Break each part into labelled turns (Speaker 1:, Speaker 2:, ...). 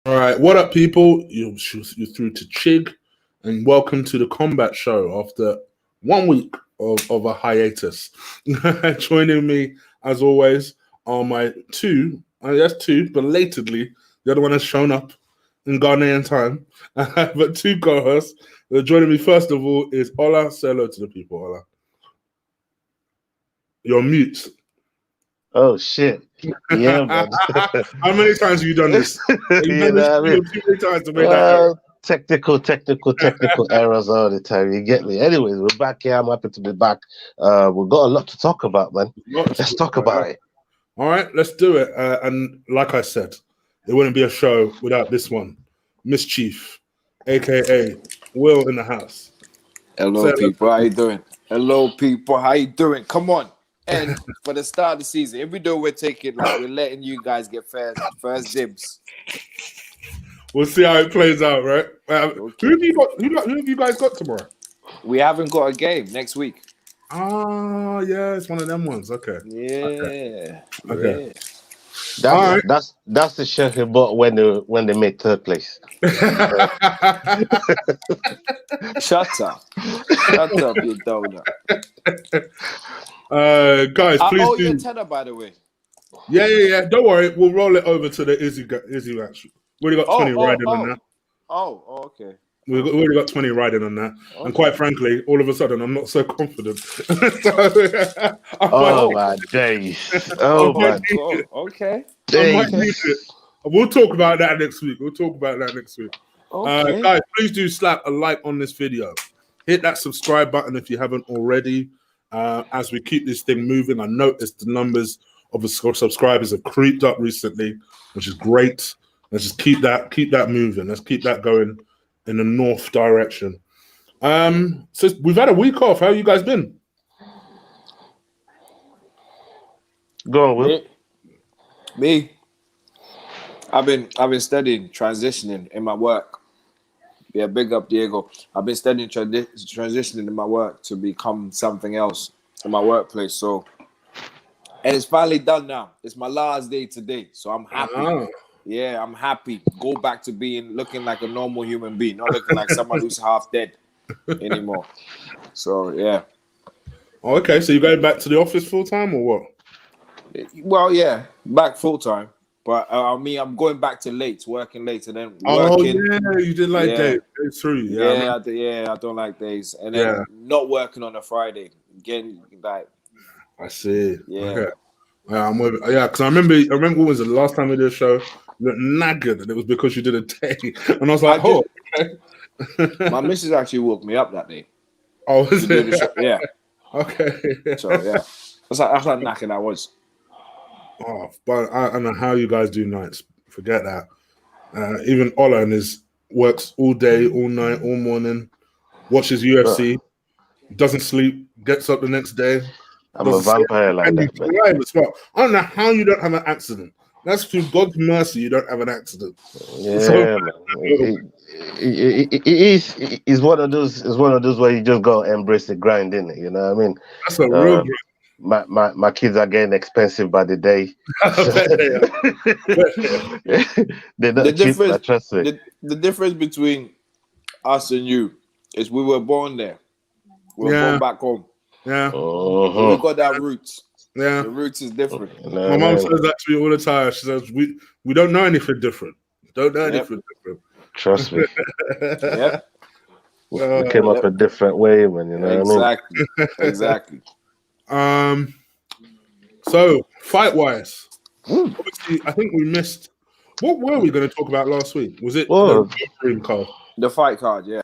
Speaker 1: All right, what up, people? You're through to Chig, and welcome to the Kombat show after 1 week of a hiatus. Joining me, as always, are my two, belatedly, the other one has shown up in Ghanaian time, but two co-hosts. Joining me, first of all, is Ola. Say hello to the people, Ola. You're on mute.
Speaker 2: Oh, shit. Yeah, man.
Speaker 1: How many times have you done this?
Speaker 2: You know what I mean?
Speaker 1: Too many times to make that error.
Speaker 2: Technical errors all the time. You get me? Anyways, we're back here. I'm happy to be back. We've got a lot to talk about, man. Let's talk about it.
Speaker 1: All right, let's do it. And like I said, there wouldn't be a show without this one. Mischief, a.k.a. Will in the house.
Speaker 3: Hello, people. How you doing? Hello, people. How you doing? Come on. And for the start of the season, even though we're taking, like, we're letting you guys get first dibs.
Speaker 1: We'll see how it plays out, right? Who have you got? Who have you guys got tomorrow?
Speaker 3: We haven't got a game next week.
Speaker 1: Ah, yeah, it's one of them ones. Okay.
Speaker 3: Yeah.
Speaker 1: Okay.
Speaker 3: Yeah.
Speaker 2: That's the shirt he bought when they made third place.
Speaker 3: Shut up, you donut.
Speaker 1: Guys, please
Speaker 3: owe
Speaker 1: do.
Speaker 3: you a tenner, by the way.
Speaker 1: Yeah. Don't worry, we'll roll it over to the Izzy match. We already got 20 riding on that.
Speaker 3: Okay.
Speaker 1: We've already got 20 riding on that. Okay. And quite frankly, all of a sudden, I'm not so confident.
Speaker 2: My days. Oh, my
Speaker 3: God. Okay.
Speaker 1: We'll talk about that next week.
Speaker 3: Okay.
Speaker 1: Guys, please do slap a like on this video. Hit that subscribe button if you haven't already. As we keep this thing moving, I noticed the numbers of the subscribers have creeped up recently, which is great. Let's just keep that moving. Let's keep that going in the north direction. So we've had a week off. How have you guys been?
Speaker 2: Go on, Will.
Speaker 3: Me. I've been studying transitioning in my work. Yeah, big up Diego. I've been studying transitioning in my work to become something else in my workplace. So, and it's finally done now. It's my last day today, so I'm happy. Yeah, I'm happy. Go back to looking like a normal human being, not looking like someone who's half dead anymore. So yeah.
Speaker 1: Okay, so you're going back to the office full time or what?
Speaker 3: Well, yeah, back full time. But I'm going back to working late, and then working.
Speaker 1: Oh yeah, you did like days. It's true.
Speaker 3: Yeah, I don't like days, and then not working on a Friday. Again, like.
Speaker 1: I see.
Speaker 3: Yeah.
Speaker 1: Okay. I'm with it. Yeah, because I remember when was the last time we did a show? You looked knackered, and it was because you did a day. And I was like, okay.
Speaker 3: My missus actually woke me up that day.
Speaker 1: Oh, is it?
Speaker 3: Yeah.
Speaker 1: Okay.
Speaker 3: So yeah, that's how knackered I was.
Speaker 1: Oh, but I don't know how you guys do nights. Forget that. Even Ola works all day, all night, all morning, watches UFC, doesn't sleep, gets up the next day.
Speaker 2: I'm a vampire like that.
Speaker 1: As well. I don't know how you don't have an accident. That's through God's mercy you don't have an accident.
Speaker 2: Yeah, man. It's one of those where you just go embrace the grind, innit? You know what I mean?
Speaker 1: That's a real grind.
Speaker 2: My kids are getting expensive by the day. They're not cheap, I trust me.
Speaker 3: The difference between us and you is we were born there. We were born back home.
Speaker 1: Yeah.
Speaker 3: So we got that roots.
Speaker 1: Yeah.
Speaker 3: The roots is different.
Speaker 1: My mom says that to me all the time. She says, we don't know anything different. Anything different.
Speaker 2: Trust me.
Speaker 3: Yeah.
Speaker 2: We came up a different way, man. You know what I mean?
Speaker 3: Exactly.
Speaker 1: So fight wise, obviously, I think we missed. What were we going to talk about last week? Was it the dream card?
Speaker 3: The fight card, yeah.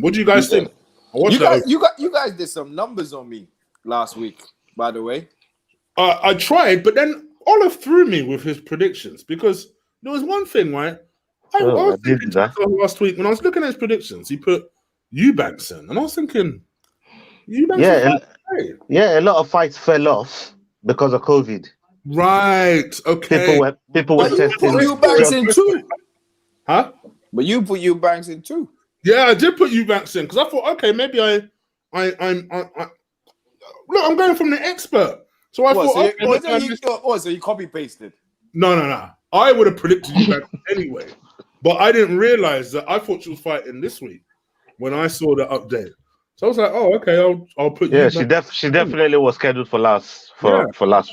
Speaker 1: What do you guys think?
Speaker 3: You guys did some numbers on me last week, by the way.
Speaker 1: I tried, but then Olive threw me with his predictions because there was one thing, right? I was thinking last week when I was looking at his predictions, he put Eubanks in, and I was thinking, Eubanks.
Speaker 2: A lot of fights fell off because of COVID.
Speaker 1: Right. Okay.
Speaker 2: People were testing.
Speaker 3: You put Eubanks in too.
Speaker 1: Huh?
Speaker 3: But you put Eubanks in too.
Speaker 1: Yeah, I did put Eubanks in because I thought, okay, maybe I'm look, I'm going from the expert. So I thought,
Speaker 3: so you copy pasted?
Speaker 1: No. I would have predicted you guys anyway. But I didn't realize that. I thought she was fighting this week when I saw the update. So I was like, oh, okay, I'll put you.
Speaker 2: Yeah, she definitely was scheduled for last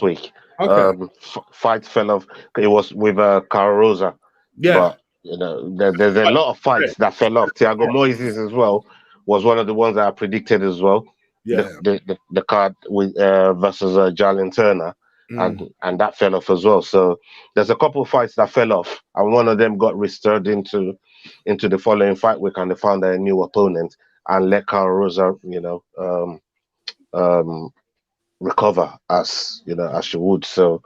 Speaker 2: week.
Speaker 1: Okay.
Speaker 2: Fight fell off. It was with Cara Rosa.
Speaker 1: Yeah.
Speaker 2: But there's a lot of fights that fell off. Thiago Moises as well was one of the ones that I predicted as well.
Speaker 1: Yeah.
Speaker 2: The card with versus Jalen Turner. And that fell off as well. So there's a couple of fights that fell off, and one of them got restored into the following fight week, and they found a new opponent and let Cara Rosa, recover as she would. So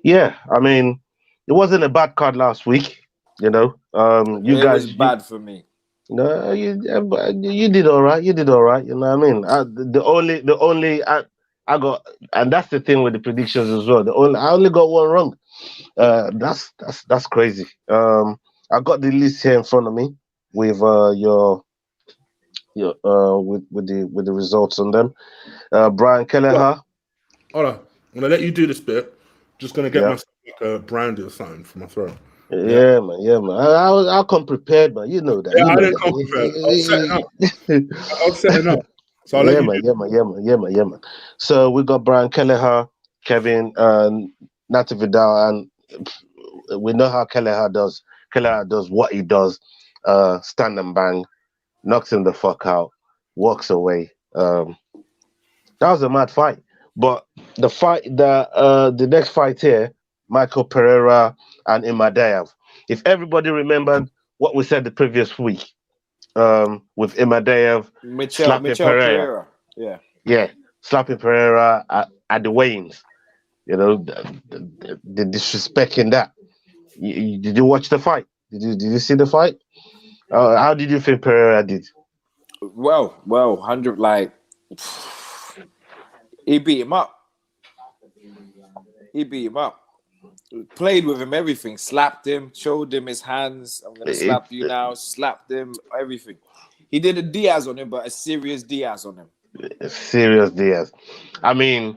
Speaker 2: yeah, I mean, it wasn't a bad card last week. It
Speaker 3: was bad for me.
Speaker 2: No, you did all right. You did all right. You know what I mean? The only I got, and that's the thing with the predictions as well. I only got one wrong. That's crazy. I got the list here in front of me with with the results on them. Brian Kelleher.
Speaker 1: Hold on, I'm gonna let you do this bit. Just gonna get myself like a brandy or something for my throat.
Speaker 2: Yeah, man. I'll come prepared, man. You know that.
Speaker 1: Yeah, I didn't come prepared. I was setting up. So I'll let you
Speaker 2: yeah, man. So we got Brian Kelleher, Kevin, Natividal, and we know how Kelleher does. Kelleher does what he does. Stand and bang, knocks him the fuck out, walks away. That was a mad fight. But the next fight here, Michael Pereira and Imadaev. If everybody remembered what we said the previous week, with Imadaev slapping Pereira. Yeah, slapping Pereira at the weigh-ins. The disrespect in that. Did you watch the fight? Did you see the fight? How did you think Pereira did?
Speaker 3: Well, 100 he beat him up. Played with him, everything. Slapped him, showed him his hands. I'm gonna slap you now. Slapped him, everything. He did a Diaz on him, but a serious Diaz on him.
Speaker 2: A serious Diaz. I mean,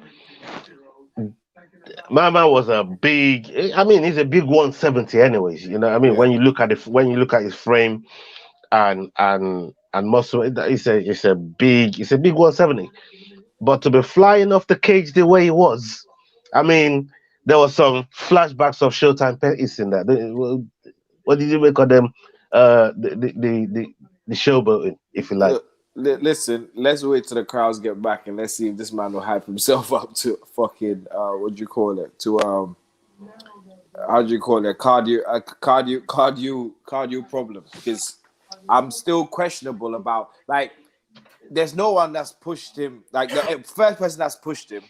Speaker 2: my man was a big. I mean, he's a big 170, anyways. When you look at his frame and muscle, it's a big 170. But to be flying off the cage the way he was, I mean, there was some flashbacks of Showtime Pettis in that. What did you make of them? The showboating, if you like.
Speaker 3: Listen, let's wait till the crowds get back and let's see if this man will hype himself up to fucking what do you call it? To how do you call it? Cardio problems. Because I'm still questionable about there's no one that's pushed him. Like the first person that's pushed him,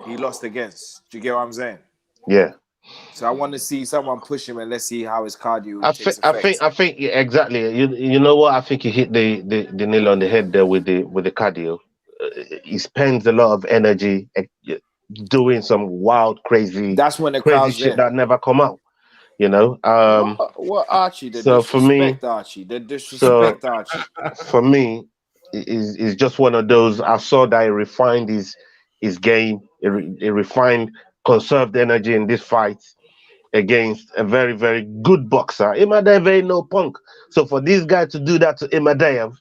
Speaker 3: he lost against. Do you get what I'm saying?
Speaker 2: Yeah.
Speaker 3: So I want to see someone push him and let's see how his cardio.
Speaker 2: I think exactly. You know what? I think you hit the nail on the head there with the cardio. He spends a lot of energy doing some wild, crazy.
Speaker 3: That's when the
Speaker 2: crazy
Speaker 3: crowd's
Speaker 2: shit
Speaker 3: there.
Speaker 2: that never come out.
Speaker 3: What Archie?
Speaker 2: So for me,
Speaker 3: Archie. Archie.
Speaker 2: For me, is just one of those. I saw that he refined his game. He refined, conserved energy in this fight against a very, very good boxer. Imadaev ain't no punk. So for this guy to do that to Imadaev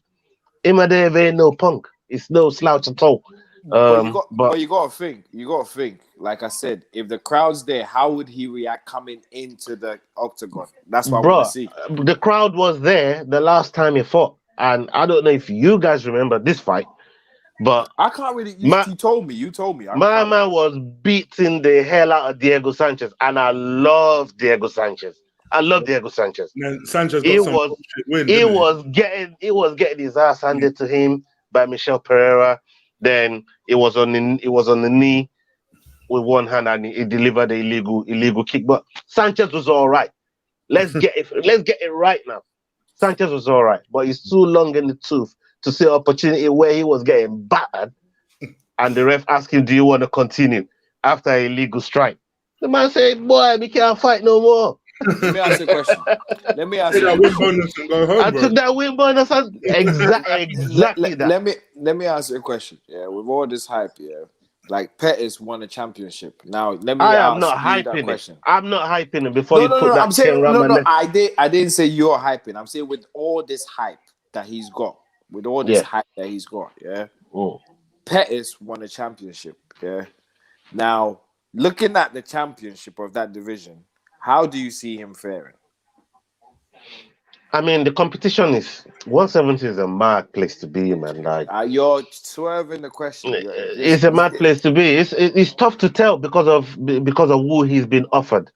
Speaker 2: ain't no punk. It's no slouch at all.
Speaker 3: But you gotta think. Like I said, if the crowd's there, how would he react coming into the octagon? That's what I want to see.
Speaker 2: The crowd was there the last time he fought, and I don't know if you guys remember this fight, but
Speaker 3: I can't really. You told me.
Speaker 2: My man was beating the hell out of Diego Sanchez, and I love Diego Sanchez.
Speaker 1: Man, Sanchez got
Speaker 2: he was getting his ass handed to him by Michel Pereira. Then it was on the knee with one hand, and he delivered the illegal kick. But Sanchez was all right. Let's get it right now. Sanchez was all right, but he's too long in the tooth to see opportunity where he was getting battered, and the ref asked him, "Do you want to continue?" After an illegal strike, the man said, "Boy, we can't fight no more."
Speaker 3: Let me ask you a question.
Speaker 2: I took that win bonus. Exactly that.
Speaker 3: Let me ask you a question. Yeah, with all this hype, Like Pettis won a championship. Now let me
Speaker 2: I am not
Speaker 3: ask you that
Speaker 2: hyping it.
Speaker 3: question.
Speaker 2: I'm not hyping it before you put that
Speaker 3: I'm saying
Speaker 2: around my neck.
Speaker 3: I didn't say you're hyping. I'm saying with all this hype that he's got, yeah.
Speaker 2: Mm.
Speaker 3: Pettis won a championship, yeah. Now, looking at the championship of that division, how do you see him faring?
Speaker 2: I mean, the competition is 170 is a mad place to be, man. Like,
Speaker 3: You're swerving the question.
Speaker 2: it's a mad place to be. It's tough to tell because of who he's been offered,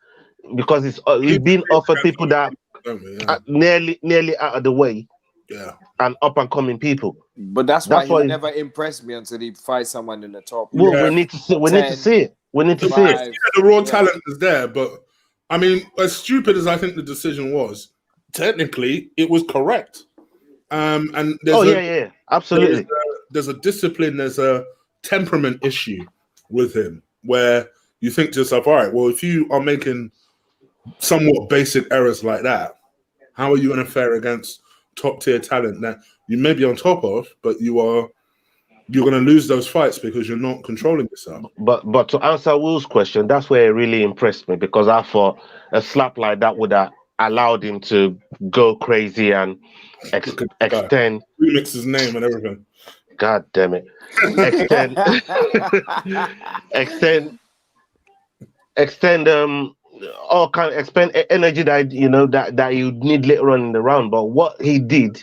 Speaker 2: because he's been offered people that are nearly out of the way, and up and coming people.
Speaker 3: But that's why he never impressed me until he fights someone in the top.
Speaker 2: Well, we need to see. We need to see it. We need to see it.
Speaker 1: Yeah, the raw talent is there, but I mean, as stupid as I think the decision was, technically it was correct. And there's
Speaker 2: absolutely.
Speaker 1: There's a discipline, there's a temperament issue with him where you think to yourself, all right, well, if you are making somewhat basic errors like that, how are you going to fare against top tier talent that you may be on top of, but you're going to lose those fights because you're not controlling yourself.
Speaker 2: But to answer Will's question, that's where it really impressed me, because I thought a slap like that would have allowed him to go crazy and extend.
Speaker 1: Remix his name and everything.
Speaker 2: God damn it! Extend all kind, expend energy that that you need later on in the round. But what he did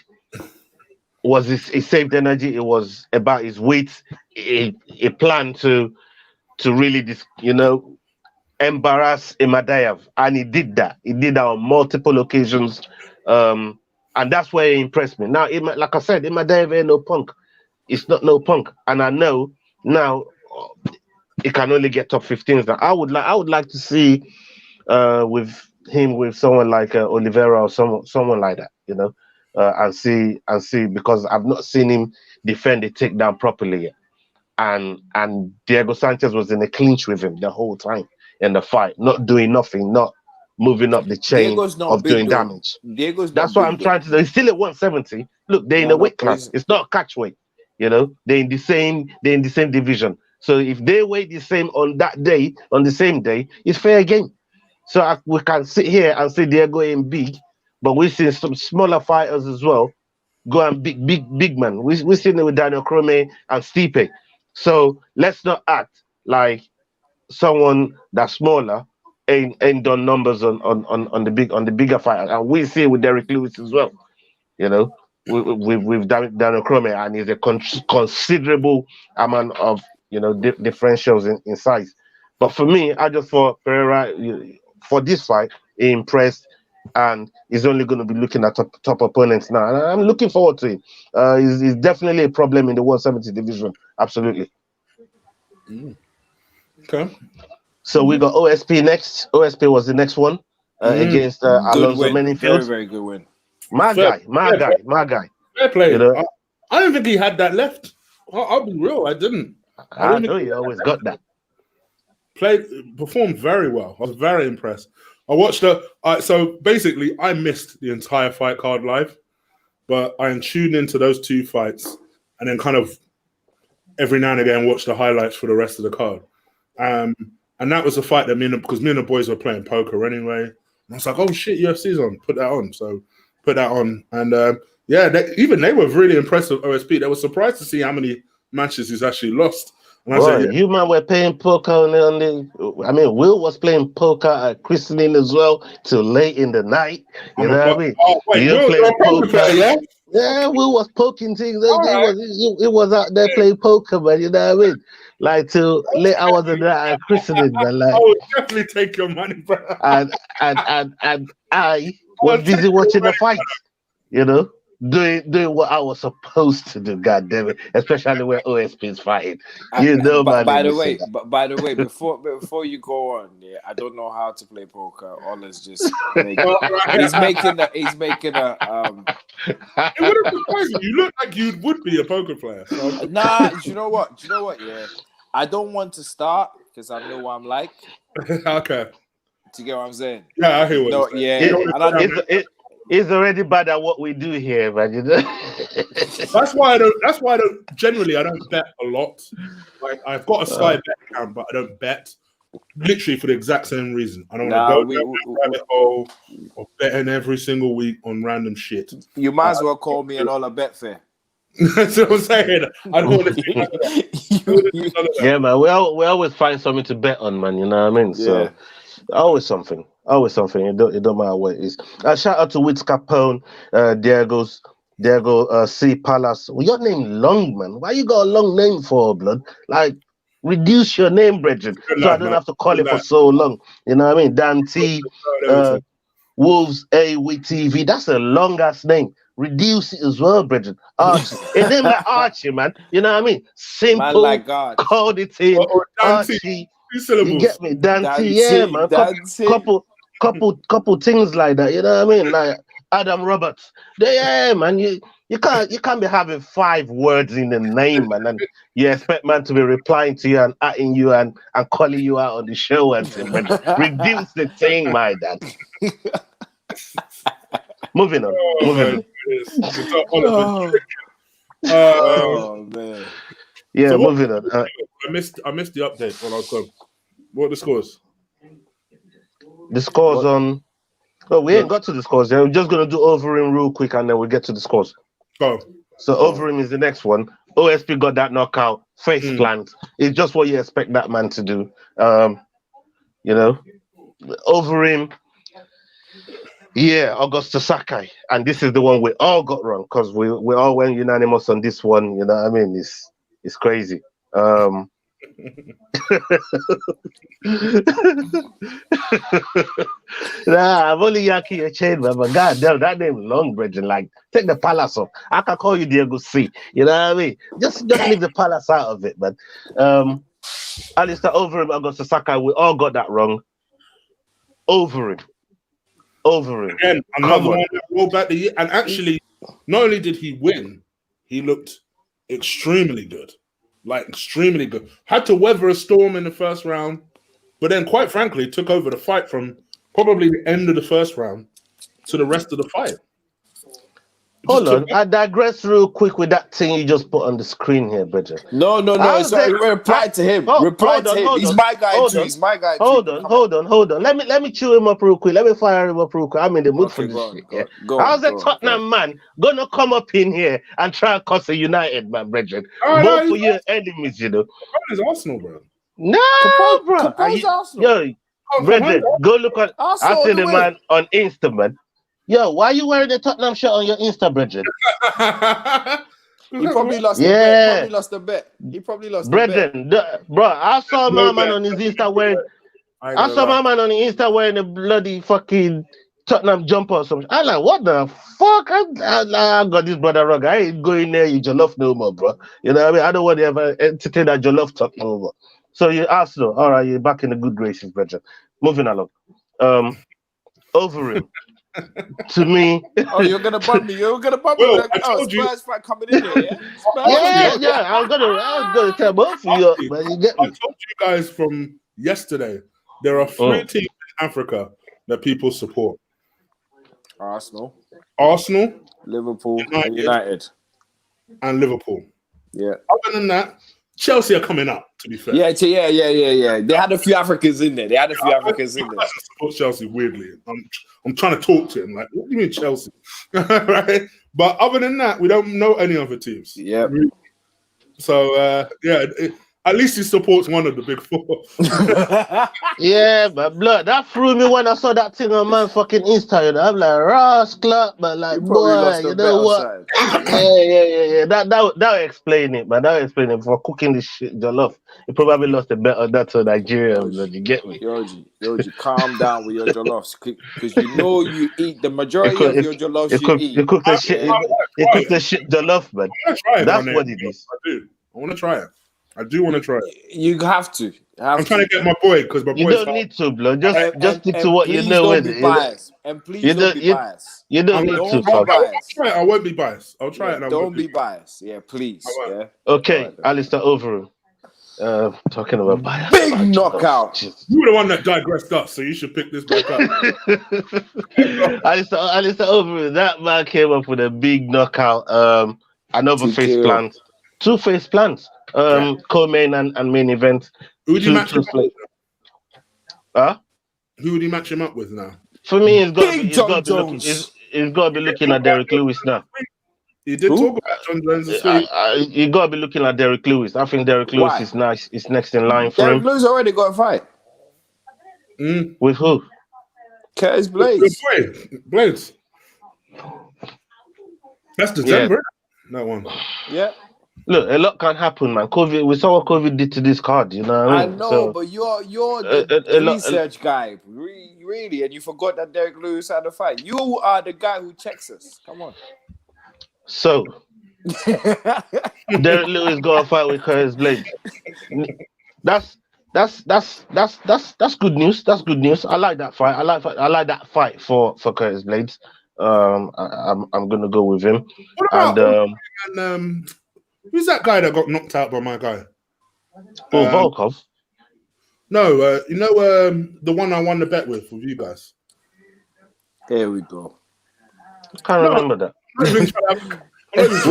Speaker 2: was he saved energy. It was about his weight. He planned to really embarrass Imadaev, and he did that. He did that on multiple occasions, and that's where he impressed me. Now, like I said, Imadaev ain't no punk. It's not no punk, and I know now he can only get top 15s. Now, I would like to see with someone like Oliveira or someone like that, and see, because I've not seen him defend the takedown properly yet. And Diego Sanchez was in a clinch with him the whole time in the fight, not doing nothing, not moving up the chain of doing damage. That's what I'm trying to do. He's still at 170. Look, they're in a weight class. It's not a catch weight. They're in the same division. So if they weigh the same on that day, on the same day, it's fair game. So we can sit here and say they're going big, but we've seen some smaller fighters as well go and big man. We're sitting there with Daniel Cormier and Stipe. So let's not act like someone that's smaller ain't done numbers on the bigger fighter. And we see it with Derek Lewis as well. With Daniel Cormier, and he's a considerable amount of differentials in size. But for me, I just thought Pereira for this fight, he impressed, and he's only going to be looking at top opponents now. And I'm looking forward to it. He's definitely a problem in the 170 division. Absolutely.
Speaker 1: Okay.
Speaker 2: So we got OSP next. OSP was the next one against Alonso Menifield.
Speaker 3: Very, very good win.
Speaker 2: My guy.
Speaker 1: Fair play. I don't think he had that left. I'll be real. I didn't.
Speaker 2: I know he always got that.
Speaker 1: Performed very well. I was very impressed. I watched so basically I missed the entire fight card live, but I tuned into those two fights and then kind of every now and again watch the highlights for the rest of the card. And that was a fight that because me and the boys were playing poker anyway. And I was like, oh shit, UFC's on. Put that on. So put that on. And they were really impressed with OSP. They were surprised to see how many matches he's actually lost.
Speaker 2: You man were playing poker on the. I mean, Will was playing poker at christening as well till late in the night. You know what I mean?
Speaker 1: Oh, wait,
Speaker 2: you playing poker,
Speaker 1: yeah?
Speaker 2: Yeah, Will was poking things. It was out there playing poker, man. You know what I mean? Like till late hours of the night at christening, man. Like,
Speaker 1: I would definitely take your money, bro.
Speaker 2: And I was busy watching the fight. Doing what I was supposed to do, goddamn it, especially when OSP is fighting. Man.
Speaker 3: By the way, before you go on, I don't know how to play poker. Ola's just he's making a.
Speaker 1: It would have surprised me. You look like you would be a poker player. So.
Speaker 3: Nah, you know what? Yeah, I don't want to start because I know what I'm like.
Speaker 1: Okay.
Speaker 3: Do you get what I'm saying?
Speaker 1: Yeah, I hear what you're saying.
Speaker 2: He's already bad at what we do here, man. You know?
Speaker 1: That's why I don't. That's why I don't. Generally, I don't bet a lot. Like I've got a Sky bet account, but I don't bet. Literally for the exact same reason. I don't want to go down that rabbit hole of betting every single week on random shit.
Speaker 3: You might as well call me and Ola Betfair.
Speaker 1: That's what I'm saying. I don't want to do none of that.
Speaker 2: Yeah, man. We always find something to bet on, man. You know what I mean? So
Speaker 3: Yeah.
Speaker 2: always something. Always something. It don't matter what it is. Shout out to Witz Capone, Diego C Palace. Well, your name long, man. Why you got a long name for, blood? Like, reduce your name, brethren, so I don't have to call it for so long. You know what I mean? Dan T, Wolves AWTV. That's a long ass name. Reduce it as well, brethren. Archie. A name like Archie, man. You know what I mean? Simple.
Speaker 3: Man like God.
Speaker 2: Called it in. Archie. You get me? Dan T, yeah, man. Couple things like that. You know what I mean? Like Adam Roberts. Yeah, man. You can't be having 5 words in the name, man, and you expect man to be replying to you and atting you and calling you out on the show and saying, man, reduce the thing, my dad. Moving on.
Speaker 3: Oh man.
Speaker 2: Yeah,
Speaker 1: So
Speaker 2: moving on.
Speaker 1: I missed the update when I was gone. What are the scores?
Speaker 2: The scores on. Oh, we ain't got to the scores. Yeah, we're just gonna do Overeem real quick, and then we'll get to the scores.
Speaker 1: Go.
Speaker 2: So Overeem is the next one. OSP got that knockout, face plant. It's just what you expect that man to do. You know, Overeem. Yeah, Augusto Sakai, and this is the one we all got wrong because we all went unanimous on this one. You know what I mean? It's crazy. Nah, I'm only Yankee a chain, man. But God damn, that name long, brethren. Like, take the Palace off. I can call you Diego C. You know what I mean? Just leave the Palace out of it, man. Alistair Overeem, Augusto Sakai, we all got that wrong. Overeem.
Speaker 1: Again, another one that rolled back the year. And actually, not only did he win, he looked extremely good. Like, extremely good. Had to weather a storm in the first round, but then, quite frankly, took over the fight from probably the end of the first round to the rest of the fight.
Speaker 2: Hold on, I digress real quick with that thing you just put on the screen here, Bridget.
Speaker 3: No. Sorry, reply to him. Reply to him. He's my guy too. He's my guy too.
Speaker 2: Hold on. Let me chew him up real quick. Let me fire him up real quick. I'm in the mood for this shit. How's a Tottenham man gonna come up in here and try and cuss a United man, Bridget? Vote for your enemies, you know.
Speaker 1: It's Arsenal, bro.
Speaker 2: No, bro.
Speaker 3: Arsenal.
Speaker 2: Yo, Bridget, go look at. I see the man on Insta, man. Yo, why are you wearing the Tottenham shirt on your Insta, Bridget?
Speaker 3: He probably lost the bet. He probably lost the bet.
Speaker 2: Brethren, bro, I saw my man on his Insta wearing. I saw my man on his Insta wearing a bloody fucking Tottenham jumper or something. I'm like, what the fuck? I got this brother wrong. I ain't going there. You jollof no more, bro. You know what I mean? I don't want to ever entertain that jollof talk no more. So you Arsenal, all right? You're back in the good graces, brethren. Moving along. Overeem. To me,
Speaker 3: you're gonna bump me. You're gonna bump me.
Speaker 1: Well, I told you.
Speaker 3: Spurs fight coming in here. Yeah.
Speaker 2: I was gonna tell both of you, but you get me.
Speaker 1: I told you guys from yesterday. There are 3 teams in Africa that people support:
Speaker 3: Arsenal,
Speaker 1: Liverpool,
Speaker 3: United,
Speaker 1: and Liverpool.
Speaker 3: Yeah.
Speaker 1: Other than that, Chelsea are coming up. To be fair,
Speaker 3: yeah. They had a few Africans in there. I
Speaker 1: support Chelsea weirdly. I'm trying to talk to him. Like, what do you mean Chelsea? Right? But other than that, we don't know any other teams.
Speaker 3: Yeah.
Speaker 1: So at least he supports one of the big 4.
Speaker 2: Yeah, but blood, that threw me when I saw that thing on my fucking Insta. You know? I'm like, rascal, but like, boy, you know what? Yeah. That'll explain it, man. That'll explain it. For cooking this shit jollof, you probably lost a bet on that to Nigeria. You get me?
Speaker 3: Yoji, calm down with your jollofs, because you know you eat the majority of your jollofs. You
Speaker 2: cook the shit. You cook the shit jollof, man. That's what it is.
Speaker 1: I want to try it. I do want to try it.
Speaker 3: You have to.
Speaker 1: I'm trying to get my boy because my boy.
Speaker 2: You don't need to, blood. Just stick to what you know.
Speaker 3: And please don't be biased.
Speaker 2: You don't need to.
Speaker 1: I'll try it. I won't be biased. I'll try it.
Speaker 3: Don't be biased. Yeah, please. Yeah.
Speaker 2: Okay, Alistair Overeem. Talking about bias
Speaker 3: Big
Speaker 2: match.
Speaker 3: knockout.
Speaker 2: Just-
Speaker 1: You were the one that digressed us, so you should pick this back up.
Speaker 2: Alistair Overeem, that man came up with a big knockout. Another face
Speaker 3: TKO.
Speaker 2: plant. 2 face plants. Co-main and main event.
Speaker 1: Who would you match him
Speaker 2: Two
Speaker 1: up with?
Speaker 2: Huh?
Speaker 1: Who would you match him up with now?
Speaker 2: For me, it's got
Speaker 3: Big
Speaker 2: to
Speaker 3: John
Speaker 2: be looking.
Speaker 3: Jones.
Speaker 2: It's got to be looking at Derek Lewis now.
Speaker 1: He did
Speaker 3: Who?
Speaker 1: talk about John Jones this week.
Speaker 2: You got to be looking at Derek Lewis. I think Derek Lewis
Speaker 3: Why?
Speaker 2: is nice. Is next in line for
Speaker 3: Derek
Speaker 2: him.
Speaker 3: Lewis already got a fight.
Speaker 2: With who?
Speaker 3: Curtis
Speaker 1: Good
Speaker 3: Blades.
Speaker 1: boy, Blades. That's December. That one.
Speaker 3: Yeah.
Speaker 2: Look, a lot can happen, man. COVID. We saw what COVID did to this card. You know what I
Speaker 3: I
Speaker 2: mean?
Speaker 3: know,
Speaker 2: So,
Speaker 3: but you're the
Speaker 2: a lot-
Speaker 3: research guy, really, and you forgot that Derek Lewis had a fight. You are the guy who checks us. Come on.
Speaker 2: so Derek Lewis got a fight with Curtis Blades. That's good news. That's good news. I like that fight. I like that fight for Curtis Blades. I'm gonna go with him.
Speaker 1: What about
Speaker 2: And
Speaker 1: who's that guy that got knocked out by my guy?
Speaker 2: Volkov.
Speaker 1: No, the one I won the bet with you guys.
Speaker 3: Here we go.
Speaker 2: Can't remember that. Who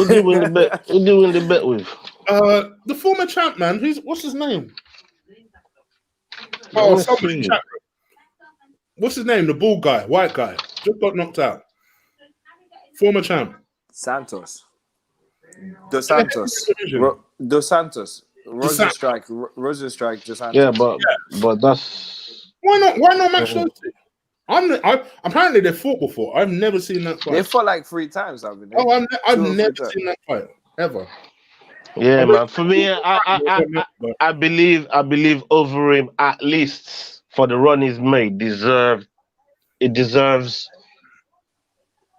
Speaker 2: did you win the bet? Who did you win the bet with?
Speaker 1: The former champ, man. What's his name?
Speaker 2: Let me
Speaker 1: somebody
Speaker 2: see.
Speaker 1: chat. What's his name? The bald guy, white guy, just got knocked out. Former champ.
Speaker 3: Santos. Dos Santos. Dos Santos. Rosenstrike. Dos Santos.
Speaker 2: Yeah, but that's
Speaker 1: Why not match those two? Apparently they fought before. I've never seen that fight.
Speaker 3: They fought like 3 times, haven't they?
Speaker 1: Oh, I've
Speaker 3: Two or
Speaker 1: never
Speaker 3: three
Speaker 1: seen that fight ever.
Speaker 2: yeah, man. For me, I believe Overeem, at least for the run he's made, deserves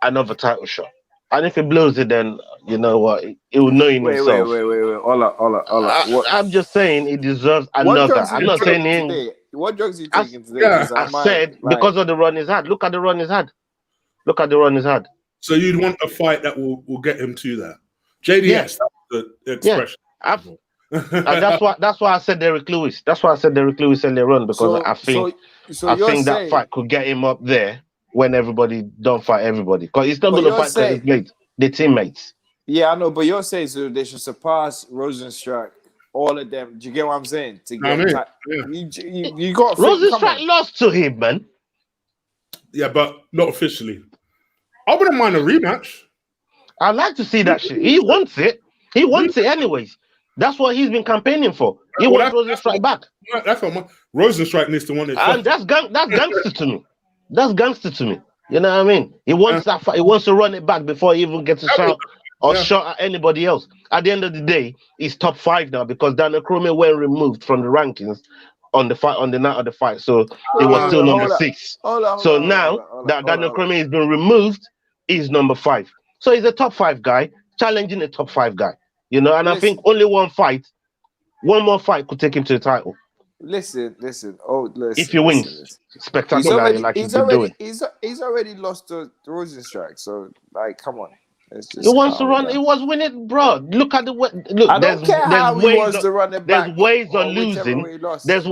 Speaker 2: another title shot. And if he blows it, then you know what, he will know in
Speaker 3: Wait.
Speaker 2: himself.
Speaker 3: Ola.
Speaker 2: I'm just saying he deserves
Speaker 3: What
Speaker 2: another.
Speaker 3: drugs
Speaker 2: I'm
Speaker 3: you
Speaker 2: not saying
Speaker 3: taking
Speaker 2: him.
Speaker 3: today? What drugs are you taking today?
Speaker 1: yeah,
Speaker 3: 'Cause
Speaker 2: I
Speaker 3: might,
Speaker 2: said
Speaker 3: like,
Speaker 2: because of the run he's had. Look at the run he's had. Look at the run he's had.
Speaker 1: So you'd want a fight that will get him to that. JDS, that's the expression.
Speaker 2: And that's why I said Derek Lewis. That's why I said Derek Lewis earlier on, because I think that fight could get him up there when everybody don't fight everybody. Because he's not
Speaker 3: But
Speaker 2: going to
Speaker 3: you're
Speaker 2: fight Curtis Blades. They're teammates.
Speaker 3: Yeah, I know, but you're saying so they should surpass Rosenstrike, all of them. Do you get what I'm saying? To get you got
Speaker 2: Rosenstrike lost to him, man.
Speaker 1: Yeah, but not officially. I wouldn't mind a rematch.
Speaker 2: I'd like to see that shit. He wants it. He wants it anyways. That's what he's been campaigning for. He wants Rosenstrike back.
Speaker 1: That's what Rosenstrike needs to want it.
Speaker 2: And that's gangster to me. That's gangster to me. You know what I mean? He wants that fight. He wants to run it back before he even gets a shot or shot at anybody else. At the end of the day, he's top 5 now because Daniel Cormier went removed from the rankings on the night of the fight. So he was still number 6. So now that Daniel Cormier has been removed, he's number 5. So he's a top 5 guy, challenging a top 5 guy. You know, and I think only one more fight could take him to the title.
Speaker 3: Listen.
Speaker 2: If he wins spectacularly, like he's been doing.
Speaker 3: He's already lost to Rosenstrike, so like, come on.
Speaker 2: He wants to run. He was winning, bro. Look at the way. Look,
Speaker 3: I don't care how he wants to run it back.
Speaker 2: There's ways on losing.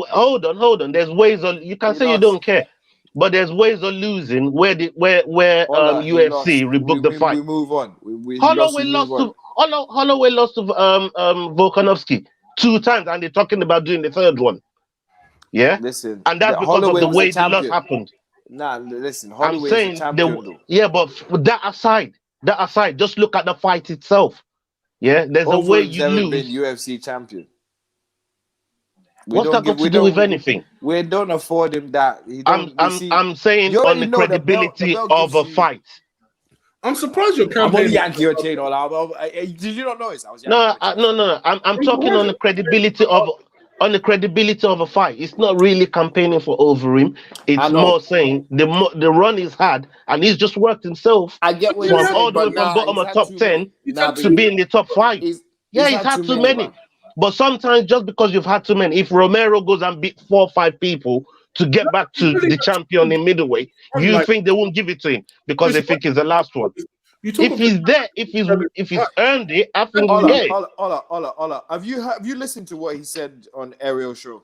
Speaker 2: Hold on. There's ways on. You can say you don't care, but there's ways of losing where UFC rebooked the fight.
Speaker 3: We move on.
Speaker 2: Holloway lost to Volkanovski 2 times, and they're talking about doing the 3rd one. Yeah,
Speaker 3: listen,
Speaker 2: and that's because of the way the loss happened.
Speaker 3: Nah, listen,
Speaker 2: I'm saying but that aside, just look at the fight itself. Yeah, there's a way you lose.
Speaker 3: Been UFC champion.
Speaker 2: What's that got to do with anything?
Speaker 3: We don't afford him that.
Speaker 2: I'm saying on the credibility of a fight.
Speaker 1: I'm surprised you're
Speaker 3: I'm only yanking your chain all out. Did you not notice?
Speaker 2: No. I'm talking on the credibility of a fight. It's not really campaigning for Overeem. It's more saying the run he's had, and he's just worked himself.
Speaker 3: I get what
Speaker 2: from
Speaker 3: you're saying,
Speaker 2: all the way from bottom of top 10 to be in the top 5. He's had too many. But sometimes just because you've had too many, if Romero goes and beat 4 or 5 people to get back to the champion in middleweight, you think they won't give it to him because they think it's the last one.
Speaker 1: You talk
Speaker 2: If he's there, if he's earned it, I think he's gay.
Speaker 3: Ola. Have you listened to what he said on Ariel show?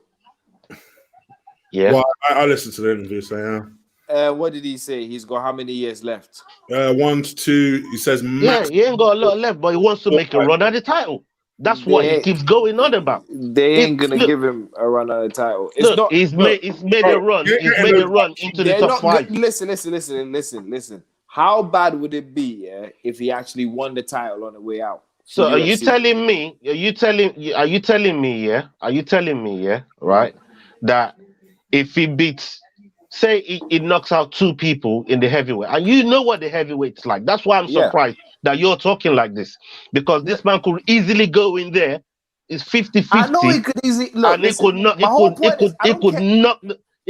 Speaker 2: Yeah.
Speaker 1: Well, I listened to the interview, so yeah.
Speaker 3: What did he say? He's got how many years left?
Speaker 1: 1 to 2. He says max.
Speaker 2: Yeah, he ain't got a lot left, but he wants to make a run at the title. That's what he keeps going on about.
Speaker 3: They ain't gonna give him a run at the title. It's
Speaker 2: look,
Speaker 3: not.
Speaker 2: He's made a run. He's made a run into the top 5.
Speaker 3: Listen. How bad would it be if he actually won the title on the way out?
Speaker 2: So are you telling me? Are you telling me? Right, that if he beats, say he knocks out 2 people in the heavyweight, and you know what the heavyweight's like. That's why I'm surprised that you're talking like this, because this man could easily go in there. It's 50-50.
Speaker 3: I know he could easily look,
Speaker 2: and he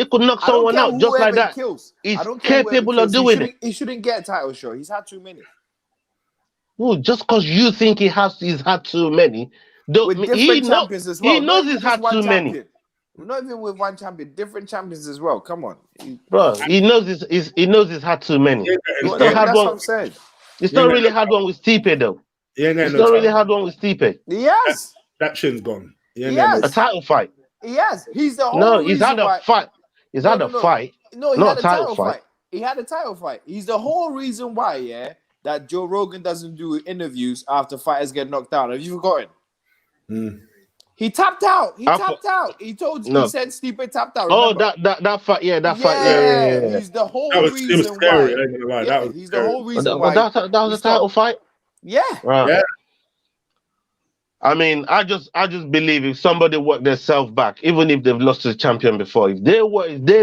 Speaker 2: could knock someone out just like that. He's capable of doing it.
Speaker 3: He shouldn't get a title shot. He's had too many.
Speaker 2: Well, just because you think he's had too many, he knows he's had too many.
Speaker 3: Not even with one champion, different champions as well. Come on,
Speaker 2: bro. He knows he's had too many.
Speaker 3: That's what I'm saying.
Speaker 2: It's not really had one with Stipe though. It's not really had one with Stipe.
Speaker 3: Yes.
Speaker 1: That chin's gone.
Speaker 2: A title fight.
Speaker 3: Yes, he's the whole
Speaker 2: he's had a fight. He's had a fight.
Speaker 3: No, he had a title fight. He had a title fight. He's the whole reason why, that Joe Rogan doesn't do interviews after fighters get knocked down. Have you forgotten? He tapped out. He said Stipe tapped out.
Speaker 2: Remember? Oh, that fight. Yeah, that fight. Yeah.
Speaker 3: He's the whole reason why. He's the whole reason why.
Speaker 2: That was a title fight.
Speaker 3: Yeah.
Speaker 2: Right. Yeah. I mean, I just believe if somebody worked themselves back, even if they've lost to the champion before, if they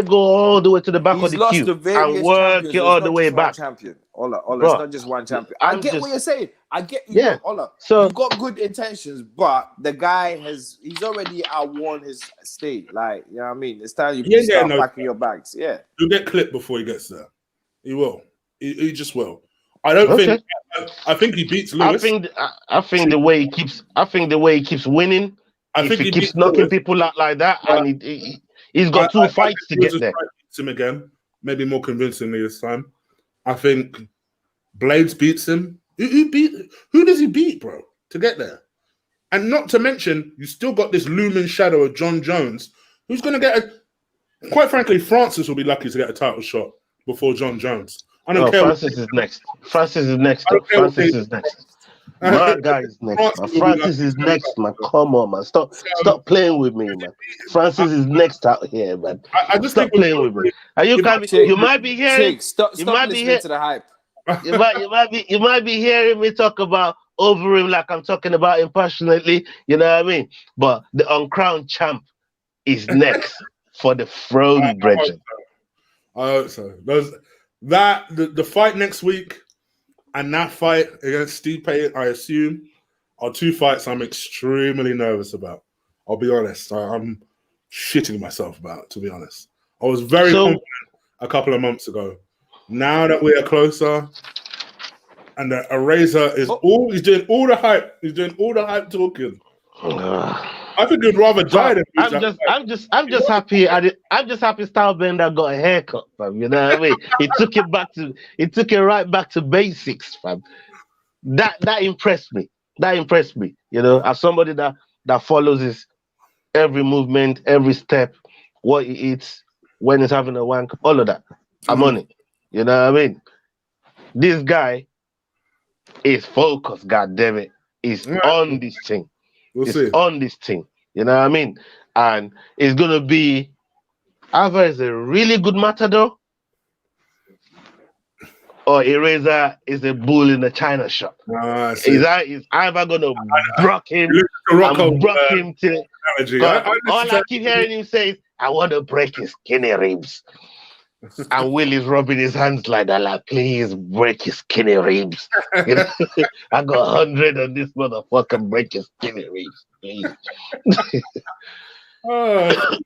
Speaker 2: go all the way to the back of the queue and work it all the way back.
Speaker 3: Champion. Ola, it's not just one champion. I get what you're saying. I get you. Yeah. Ola, so you've got good intentions, but the guy he's already outworn his state. Like, you know what I mean? It's time you start packing your bags. Yeah.
Speaker 1: He'll get clipped before he gets there. He will. He just will. I don't think. I think he beats Lewis.
Speaker 2: I think the way he keeps winning. I think he keeps knocking people out like that, and he's got 2 fights to get there.
Speaker 1: Beats him again, maybe more convincingly this time. I think Blades beats him. Who does he beat, bro, to get there? And not to mention, you still got this looming shadow of John Jones, who's going to get quite frankly, Francis will be lucky to get a title shot before John Jones. I don't care.
Speaker 2: Francis is next. Francis is next. My guy is next. Francis is next, man. Come on, man. Stop playing with me, man. Francis is next out here, man.
Speaker 1: I just
Speaker 2: stop playing with me. And you might be hearing.
Speaker 3: Stop listening to the hype.
Speaker 2: You might be hearing me talk about over him like I'm talking about him passionately. You know what I mean? But the uncrowned champ is next for the throne, brethren.
Speaker 1: I hope so. The fight next week and that fight against Stipe, I assume, are 2 fights I'm extremely nervous about. I'll be honest. I'm shitting myself about, to be honest. I was very confident a couple of months ago. Now that we are closer, and that Eraser is he's doing all the hype. He's doing all the hype talking. I think he'd rather die than
Speaker 2: I'm just happy. I'm just happy Stylebender got a haircut, fam. You know what I mean? He took it right back to basics, fam. That impressed me. You know, as somebody that follows his every movement, every step, what he eats, when he's having a wank, all of that. I'm on it. You know what I mean? This guy is focused, god damn it. He's on this thing. On this thing. You know what I mean? And it's gonna be either is a really good matador or Eraser is a bull in a china shop. He's either gonna rock him and rock him till all I keep hearing him say is, I want to break his skinny ribs. And Will is rubbing his hands like that, like, please break his skinny ribs. You know? I got 100 on this motherfucker, break his skinny ribs, please. Don't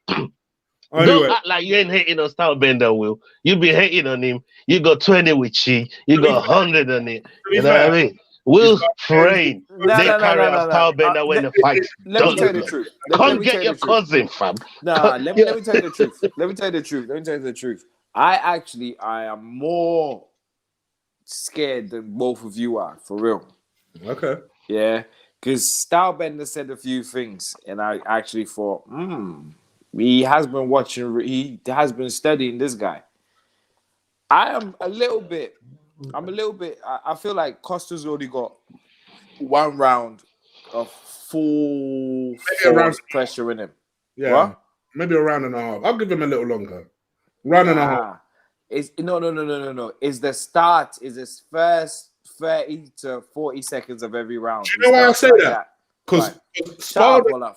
Speaker 2: act like you ain't hating on Stylebender, Will. You be hating on him. You got 20 with Chig. You got 100 on it. You know what I mean? Will's praying. They carry out Stylebender when the fight's done.
Speaker 3: Let me tell you the truth.
Speaker 2: Come get your cousin, fam.
Speaker 3: Let me tell you the truth. Let me tell you the truth. I am more scared than both of you are, for real.
Speaker 1: Okay.
Speaker 3: Yeah, because Stylebender said a few things, and I actually thought, he has been watching, he has been studying this guy. I'm a little bit, I feel like Costa's already got one round of full force pressure in him.
Speaker 1: Yeah.
Speaker 3: What?
Speaker 1: Maybe a round and a half. I'll give him a little longer. Round and a half.
Speaker 3: No. Is the start, is his first 30 to 40 seconds of every round.
Speaker 1: Do you know why I say that? Because Stylebender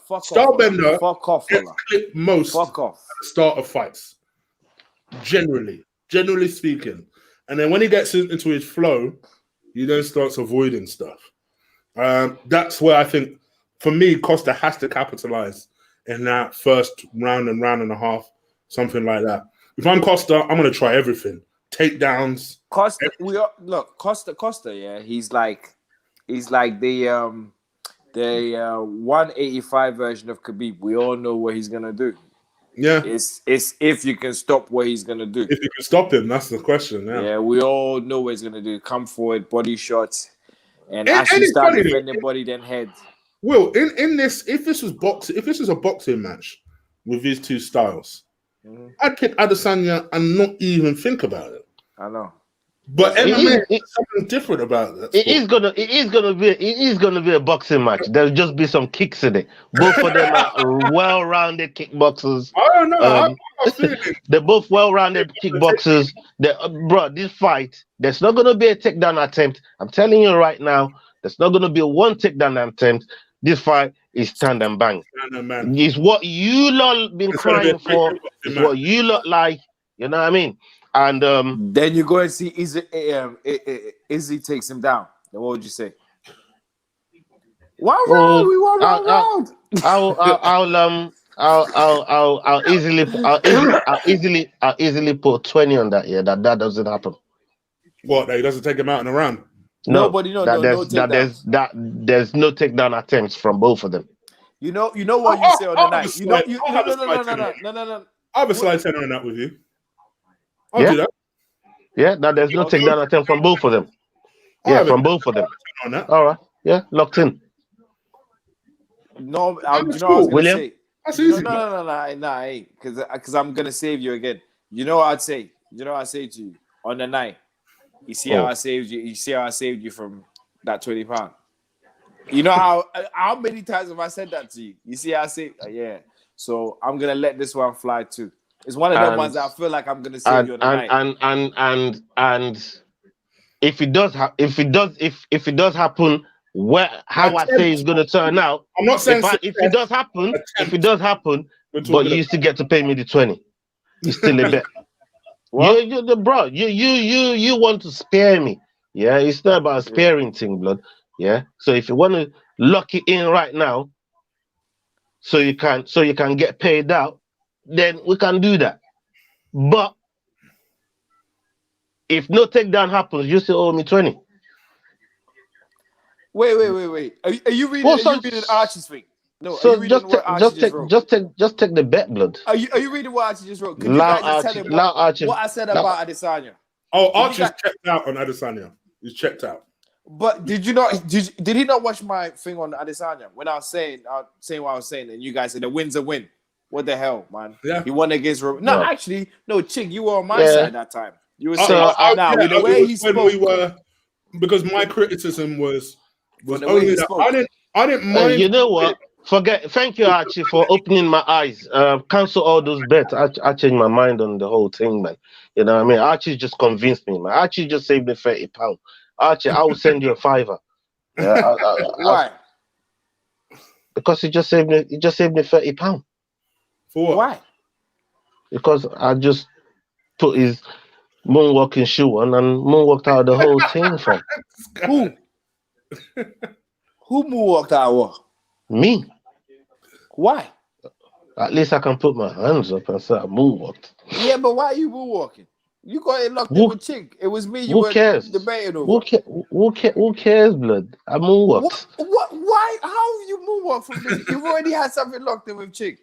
Speaker 3: fuck off,
Speaker 1: gets clipped most at the start of fights. Generally speaking. And then when he gets into his flow, he then starts avoiding stuff. That's where I think, for me, Costa has to capitalize in that first round and a half, something like that. If I'm Costa, I'm going to try everything. Takedowns.
Speaker 3: Costa, Costa, yeah, he's like the 185 version of Khabib. We all know what he's gonna do.
Speaker 1: Yeah,
Speaker 3: it's if you can stop what he's gonna do.
Speaker 1: If you can stop him, that's the question. Yeah,
Speaker 3: we all know what he's gonna do. Come forward, body shots, and actually start defending body then head.
Speaker 1: Will, in this, if this was a boxing match with these two styles, I'd pick Adesanya and not even think about it.
Speaker 3: I know.
Speaker 1: But MMA is something different about that.
Speaker 2: It is gonna be a boxing match. There'll just be some kicks in it. Both of them are well-rounded kickboxers.
Speaker 1: I don't know.
Speaker 2: They're both well-rounded kickboxers. Bro, this fight, there's not gonna be a takedown attempt. I'm telling you right now, there's not gonna be one takedown attempt. This fight is stand and bang. It's what you lot been crying for. It's what you lot like. You know what I mean? And
Speaker 3: then you go and see Izzy takes him down. Then what would you say? One round.
Speaker 2: I'll easily put 20 on that. Yeah, that doesn't happen.
Speaker 1: What? That he doesn't take him out in a round?
Speaker 2: No, there's no takedown attempts from both of them.
Speaker 3: You know what you say on the night. No.
Speaker 1: I'll have a slide 10 on that with you. I'll do that.
Speaker 2: Yeah, there's no takedown attempt from both of them. Yeah, from both of them. All right. Yeah, locked in.
Speaker 3: No, I was gonna
Speaker 2: William?
Speaker 3: say.
Speaker 1: That's easy.
Speaker 3: No, I ain't. Because I'm gonna save you again. You know what I'd say? You know what I say to you on the night? You see how I saved you? You see how I saved you from that £20? You know how many times have I said that to you? You see how I say, yeah. So I'm gonna let this one fly too. It's one of them ones that I feel like I'm gonna save you on the night. And if it does happen, how I say it's gonna turn out.
Speaker 1: I'm not saying
Speaker 2: if it does happen, but you still get to pay me the 20. It's still a bet. You want to spare me. Yeah, it's not about a sparing thing, blood. Yeah. So if you want to lock it in right now, so you can get paid out, then we can do that. But if no takedown happens, you still owe me 20.
Speaker 3: Wait. Are you reading Archie's thing? No.
Speaker 2: So just take the bet, blood.
Speaker 3: Are you reading what Archie just wrote? Could you guys just tell him what I said about Adesanya?
Speaker 1: Oh, Archie's checked out on Adesanya. He's checked out.
Speaker 3: But did you not? Did he not watch my thing on Adesanya when I was saying what I was saying, and you guys said the win's a win? What the hell, man?
Speaker 1: Yeah.
Speaker 3: He won against actually, Chig, you were on my side that time. You were saying with the way he spoke.
Speaker 1: Because my criticism was only that I didn't mind.
Speaker 2: You know what? Thank you, Archie, for opening my eyes. Cancel all those bets. I changed my mind on the whole thing, man. You know what I mean? Archie just convinced me, man. Archie just saved me £30. Archie, I will send you a $5. Yeah,
Speaker 3: why?
Speaker 2: Because he just saved me £30.
Speaker 1: For what?
Speaker 3: Why?
Speaker 2: Because I just put his moonwalking shoe on and moonwalked out the whole thing from.
Speaker 3: Who? Who moonwalked out?
Speaker 2: Me.
Speaker 3: Why?
Speaker 2: At least I can put my hands up and say I moonwalked.
Speaker 3: Yeah, but why are you moonwalking? You got it locked in with Chig. It was me.
Speaker 2: Who cares?
Speaker 3: Debating over.
Speaker 2: Who cares, blood? I moonwalked.
Speaker 3: What? Why? How you moonwalk from me? You've already had something locked in with Chig.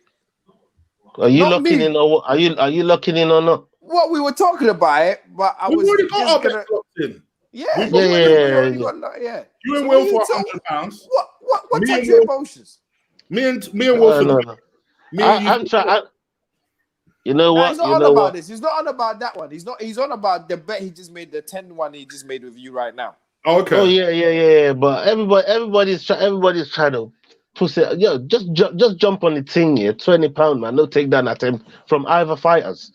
Speaker 2: Are you locking in or are you locking in or not?
Speaker 3: What we were talking about it, but I was
Speaker 1: already got our bets locked in.
Speaker 3: Yeah,
Speaker 1: We've
Speaker 3: you
Speaker 1: got-
Speaker 3: already got like, yeah.
Speaker 1: You and
Speaker 3: So
Speaker 1: Will
Speaker 3: what
Speaker 1: for
Speaker 3: you
Speaker 1: £100.
Speaker 3: What
Speaker 1: Me
Speaker 3: touch
Speaker 1: and
Speaker 3: your
Speaker 1: Will-
Speaker 3: emotions?
Speaker 1: Me and Will for
Speaker 2: No.
Speaker 1: me and you.
Speaker 2: I'm trying. You know
Speaker 3: Nah,
Speaker 2: what?
Speaker 3: he's not
Speaker 2: You
Speaker 3: on
Speaker 2: know
Speaker 3: about
Speaker 2: what?
Speaker 3: this. He's not on about that one. He's not. He's on about the bet he just made, the 10-1 he just made with you right now.
Speaker 1: Oh, okay.
Speaker 2: Oh yeah. But everybody's trying to push it. Yo, just jump on the thing here. £20, man. No takedown attempt from either fighters.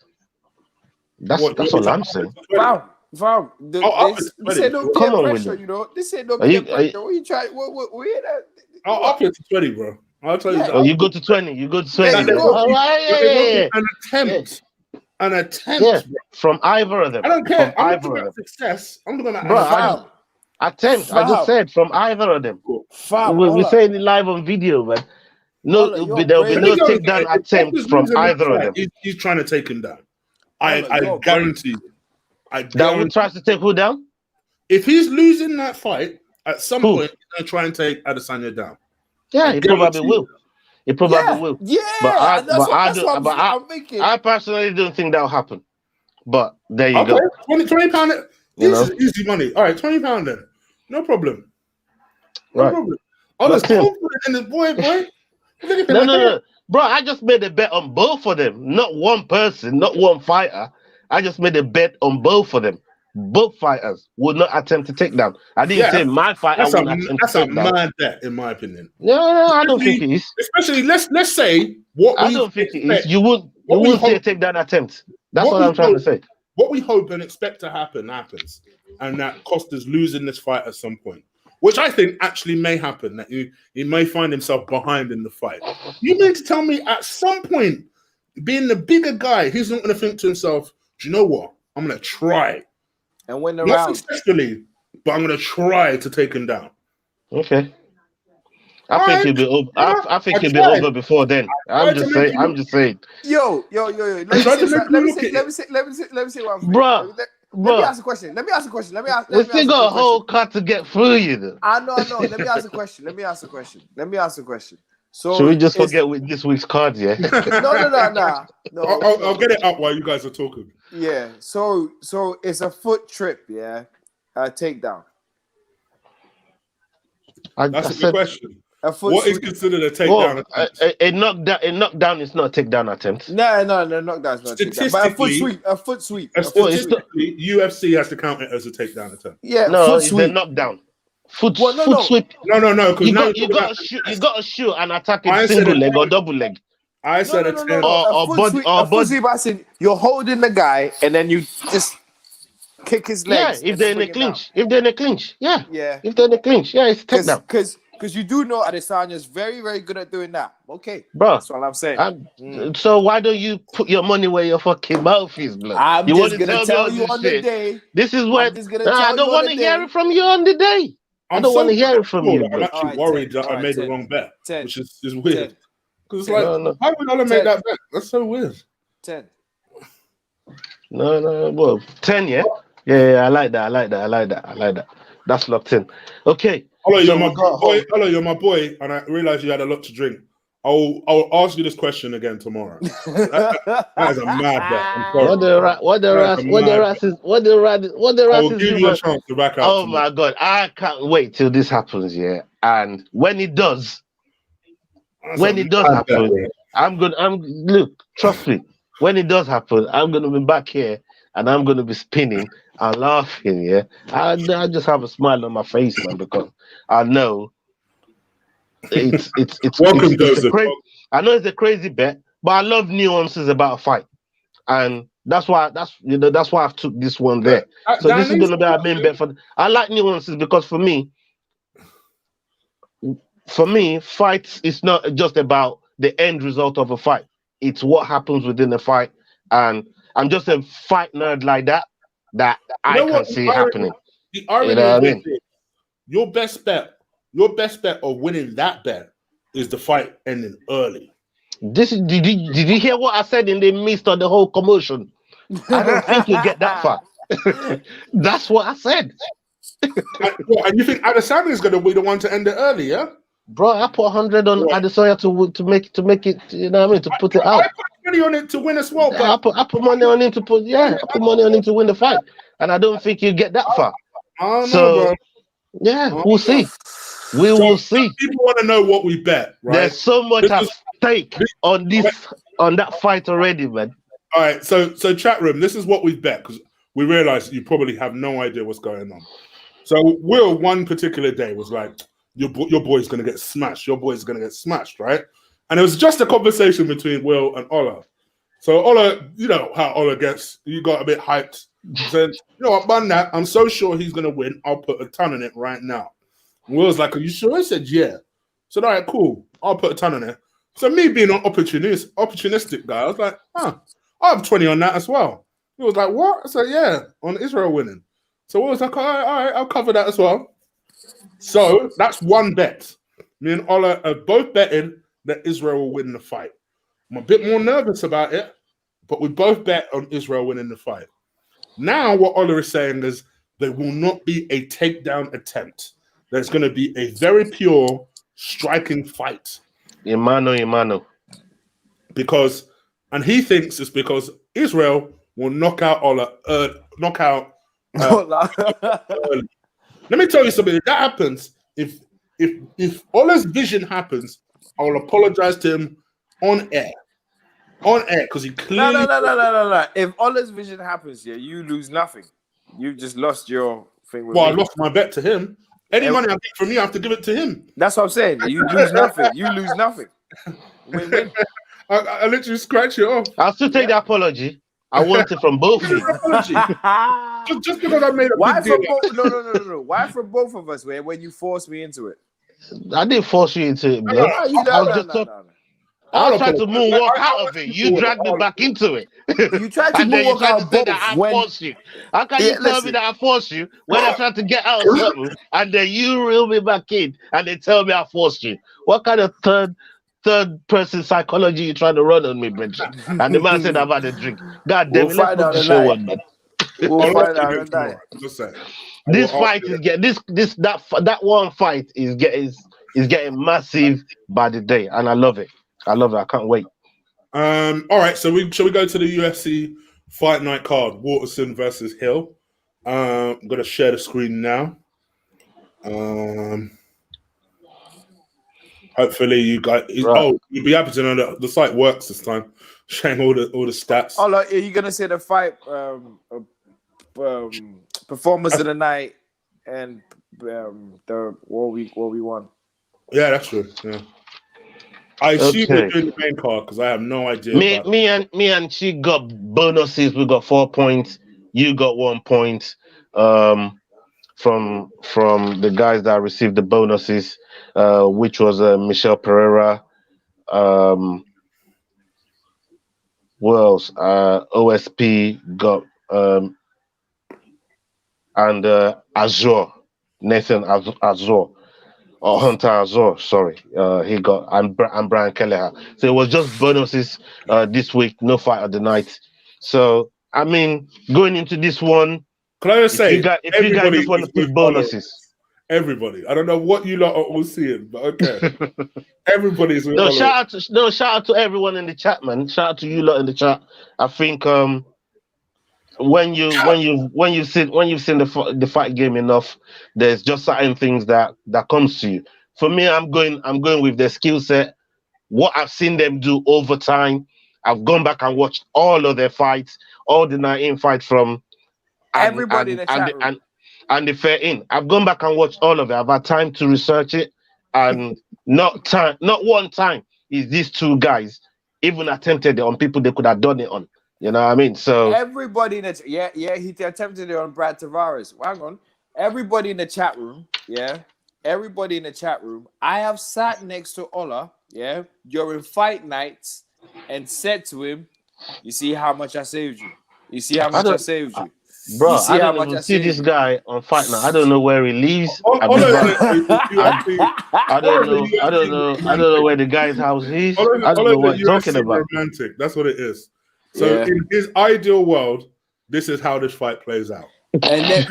Speaker 2: That's
Speaker 1: What,
Speaker 2: all I'm saying.
Speaker 3: Wow. This ain't no
Speaker 2: Come
Speaker 3: peer
Speaker 2: on,
Speaker 3: pressure,
Speaker 2: William.
Speaker 3: you know. This ain't no
Speaker 2: Are
Speaker 3: peer
Speaker 2: you-
Speaker 3: pressure. What you try? What?
Speaker 1: I'll up it to 20, bro. I'll tell you
Speaker 3: Yeah.
Speaker 1: that.
Speaker 2: Oh, you go to 20. You go to 20.
Speaker 3: There you
Speaker 2: then.
Speaker 3: go.
Speaker 2: All right,
Speaker 1: But it won't be
Speaker 2: yeah.
Speaker 1: an attempt. An attempt,
Speaker 2: Yeah,
Speaker 1: bro.
Speaker 2: from either of them.
Speaker 1: I don't care.
Speaker 2: From
Speaker 1: I'm not
Speaker 2: either
Speaker 1: talking
Speaker 2: of
Speaker 1: about
Speaker 2: them.
Speaker 1: success. I'm talking about
Speaker 2: Bro,
Speaker 1: attempt.
Speaker 2: Attempt. I just said from either of them. We're saying it live on video, man. No,
Speaker 3: Ola,
Speaker 2: there'll be
Speaker 1: Let
Speaker 2: no
Speaker 1: me go.
Speaker 2: takedown
Speaker 1: If
Speaker 2: attempt
Speaker 1: Walter's
Speaker 2: from
Speaker 1: losing that
Speaker 2: either of
Speaker 1: fight,
Speaker 2: them.
Speaker 1: He's trying to take him down.
Speaker 3: Ola,
Speaker 1: I
Speaker 3: you're
Speaker 1: guarantee you. I
Speaker 2: That
Speaker 1: guarantee.
Speaker 2: would try to take who down?
Speaker 1: If he's losing that fight, at some
Speaker 2: Who?
Speaker 1: point, he's going to try and take Adesanya down.
Speaker 2: Yeah,
Speaker 1: I
Speaker 2: he probably
Speaker 1: guarantee
Speaker 2: will. He probably will.
Speaker 3: Yeah,
Speaker 2: But
Speaker 3: I'm thinking.
Speaker 2: I personally don't think that'll happen. But there you
Speaker 1: Okay,
Speaker 2: go.
Speaker 1: £20.
Speaker 2: You know?
Speaker 1: Easy money. All right, £20 then. No problem. No
Speaker 2: Right.
Speaker 1: problem. Oh, there's
Speaker 2: But still-
Speaker 1: confidence in this boy. Look at him.
Speaker 2: No. Bro, I just made a bet on both of them. Not one person, not one fighter. I just made a bet on both of them. Both fighters would not attempt to take down. I didn't say my fighter
Speaker 1: That's
Speaker 2: would attempt
Speaker 1: that's
Speaker 2: to
Speaker 1: a
Speaker 2: take down.
Speaker 1: mad bet, in my opinion.
Speaker 2: No, I don't think it is.
Speaker 1: Especially, let's say what
Speaker 2: I
Speaker 1: we
Speaker 2: don't think it
Speaker 1: expect,
Speaker 2: is. You wouldn't say a takedown attempt. That's what I'm trying to say.
Speaker 1: What we hope and expect to happen happens, and that Costa's losing this fight at some point, which I think actually may happen. That he may find himself behind in the fight. You mean to tell me at some point, being the bigger guy, he's not going to think to himself, "Do you know what? I'm going to try
Speaker 3: And win the
Speaker 1: not
Speaker 3: round.
Speaker 1: successfully, but I'm going to try to take him down."
Speaker 2: Okay. I think he'll be over. I think he'll be
Speaker 1: tried.
Speaker 2: over before then. I'm just saying.
Speaker 3: Yo. Let me say one thing.
Speaker 2: Bro.
Speaker 3: Let me ask a question.
Speaker 2: We still got a whole cut to get through, you know.
Speaker 3: I know. Let me ask a question. So
Speaker 2: should we just forget with this week's cards, yeah?
Speaker 3: No.
Speaker 1: I'll get it up while you guys are talking.
Speaker 3: Yeah. So it's a foot trip, yeah. Takedown.
Speaker 1: That's a good question. What is considered a takedown?
Speaker 2: A knockdown is not a takedown attempt.
Speaker 3: No, knockdown's not a takedown. But a foot sweep.
Speaker 1: Statistically, UFC has to count it as a takedown attempt.
Speaker 3: Yeah,
Speaker 2: no, it's a knockdown. Foot sweep.
Speaker 1: No.
Speaker 2: You got to shoot and attack it single leg or double leg.
Speaker 1: I said a
Speaker 3: foot sweep. I said you're holding the guy and then you just kick his legs.
Speaker 2: Yeah, if they're in a clinch. If they're in a clinch, yeah. If they're in a clinch, it's a takedown.
Speaker 3: Because you do know Adesanya's very, very good at doing that. Okay,
Speaker 2: bro.
Speaker 3: That's what I'm saying.
Speaker 2: So why don't you put your money where your fucking mouth is, blood?
Speaker 3: I'm just gonna tell you on the day.
Speaker 2: This is where I don't want to hear it from you on the day. I don't want to hear it from you.
Speaker 1: I'm actually worried that I made the wrong bet, which is weird. Because it's like, how would I make that bet? That's so weird.
Speaker 3: 10.
Speaker 2: No. Well, 10, yeah. Yeah, I like that. That's locked in. Okay.
Speaker 1: Hello, you're my boy, and I realized you had a lot to drink. I'll ask you this question again tomorrow. That is a mad bet. I'm sorry.
Speaker 2: What the rat
Speaker 1: I will give you a chance to back out.
Speaker 2: Oh my god, I can't wait till this happens, yeah. And when it does happen, look, trust me. When it does happen, I'm gonna be back here and I'm gonna be spinning and laughing, yeah. I just have a smile on my face, man, because I know it's
Speaker 1: welcome, Joseph.
Speaker 2: I know it's a crazy bet, but I love nuances about a fight, and that's why I've took this one there. So this is gonna be our main bet I like nuances because for me, fights is not just about the end result of a fight. It's what happens within the fight, and I'm just a fight nerd like that I can see happening.
Speaker 1: The irony your best bet of winning that bet is the fight ending early.
Speaker 2: Did you hear what I said in the midst of the whole commotion? I don't think you get that far. That's what I said.
Speaker 1: And you think Adesanya is going to be the one to end it early, yeah?
Speaker 2: Bro, I put 100 on Adesanya to make it. You know what I mean? To put it out.
Speaker 1: I put money on it to win as well.
Speaker 2: I put money on him to win the fight, and I don't think you get that far.
Speaker 1: I don't know,
Speaker 2: So
Speaker 1: bro.
Speaker 2: yeah,
Speaker 1: I
Speaker 2: we'll
Speaker 1: don't know.
Speaker 2: see. We will see.
Speaker 1: People want to know what we bet, right?
Speaker 2: There's so much
Speaker 1: This
Speaker 2: at
Speaker 1: is-
Speaker 2: stake on that fight already, man.
Speaker 1: All right, so chat room, this is what we bet because we realize you probably have no idea what's going on. So Will, one particular day was like, your boy's gonna get smashed. Your boy's gonna get smashed, right? And it was just a conversation between Will and Ola. So Ola, you know how Ola gets. You got a bit hyped. Said, you know what, man, that I'm so sure he's gonna win. I'll put a ton on it right now. Will's like, are you sure? I said, yeah. So all right, cool. I'll put a ton on it. So me being an opportunistic guy, I was like, huh, I have 20 on that as well. He was like, what? I said, yeah, on Israel winning. So I was like, all right, I'll cover that as well. So that's one bet. Me and Ola are both betting that Israel will win the fight. I'm a bit more nervous about it, but we both bet on Israel winning the fight. Now what Ola is saying is there will not be a takedown attempt. There's going to be a very pure striking fight.
Speaker 2: Imano.
Speaker 1: Because, and he thinks it's because Israel will knock out Ola, early. Let me tell you something. If that happens, if Ola's vision happens, I will apologize to him on air. On air, because he clearly...
Speaker 3: No. If Ola's vision happens, yeah, you lose nothing. You just lost your thing with
Speaker 1: Well,
Speaker 3: me.
Speaker 1: I lost my bet to him. Any money I get from me, I have to give it to him.
Speaker 3: That's what I'm saying. You lose nothing. You lose nothing. Win-win.
Speaker 1: I literally scratch it off.
Speaker 2: I'll still take the apology. I want it from both of you.
Speaker 1: Apology. just because I made a
Speaker 3: Why
Speaker 1: big
Speaker 3: from
Speaker 1: deal.
Speaker 3: both? No. Why from both of us? When you forced me into it?
Speaker 2: I didn't force you into it, man. I was trying to moonwalk out of it. You dragged me back into it.
Speaker 3: You tried to
Speaker 2: and then you
Speaker 3: moonwalk
Speaker 2: tried to
Speaker 3: out
Speaker 2: say
Speaker 3: both.
Speaker 2: that I forced you. How can you tell me that I forced you when I tried to get out of something and then you reel me back in and they tell me I forced you? What kind of third person psychology you trying to run on me, Bridget? And the man said I've had a drink. God damn it, let's put the show on, man.
Speaker 3: We'll find out on that.
Speaker 1: Just say.
Speaker 2: This fight is getting that one fight is getting massive by the day, and I love it. I can't wait.
Speaker 1: All right, so shall we go to the UFC Fight Night card? Waterson versus Hill. I'm gonna share the screen now. Hopefully you guys.
Speaker 2: Right.
Speaker 1: Oh, you'll be happy to know that the site works this time, showing all the stats.
Speaker 3: Oh, look, are you gonna say the fight performance of the night and the what we won?
Speaker 1: Yeah, that's true. Yeah. I assume we're doing the main card because I have no idea.
Speaker 2: Me and she got bonuses. We got 4 points. You got 1 point. From the guys that received the bonuses, which was Michelle Pereira. Who else? OSP got and Azure, Nathan Azure. Or Hunter Azor, sorry, he got and Brian Kelleher. So it was just bonuses this week, no fight of the night. So I mean, going into this one,
Speaker 1: can I just say,
Speaker 2: if you guys just want to put bonuses,
Speaker 1: everybody. I don't know what you lot are all seeing, but okay, everybody's.
Speaker 2: Shout out to everyone in the chat, man. Shout out to you lot in the chat. I think when you've seen the fight game enough, there's just certain things that comes to you. For me, I'm going with their skill set, what I've seen them do over time. I've gone back and watched all of their fights, all the 19 fights from
Speaker 3: everybody in the chat room.
Speaker 2: And the fair in. I've gone back and watched all of it. I've had time to research it, and not one time is these two guys even attempted it on people they could have done it on. You know what I mean? So
Speaker 3: everybody in the he attempted it on Brad Tavares. Hang on. Everybody in the chat room, everybody in the chat room. I have sat next to Ola, during fight nights and said to him, "You see how much I saved you. You see how much I saved you."
Speaker 2: Bro, I don't even see this guy on Fight Night. I don't know where he lives. I don't know where the guy's house is. I don't know what he's talking about.
Speaker 1: Romantic. That's what it is. So in his ideal world, this is how this fight plays out.
Speaker 3: And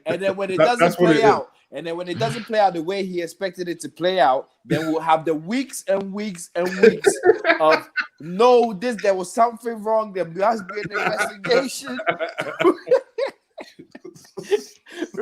Speaker 3: then when it doesn't play out, the way he expected it to play out, then we'll have the weeks and weeks and weeks of there was something wrong. There must be an investigation.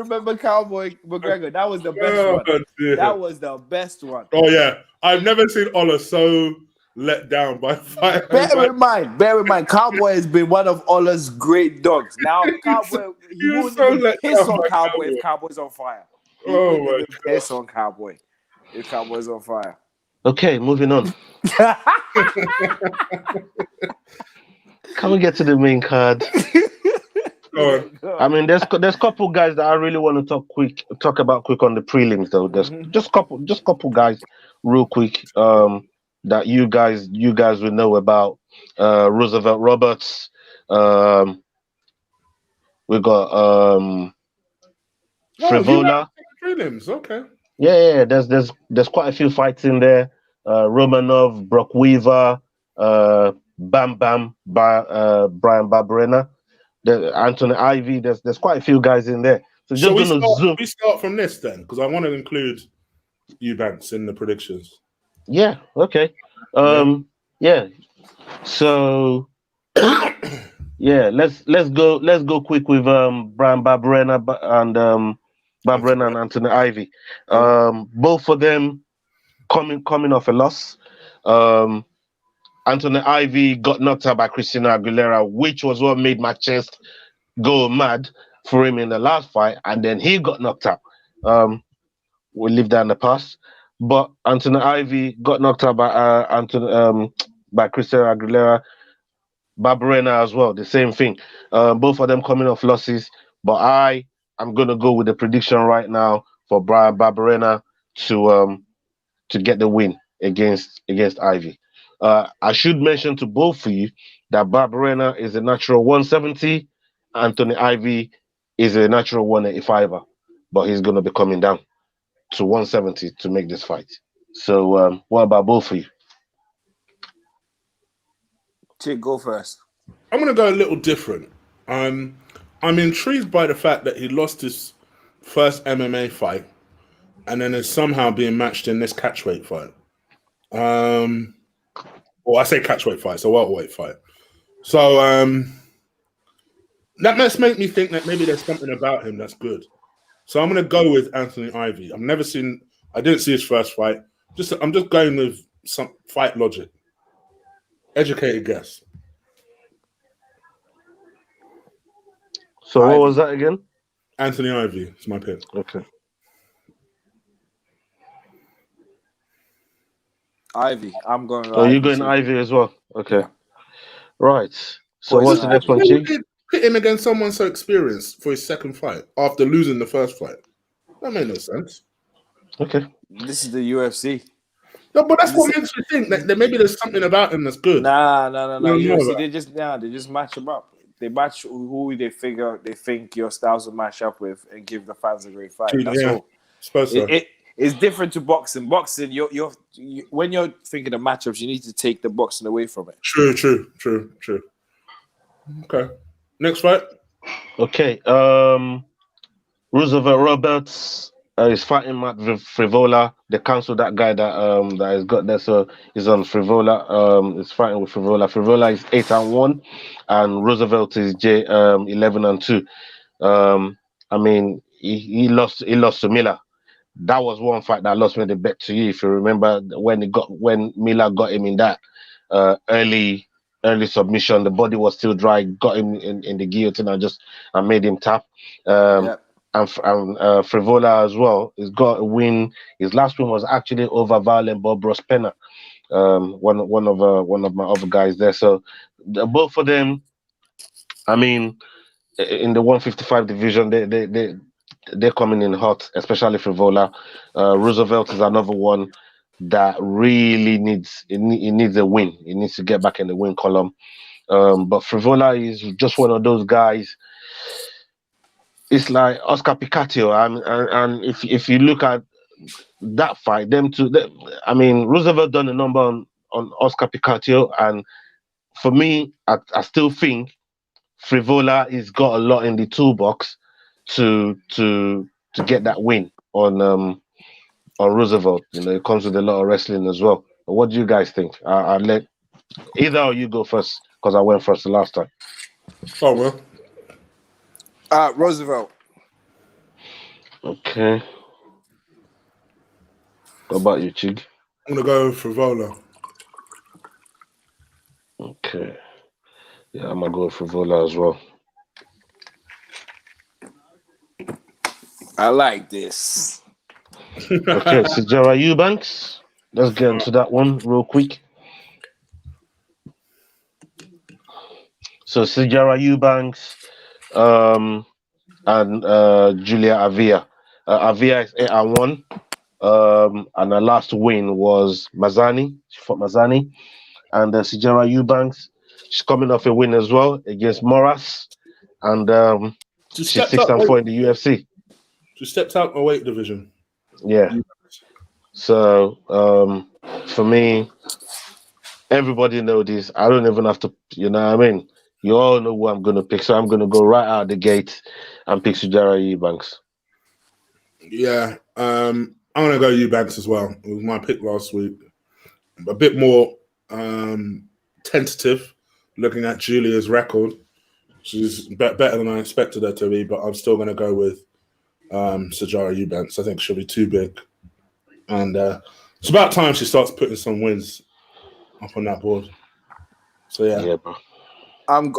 Speaker 3: remember Cowboy McGregor? That was the best
Speaker 1: Oh,
Speaker 3: one.
Speaker 1: dear.
Speaker 3: That was the best one.
Speaker 1: Oh yeah, I've never seen Ola so let down by fight.
Speaker 3: Bear in mind, Cowboy has been one of Ola's great dogs. Now, Cowboy, he
Speaker 1: he was
Speaker 3: won't
Speaker 1: so
Speaker 3: even
Speaker 1: let
Speaker 3: piss
Speaker 1: down
Speaker 3: on
Speaker 1: by
Speaker 3: Cowboy if
Speaker 1: Cowboy.
Speaker 3: Cowboy's on fire. He
Speaker 1: Oh
Speaker 3: wouldn't
Speaker 1: my
Speaker 3: even piss on Cowboy if Cowboy's on fire.
Speaker 2: Okay, moving on. Can we get to the main card?
Speaker 1: Go on.
Speaker 2: I mean, there's couple guys that I really want to talk about quick on the prelims though. There's just couple guys real quick that you guys will know about. Roosevelt Roberts. We got Frivola.
Speaker 1: Prelims, okay.
Speaker 2: Yeah. There's quite a few fights in there. Romanov, Brock Weaver, Bam Bam, Brian Barberena. Anthony Ivy, there's quite a few guys in there. So just gonna zoom.
Speaker 1: We start from this then, because I want to include Eubanks in the predictions.
Speaker 2: Yeah. Okay. Yeah. So yeah, let's go quick with Brian Barberena and Barberena and Anthony Ivy. Both of them coming off a loss. Anthony Ivy got knocked out by Christina Aguilera, which was what made my chest go mad for him in the last fight, and then he got knocked out. We'll leave that in the past. But Anthony Ivy got knocked out by Christina Aguilera, Barberena as well, the same thing. Both of them coming off losses, but I'm gonna go with the prediction right now for Brian Barberena to get the win against Ivy. I should mention to both of you that Barberena is a natural 170. Anthony Ivy is a natural 185er, but he's going to be coming down to 170 to make this fight. So, what about both of you?
Speaker 3: Chig, go first.
Speaker 1: I'm going to go a little different. I'm intrigued by the fact that he lost his first MMA fight and then is somehow being matched in this catchweight fight. Well, I say catchweight fight, so welterweight fight. So that must make me think that maybe there's something about him that's good. So I'm going to go with Anthony Ivy. I didn't see his first fight. I'm just going with some fight logic. Educated guess.
Speaker 2: So Ivy. What was that again?
Speaker 1: Anthony Ivy is my pick.
Speaker 2: Okay.
Speaker 3: Ivy. I'm going.
Speaker 2: So you're going Ivy as well. Okay. Yeah. Right. So what's the next one, Chig?
Speaker 1: Pit him against someone so experienced for his second fight after losing the first fight. That made no sense.
Speaker 2: Okay.
Speaker 3: This is the UFC.
Speaker 1: No, but that's what makes me think that maybe there's something about him that's good.
Speaker 3: No. UFC, they just match him up. They match who they think your styles will match up with and give the fans a great fight. That's all.
Speaker 1: Suppose so.
Speaker 3: It's different to boxing. Boxing, you when you're thinking of matchups, you need to take the boxing away from it.
Speaker 1: True. Okay. Next fight.
Speaker 2: Okay. Roosevelt Roberts is fighting Matt Frivola. They cancelled that guy that has got there, so he's on Frivola. He's fighting with Frivola. Frivola is 8-1, and Roosevelt is 11-2. I mean, he lost to Miller. That was one fight that lost me the bet to you. If you remember when Miller got him in that early submission, the body was still dry, got him in the guillotine and made him tap. And Frivola as well. He's got a win. His last win was actually over Violent Bob Rospena, one of my other guys there. So both of them, I mean, in the 155 division, they're coming in hot, especially Frivola. Roosevelt is another one that really needs a win. He needs to get back in the win column. But Frivola is just one of those guys. It's like Oscar Picatio, and if you look at that fight, I mean, Roosevelt done a number on Oscar Picatio, and for me, I still think Frivola has got a lot in the toolbox to get that win on Roosevelt. You know, it comes with a lot of wrestling as well. But what do you guys think? I'll let either of you go first because I went first the last time.
Speaker 1: Oh well.
Speaker 3: Roosevelt.
Speaker 2: Okay. What about you, Chig?
Speaker 1: I'm gonna go for Vola.
Speaker 2: Okay. Yeah, I'm gonna go for Vola as well.
Speaker 3: I like this.
Speaker 2: Okay, Sijara Eubanks. Let's get into that one real quick. So Sijara Eubanks and Julia Avia. Avia is 8-1. And her last win was Mazani. She fought Mazani. And Sijara Eubanks, she's coming off a win as well against Moras. And
Speaker 1: Just
Speaker 2: she's
Speaker 1: stepped up
Speaker 2: 6-4
Speaker 1: weight.
Speaker 2: in the UFC.
Speaker 1: Just stepped out my weight division.
Speaker 2: Yeah. So for me, everybody know this. I don't even have to, you know what I mean? You all know who I'm gonna pick. So I'm gonna go right out the gate and pick Sijara Eubanks.
Speaker 1: Yeah, I'm gonna go Eubanks as well. It was my pick last week. A bit more tentative, looking at Julia's record. She's better than I expected her to be, but I'm still gonna go with Sijara Eubanks. I think she'll be too big, and it's about time she starts putting some wins up on that board. So yeah,
Speaker 2: bro.
Speaker 3: I'm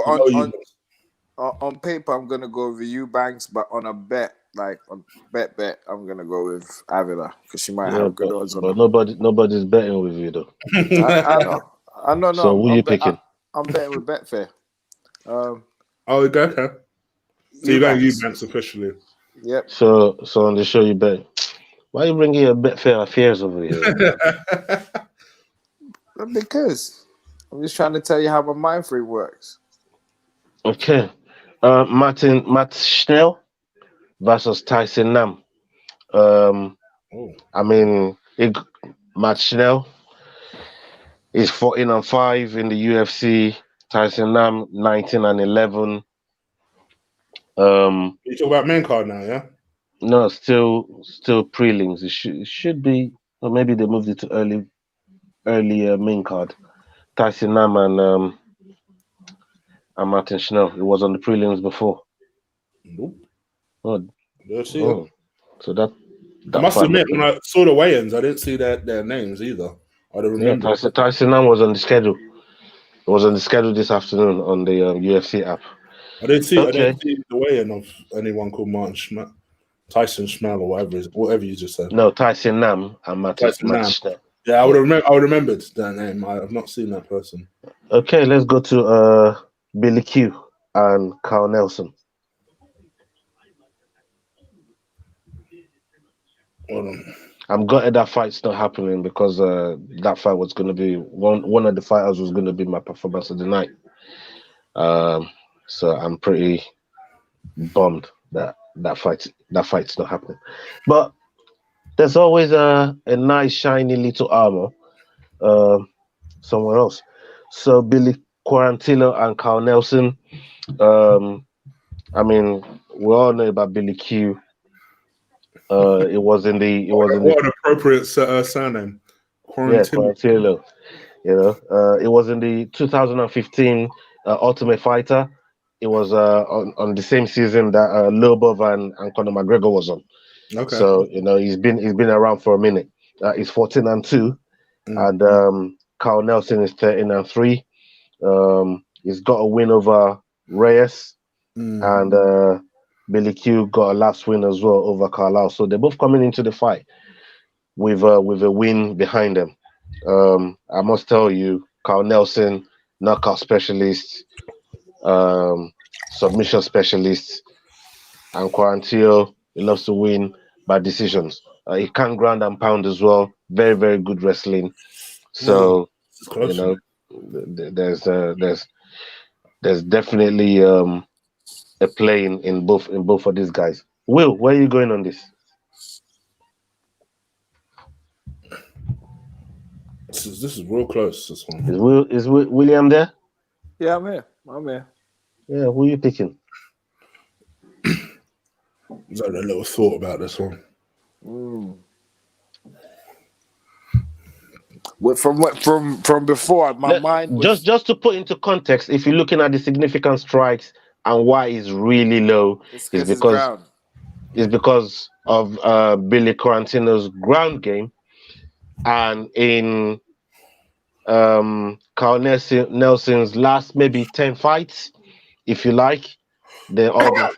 Speaker 3: on paper. I'm gonna go with Eubanks, but on a bet, like on bet, I'm gonna go with Avila because she might have good odds on
Speaker 2: But
Speaker 3: her.
Speaker 2: nobody's betting with you though.
Speaker 3: I know.
Speaker 2: So who you picking?
Speaker 3: I'm betting with Betfair.
Speaker 1: Oh, okay. So you're going Eubanks officially.
Speaker 3: Yep.
Speaker 2: So on the show you bet. Why are you bringing your Betfair affairs over here?
Speaker 3: Because I'm just trying to tell you how my mind frame works.
Speaker 2: Okay. Matt Schnell versus Tyson Nam. I mean, Matt Schnell is 14-5 in the UFC. Tyson Nam 19-11.
Speaker 1: You talk about main card now, yeah?
Speaker 2: No, still prelims. It should be, or maybe they moved it to early main card. Tyson Nam and Martin Schnell. It was on the prelims before.
Speaker 1: Nope.
Speaker 2: Oh,
Speaker 1: So
Speaker 2: that
Speaker 1: I must admit, when I saw the weigh-ins, I didn't see their names either. I don't remember.
Speaker 2: Yeah, Tyson Nam was on the schedule. It was on the schedule this afternoon on the UFC app.
Speaker 1: I didn't see the weigh-in of anyone called Tyson Schnell or whatever you just said.
Speaker 2: No, Tyson Nam and Martin Schnell.
Speaker 1: Yeah, I would have remembered that name. I have not seen that person.
Speaker 2: Okay, let's go to Billy Q and Carl Nelson.
Speaker 1: Hold on.
Speaker 2: I'm gutted that fight's not happening because that fight was going to be one of the fighters was going to be my performance of the night. So I'm pretty bummed that fight's not happening. But there's always a nice shiny little armor somewhere else. So Billy Quarantillo and Carl Nelson. I mean, we all know about Billy Q. What an
Speaker 1: appropriate surname.
Speaker 2: Quarantillo. You know, it was in the 2015 Ultimate Fighter. It was on the same season that Lobov and Conor McGregor was on.
Speaker 1: Okay.
Speaker 2: So you know he's been around for a minute. He's 14-2, and Carl Nelson is 13-3. He's got a win over Reyes, and Billy Q got a last win as well over Carlisle. So they're both coming into the fight with a win behind them. I must tell you, Carl Nelson, knockout specialist, submission specialist, and Quarantillo, he loves to win by decisions. He can ground and pound as well. Very, very good wrestling. So you know, there's definitely a play in both of these guys. Will, where are you going on this?
Speaker 1: This is real close. This one.
Speaker 2: Is William there?
Speaker 3: Yeah, I'm here.
Speaker 2: Yeah, who are you picking?
Speaker 1: I've had a little thought about this one.
Speaker 3: From before, my mind was...
Speaker 2: just to put into context. If you're looking at the significant strikes and why it's really low,
Speaker 3: it's because
Speaker 2: is because of Billy Quarantino's ground game, and in Carl Nelson's last maybe 10 fights, if you like, they've all been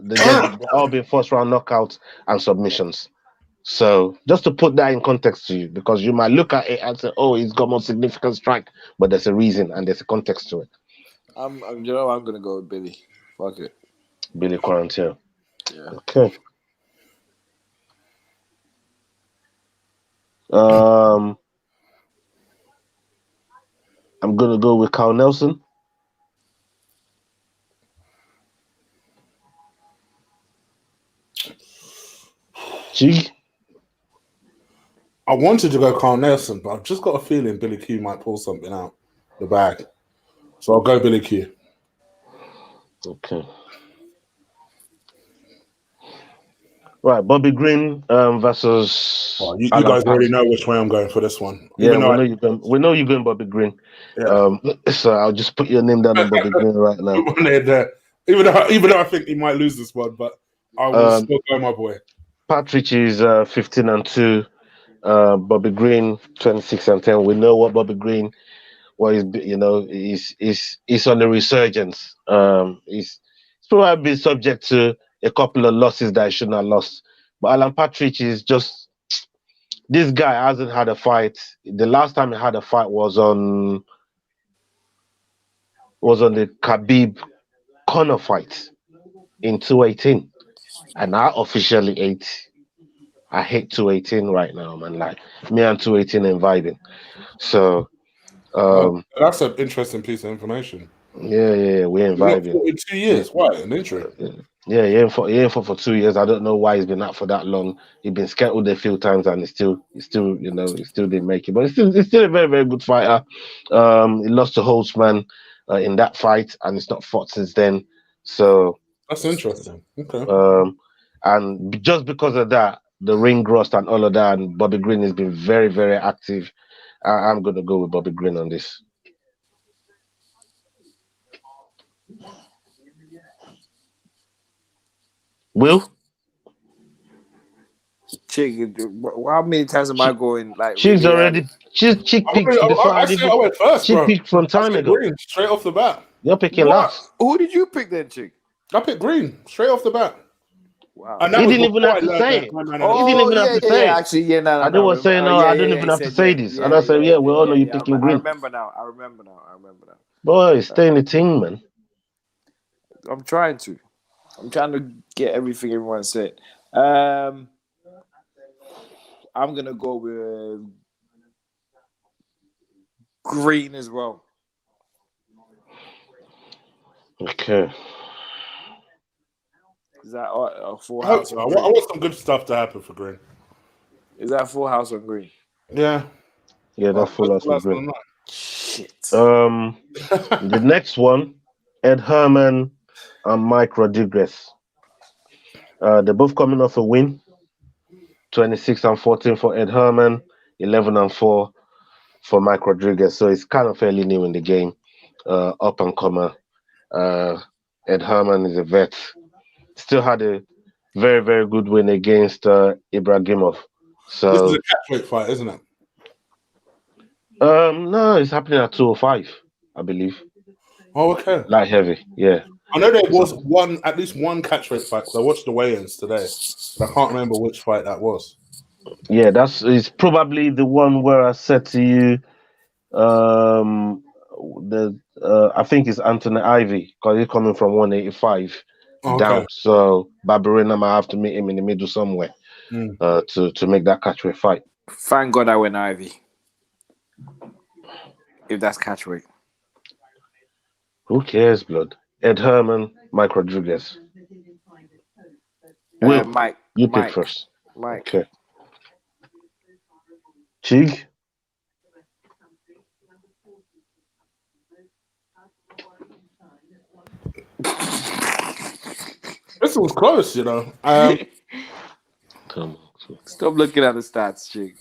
Speaker 2: they've all been first round knockouts and submissions. So just to put that in context to you, because you might look at it and say, "Oh, he's got more significant strike," but there's a reason and there's a context to it.
Speaker 3: I'm gonna go with Billy. Fuck it.
Speaker 2: Billy Quarantino.
Speaker 3: Yeah.
Speaker 2: Okay. I'm gonna go with Carl Nelson. Chig.
Speaker 1: I wanted to go Carl Nelson, but I've just got a feeling Billy Q might pull something out the bag. So I'll go Billy Q.
Speaker 2: Okay. Right, Bobby Green versus.
Speaker 1: You guys already know which way I'm going for this one.
Speaker 2: Yeah, we know you're going Bobby Green.
Speaker 1: Yeah.
Speaker 2: So I'll just put your name down on Bobby Green right now.
Speaker 1: Even though I think he might lose this one, but I will still go my boy.
Speaker 2: Patrick is 15-2. Bobby Green 26-10. We know what Bobby Green, he's on the resurgence. He's probably been subject to a couple of losses that he shouldn't have lost. But Alan Partridge is just, this guy hasn't had a fight. The last time he had a fight was on the Khabib Conor fight in 218, and I officially hate 218 right now, man. Like, me and 218 and vibing. So
Speaker 1: that's an interesting piece of information.
Speaker 2: Yeah, we ain't vibing.
Speaker 1: In 2 years, why? An injury?
Speaker 2: Yeah, he ain't fought for 2 years. I don't know why he's been out for that long. He's been scheduled a few times and he still didn't make it. But he's still a very, very good fighter. He lost to Holtzman in that fight, and he's not fought since then. So
Speaker 1: that's interesting. Okay.
Speaker 2: And just because of that, the ring rust and all of that, and Bobby Green has been very, very active. I'm gonna go with Bobby Green on this. Will?
Speaker 3: Chig, how many times am I going? Like,
Speaker 2: Chig already. Chig picked
Speaker 1: I went first,
Speaker 2: Chig
Speaker 1: bro.
Speaker 2: picked from time ago.
Speaker 1: Green, straight off the bat.
Speaker 2: You're picking last.
Speaker 3: Who did you pick then, Chig?
Speaker 1: I picked Green straight off the bat.
Speaker 3: Wow.
Speaker 2: And he didn't even have to say it. He didn't even have to say it.
Speaker 3: Actually, yeah, no.
Speaker 2: I didn't say no. I don't even have to say this. And I said, yeah, we all know you're picking Green.
Speaker 3: I remember now.
Speaker 2: Boy, stay in the team, man.
Speaker 3: I'm trying to get everything everyone said. I'm gonna go with Green as well.
Speaker 2: Okay.
Speaker 3: Is that a full house?
Speaker 1: I want some good stuff to happen for Green.
Speaker 3: Is that full house on Green?
Speaker 1: Yeah.
Speaker 2: Yeah, that's full house on Green.
Speaker 3: Shit.
Speaker 2: The next one, Ed Herman and Mike Rodriguez. They're both coming off a win. 26-14 for Ed Herman, 11-4 for Mike Rodriguez. So it's kind of fairly new in the game. Up and comer. Ed Herman is a vet. Still had a very, very good win against Ibragimov. So
Speaker 1: this is a catchweight fight, isn't it?
Speaker 2: No, it's happening at 205, I believe.
Speaker 1: Oh, okay.
Speaker 2: Light heavy, yeah.
Speaker 1: I know there was at least one catchweight fight. So I watched the weigh-ins today, but I can't remember which fight that was.
Speaker 2: Yeah, it's probably the one where I said to you, I think it's Anthony Ivy, because he's coming from 185 down. So Barberena might have to meet him in the middle somewhere to make that catchweight fight.
Speaker 3: Thank God I went Ivy. If that's catchweight.
Speaker 2: Who cares, blood? Ed Herman, Mike Rodriguez. Will,
Speaker 3: Mike.
Speaker 2: You pick first.
Speaker 3: Mike.
Speaker 2: Okay. Chig?
Speaker 1: This was close, you know.
Speaker 2: Come on.
Speaker 3: Stop looking at the stats, Chig.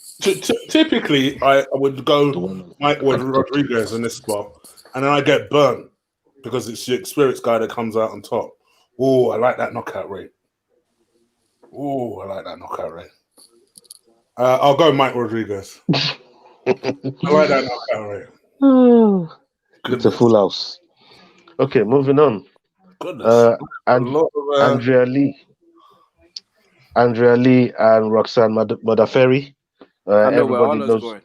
Speaker 1: Typically, I would go Mike Rodriguez in this spot, and then I get burnt because it's the experienced guy that comes out on top. Oh, I like that knockout rate. Oh, I like that knockout rate. I'll go Mike Rodriguez. I like that knockout rate.
Speaker 2: It's a
Speaker 1: Goodness.
Speaker 2: full house. Okay, moving on.
Speaker 1: Goodness. A
Speaker 2: And
Speaker 1: lot of
Speaker 2: Andrea Lee and Roxanne Modafferi.
Speaker 3: I know where
Speaker 2: Everybody
Speaker 3: all us
Speaker 2: knows.
Speaker 3: going.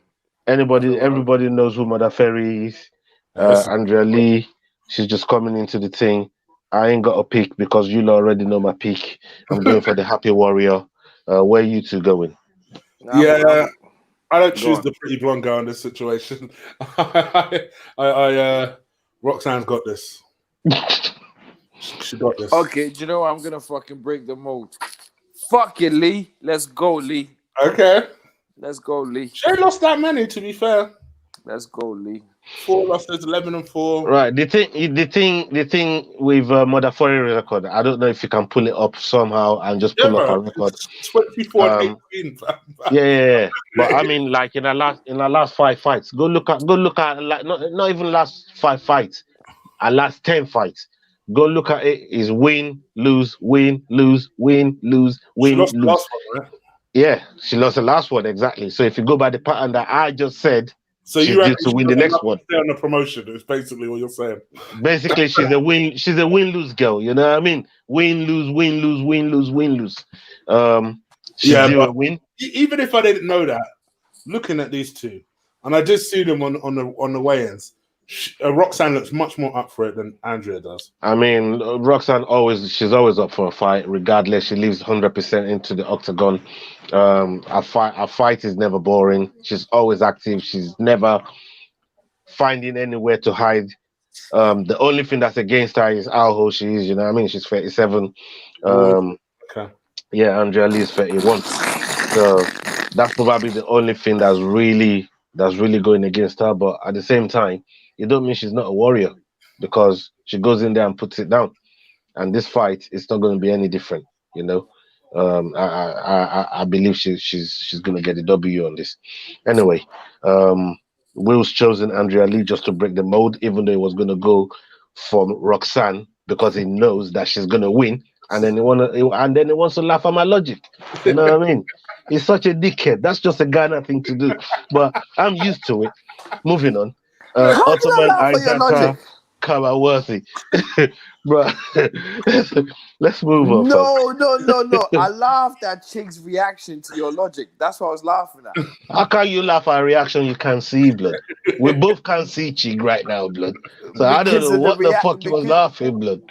Speaker 2: Everybody knows who Modafferi is. Andrea Lee, she's just coming into the thing. I ain't got a pick because you already know my pick. I'm going for the Happy Warrior. Where you two going?
Speaker 1: Yeah, I don't choose
Speaker 3: on.
Speaker 1: the pretty blonde girl in this situation. Roxanne's got this. She got this.
Speaker 3: Okay, do you know what? I'm gonna fucking break the mold. Fuck it, Lee. Let's go, Lee.
Speaker 1: Okay.
Speaker 3: Let's go, Lee.
Speaker 1: She ain't lost that many, to be fair.
Speaker 3: Let's go, Lee.
Speaker 1: 4 losses, 11-4.
Speaker 2: Right. The thing with Modafferi record, I don't know if you can pull it up somehow and just pull up
Speaker 1: bro.
Speaker 2: a record.
Speaker 1: 24-18.
Speaker 2: Yeah. But I mean, like in the last 5 fights, go look at like not even last 5 fights, last 10 fights. Go look at it. Is win, lose, win, lose, win, lose, win,
Speaker 1: She lost
Speaker 2: lose.
Speaker 1: the last one, right?
Speaker 2: Yeah, she lost the last one exactly. So if you go by the pattern that I just said,
Speaker 1: so
Speaker 2: she's
Speaker 1: you
Speaker 2: due to win the next one.
Speaker 1: Stay on the promotion. Is basically what you're saying.
Speaker 2: Basically, she's a win-lose girl. You know what I mean? Win, lose, win, lose, win, lose, win, lose. She's due a win.
Speaker 1: Even if I didn't know that, looking at these two, and I did see them on the weigh-ins, Roxanne looks much more up for it than Andrea does.
Speaker 2: I mean, Roxanne she's always up for a fight, regardless. She leaves 100% into the octagon. A fight is never boring. She's always active. She's never finding anywhere to hide. The only thing that's against her is how old she is. You know what I mean? She's 37.
Speaker 1: Okay.
Speaker 2: Yeah, Andrea Lee is 31. So that's probably the only thing that's really going against her. But at the same time, it don't mean she's not a warrior, because she goes in there and puts it down. And this fight is not going to be any different. You know, I believe she's going to get the W on this. Anyway, Will's chosen Andrea Lee just to break the mold, even though he was going to go for Roxanne because he knows that she's going to win. And then he wants to laugh at my logic. You know what I mean? He's such a dickhead. That's just a Ghana thing to do. But I'm used to it. Moving on. Ottoman Isaka Kamaworthy. Bro, let's move on.
Speaker 3: No. I laughed at Chig's reaction to your logic. That's what I was laughing at.
Speaker 2: How can you laugh at a reaction you can't see, blood? We both can't see Chig right now, blood. So I don't know what the fuck you was laughing, blood.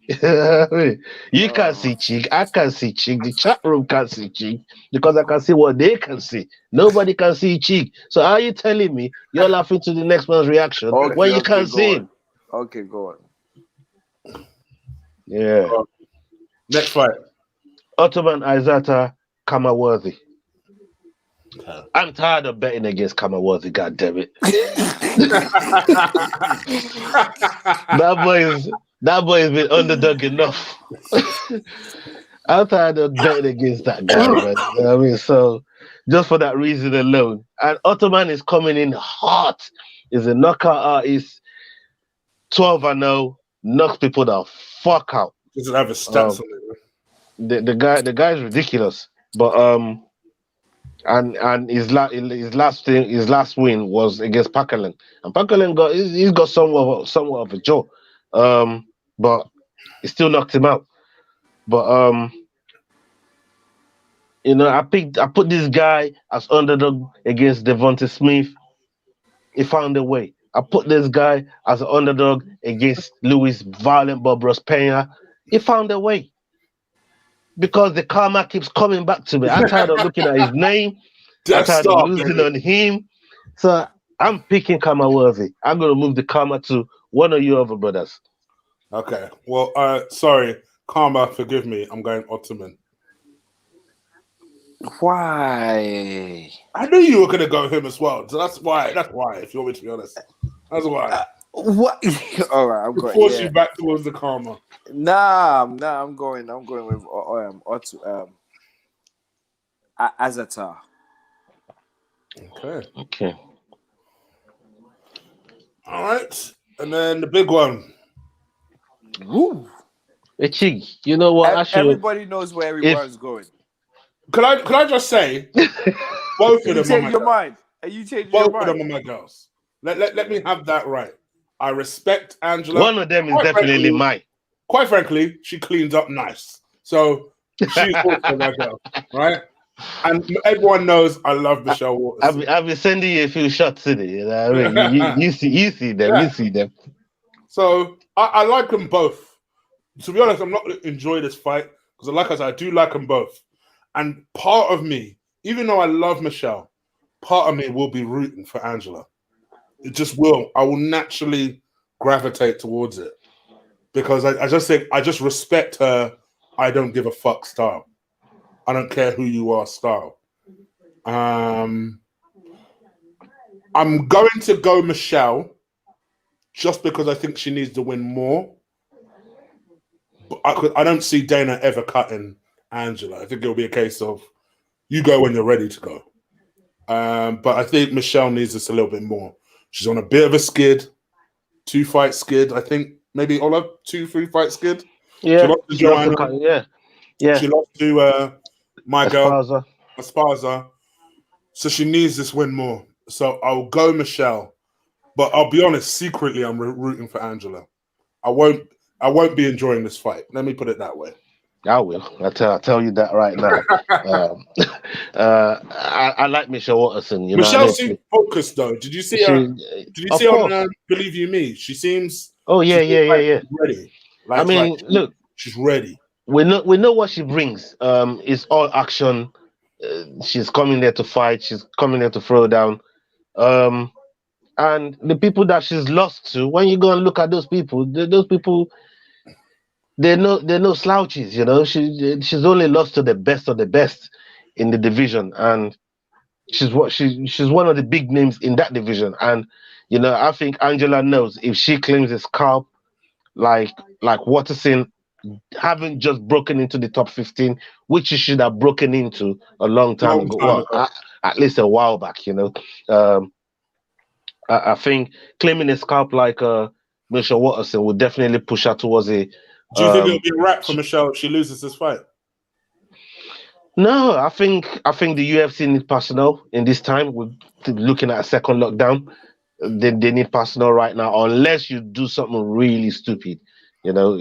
Speaker 2: You can't see Chig. I can't see Chig. The chat room can't see Chig because I can see what they can see. Nobody can see Chig. So how are you telling me you're laughing to the next man's reaction when you can't see him?
Speaker 3: Okay, go on.
Speaker 2: Yeah.
Speaker 1: Next fight.
Speaker 2: Ottoman Isaka Kamaworthy. Okay. I'm tired of betting against Kamaworthy, god damn it. That boy has been underdog enough. I'm tired of betting against that guy, man. You know what I mean? So just for that reason alone. And Ottoman is coming in hot. He's a knockout artist. 12-0, knocks people the fuck out.
Speaker 1: Doesn't have a stats on it.
Speaker 2: The guy is ridiculous. But and his last win was against Packerland. And Packerland he's got somewhat of a jaw. But he still knocked him out. But I put this guy as underdog against Devonta Smith. He found a way. I put this guy as an underdog against Luis Violent Bobros Pena. He found a way. Because the karma keeps coming back to me. I'm tired of looking at his name. I'm tired of losing on him. So I'm picking Kamaworthy. I'm going to move the karma to one of your other brothers.
Speaker 1: Okay. Well, sorry. Karma, forgive me. I'm going Ottoman.
Speaker 3: Why?
Speaker 1: I knew you were going to go him as well. So that's why, if you want me to be honest. That's why.
Speaker 3: What? All right, I'm going.
Speaker 1: Force you back towards the karma.
Speaker 3: Nah, I'm going with Azatar.
Speaker 1: Okay. All right. And then the big one.
Speaker 3: Woo.
Speaker 2: Chig, you know what?
Speaker 3: Everybody knows where everyone's going.
Speaker 1: Could I just say, both of them are
Speaker 3: change
Speaker 1: my
Speaker 3: your
Speaker 1: girls.
Speaker 3: mind. Are you changing your
Speaker 1: Both of them
Speaker 3: mind?
Speaker 1: are my girls. Let me have that right. I respect Angela.
Speaker 2: One of them is definitely mine.
Speaker 1: Quite frankly, she cleans up nice. So she's also my girl, right? And everyone knows I love Michelle Waterson.
Speaker 2: I've been sending you a few shots in it. You know what I mean? you see them.
Speaker 1: Yeah.
Speaker 2: You see them.
Speaker 1: So I like them both. To be honest, I'm not enjoying this fight because, like I said, I do like them both. And part of me, even though I love Michelle, part of me will be rooting for Angela. It just will. I will naturally gravitate towards it because I just think I just respect her. I don't give a fuck style. I don't care who you are style. I'm going to go Michelle just because I think she needs to win more. But I don't see Dana ever cutting Angela. I think it'll be a case of you go when you're ready to go. But I think Michelle needs this a little bit more. She's on a bit of a skid, 2-fight skid. I think maybe Ola 2-3 fight skid.
Speaker 2: Yeah,
Speaker 1: she lost to Joanna.
Speaker 2: Yeah.
Speaker 1: She lost to my
Speaker 2: Esparza.
Speaker 1: girl Esparza. So she needs this win more. So I'll go Michelle. But I'll be honest, secretly I'm rooting for Angela. I won't be enjoying this fight. Let me put it that way.
Speaker 2: I will. I'll tell you that right now. I like Michelle Waterson. You
Speaker 1: Michelle
Speaker 2: know,
Speaker 1: seems focused though. Did you see her? Did you see her on Believe You Me? She seems.
Speaker 2: Oh yeah.
Speaker 1: Ready.
Speaker 2: Look,
Speaker 1: she's ready.
Speaker 2: We know what she brings. It's all action. She's coming there to fight. She's coming there to throw down. And the people that she's lost to, when you go and look at those people, they're no slouches. You know, she's only lost to the best of the best in the division, and she's one of the big names in that division. And you know, I think Angela knows if she claims a scalp like Waterson haven't just broken into the top 15, which she should have broken into a long time ago. At least a while back, you know. I think claiming a scalp like Michelle Waterson will definitely push her towards a.
Speaker 1: Do you think it'll be a wrap for Michelle if she loses this fight?
Speaker 2: No, I think the UFC needs personnel in this time. We're looking at a second lockdown. They need personnel right now, unless you do something really stupid, you know,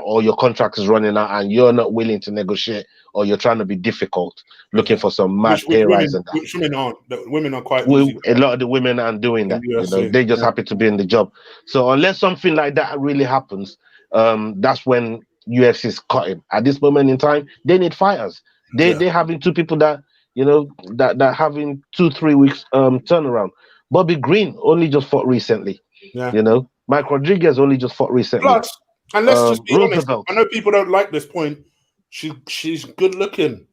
Speaker 2: or your contract is running out and you're not willing to negotiate, or you're trying to be difficult, looking for some mad pay rise and that.
Speaker 1: Which women aren't. The women are quite
Speaker 2: easy. A lot of the women aren't doing that. You know, they're just happy to be in the job. So unless something like that really happens, that's when UFC is cutting. At this moment in time, they need fighters. They're having two people that, you know, that having 2-3 weeks turnaround. Bobby Green only just fought recently.
Speaker 1: Yeah.
Speaker 2: You know, Mike Rodriguez only just fought recently.
Speaker 1: Plus, and let's just be honest. I know people don't like this point. She's good looking.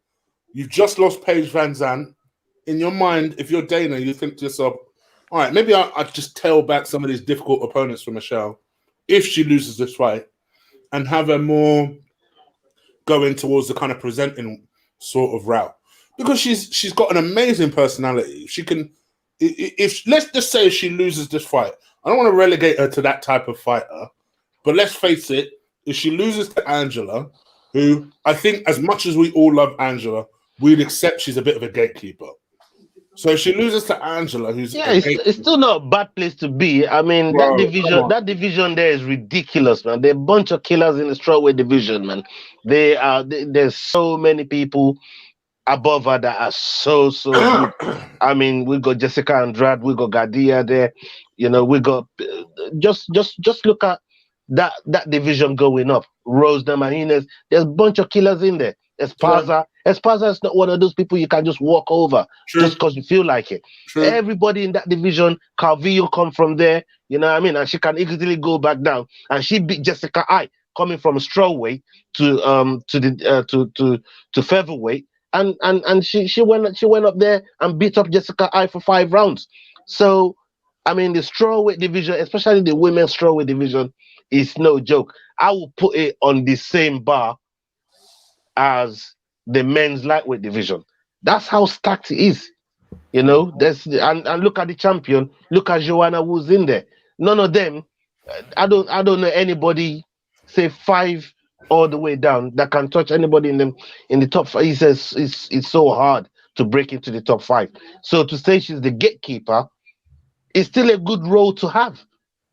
Speaker 1: You've just lost Paige Van Zandt. In your mind, if you're Dana, you think to yourself, all right, maybe I just tail back some of these difficult opponents for Michelle if she loses this fight and have her more going towards the kind of presenting sort of route. Because she's got an amazing personality. She can, if let's just say she loses this fight, I don't want to relegate her to that type of fighter, but let's face it, if she loses to Angela, who I think as much as we all love Angela, we'd accept she's a bit of a gatekeeper. So if she loses to Angela, who's
Speaker 2: it's still not a bad place to be. I mean, that division there is ridiculous, man. There are a bunch of killers in the strawweight division, man. There's so many people above her that are so good. I mean, we got Jessica Andrade, we got Gardia there. You know, we got just look at that division going up. Rose Namajunas, there's a bunch of killers in there. Esparza is not one of those people you can just walk over just because you feel like it. Everybody in that division, Calvillo come from there, you know what I mean? And she can easily go back down. And she beat Jessica I coming from strawweight to featherweight. And she went up there and beat up Jessica I for 5 rounds. So I mean, the strawweight division, especially the women's strawweight division, is no joke. I will put it on the same bar as the men's lightweight division. That's how stacked it is. You know, and look at the champion. Look at Joanna who's in there. None of them. I don't know anybody. Say 5 all the way down that can touch anybody in the top 5. He says it's so hard to break into the top 5. So to say she's the gatekeeper is still a good role to have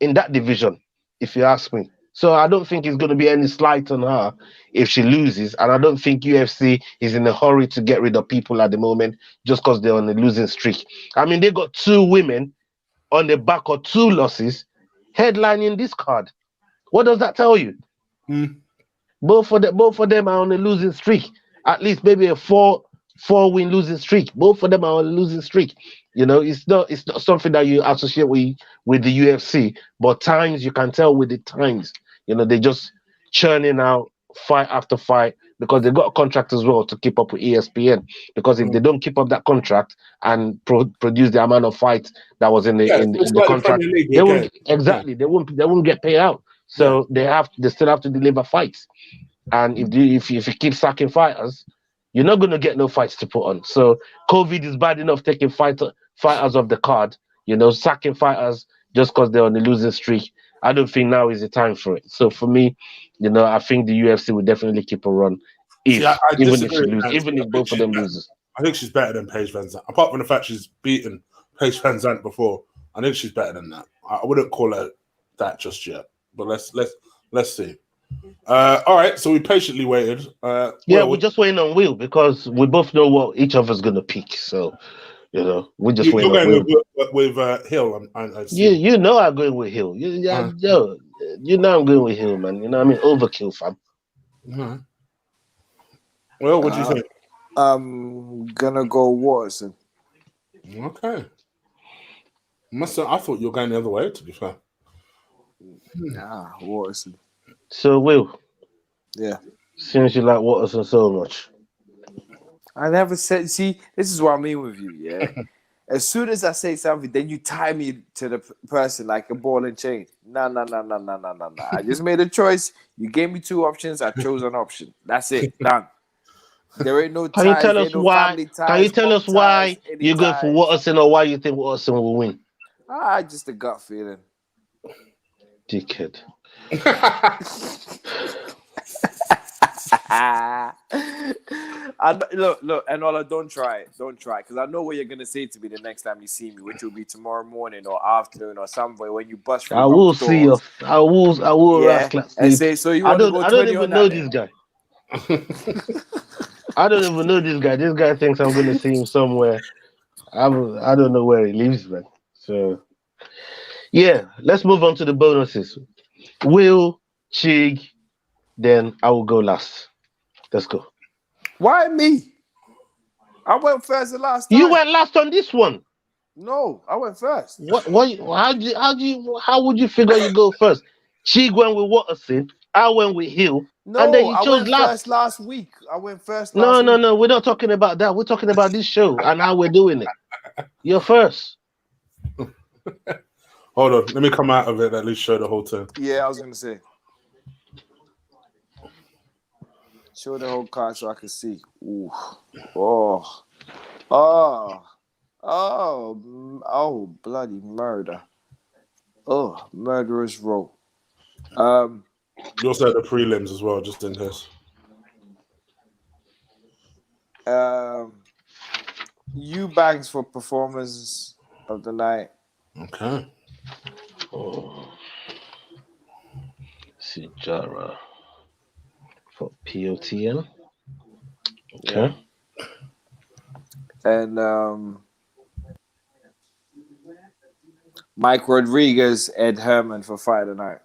Speaker 2: in that division, if you ask me. So I don't think it's going to be any slight on her if she loses, and I don't think UFC is in a hurry to get rid of people at the moment just because they're on a losing streak. I mean, they got 2 women on the back of 2 losses headlining this card. What does that tell you? Both of them are on a losing streak. At least maybe a 4-win losing streak. Both of them are on a losing streak. You know, it's not something that you associate with the UFC, but times you can tell with the times. You know, they just churning out fight after fight because they got a contract as well to keep up with ESPN. Because if they don't keep up that contract and produce the amount of fights that was in the contract, they won't they won't get paid out. So they still have to deliver fights. And if you keep sacking fighters, you're not going to get no fights to put on. So COVID is bad enough taking fighters off the card, you know, sacking fighters just because they're on the losing streak. I don't think now is the time for it. So for me, you know, I think the UFC will definitely keep a run even if she loses, even if both of them loses.
Speaker 1: I think she's better than Paige Van Zandt. Apart from the fact she's beaten Paige Van Zandt before, I think she's better than that. I wouldn't call her that just yet. But let's see. All right, so we patiently waited.
Speaker 2: We're just waiting on Will because we both know what each of us is gonna pick. So, you know, we're just waiting on Will.
Speaker 1: With Hill.
Speaker 2: You know I'm going with Hill. You know I'm going with Hill, man. You know what I mean? Overkill, fam.
Speaker 1: Well, what do you think?
Speaker 3: I'm gonna go Waterson.
Speaker 1: Okay. I thought you were going the other way, to be fair.
Speaker 3: Nah, Waterson.
Speaker 2: So, Will.
Speaker 3: Yeah.
Speaker 2: Since you like Waterson so much.
Speaker 3: I never said, see, this is what I mean with you, yeah? As soon as I say something, then you tie me to the person like a ball and chain. No. I just made a choice. You gave me 2 options. I chose an option. That's it. Done. There ain't no ties.
Speaker 2: Can you tell us why? Can you tell us why you go for Waterson or why you think Waterson will win?
Speaker 3: Just a gut feeling.
Speaker 2: Dickhead.
Speaker 3: Look, and Ola, don't try, because I know what you're gonna say to me the next time you see me, which will be tomorrow morning or afternoon or somewhere when you bust through.
Speaker 2: I will see you. I will rascal.
Speaker 3: And say, so you want to go 20
Speaker 2: I don't even know
Speaker 3: this
Speaker 2: guy. I don't even know this guy. This guy thinks I'm gonna see him somewhere. I don't know where he lives, man. So yeah, let's move on to the bonuses. Will, Chig, then I will go last. Let's go.
Speaker 3: Why me? I went first the last time.
Speaker 2: You went last on this one.
Speaker 3: No, I went first.
Speaker 2: What? How would you figure you go first? Chig went with Waterson. I went with Hill.
Speaker 3: No,
Speaker 2: and then you
Speaker 3: I
Speaker 2: chose
Speaker 3: went
Speaker 2: last.
Speaker 3: First last week. I went first last week.
Speaker 2: No. We're not talking about that. We're talking about this show and how we're doing it. You're first.
Speaker 1: Hold on. Let me come out of it. At least show the whole thing.
Speaker 3: Yeah, I was gonna say. Show the whole card so I can see. Ooh. Oh, bloody murder. Oh, murderous row.
Speaker 1: You also had the prelims as well, just in case.
Speaker 3: Eubanks for performance of the night.
Speaker 1: Okay.
Speaker 2: Sijara for POTN. Okay.
Speaker 3: Yeah. And Mike Rodriguez, Ed Herman for Fight of the Night.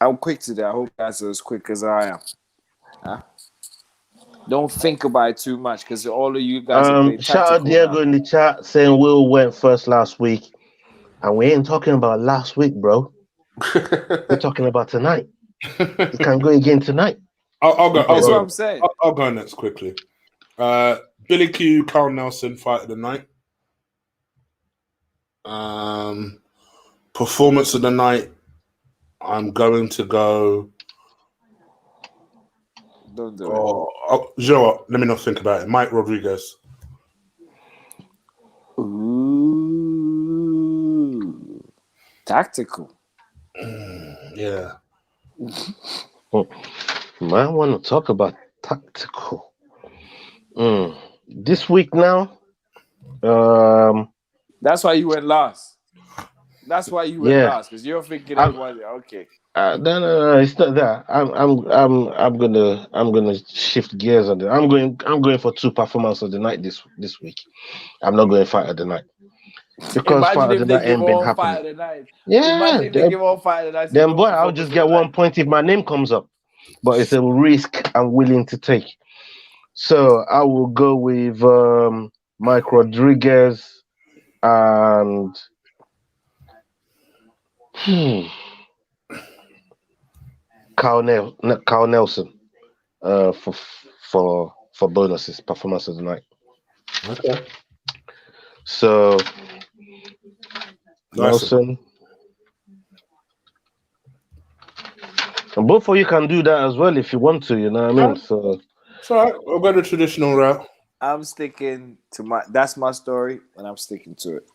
Speaker 3: I'm quick today. I hope that's as quick as I am. Huh? Don't think about it too much because all of you guys
Speaker 2: shout out Diego in the chat saying Will went first last week. And we ain't talking about last week, bro. We're talking about tonight. You can go again tonight.
Speaker 1: I'll go.
Speaker 3: That's what I'm saying.
Speaker 1: I'll go next quickly. Billy Q, Carl Nelson, Fight of the Night. Performance of the night. I'm going to go.
Speaker 3: Don't do it.
Speaker 1: You know what? Let me not think about it. Mike Rodriguez.
Speaker 3: Ooh. Tactical.
Speaker 1: Yeah.
Speaker 2: I want to talk about tactical. This week now,
Speaker 3: That's why you went last. That's why you went
Speaker 2: yeah.
Speaker 3: last, because you're thinking
Speaker 2: I'm,
Speaker 3: everybody. Okay.
Speaker 2: no, it's not that. I'm gonna shift gears on it. I'm going for 2 performance of the night this week. I'm not going fight of the night because fight
Speaker 3: Imagine
Speaker 2: of
Speaker 3: if
Speaker 2: the
Speaker 3: they
Speaker 2: night
Speaker 3: give
Speaker 2: ain't been
Speaker 3: all
Speaker 2: happening.
Speaker 3: fight of the night.
Speaker 2: Yeah,
Speaker 3: Imagine if they give all fight of the night to
Speaker 2: then
Speaker 3: your
Speaker 2: boy, I'll
Speaker 3: performance
Speaker 2: just
Speaker 3: of the
Speaker 2: get 1
Speaker 3: night.
Speaker 2: point if my name comes up. But it's a risk I'm willing to take. So I will go with Mike Rodriguez and Carl Nelson for bonuses performance of the night.
Speaker 1: Okay.
Speaker 2: So
Speaker 1: Nice.
Speaker 2: Nelson, and both of you can do that as well if you want to. You know what I mean? So
Speaker 1: It's all right. We'll go the traditional route.
Speaker 3: I'm sticking to that's my story, and I'm sticking to it.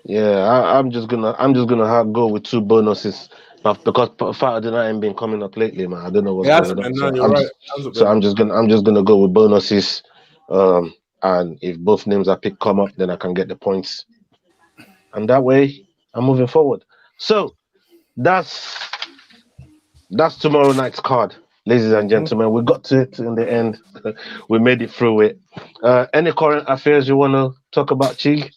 Speaker 2: yeah, I'm just gonna go with 2 bonuses. But because fight of the night ain't been coming up lately, man. I don't know what's
Speaker 1: Yeah,
Speaker 2: going on.
Speaker 1: no, you're right. Hasn't been.
Speaker 2: I'm just gonna go with bonuses. And if both names I pick come up, then I can get the points. And that way I'm moving forward. So that's tomorrow night's card, ladies and gentlemen. We got to it in the end. We made it through it. Any current affairs you want to talk about, Chig?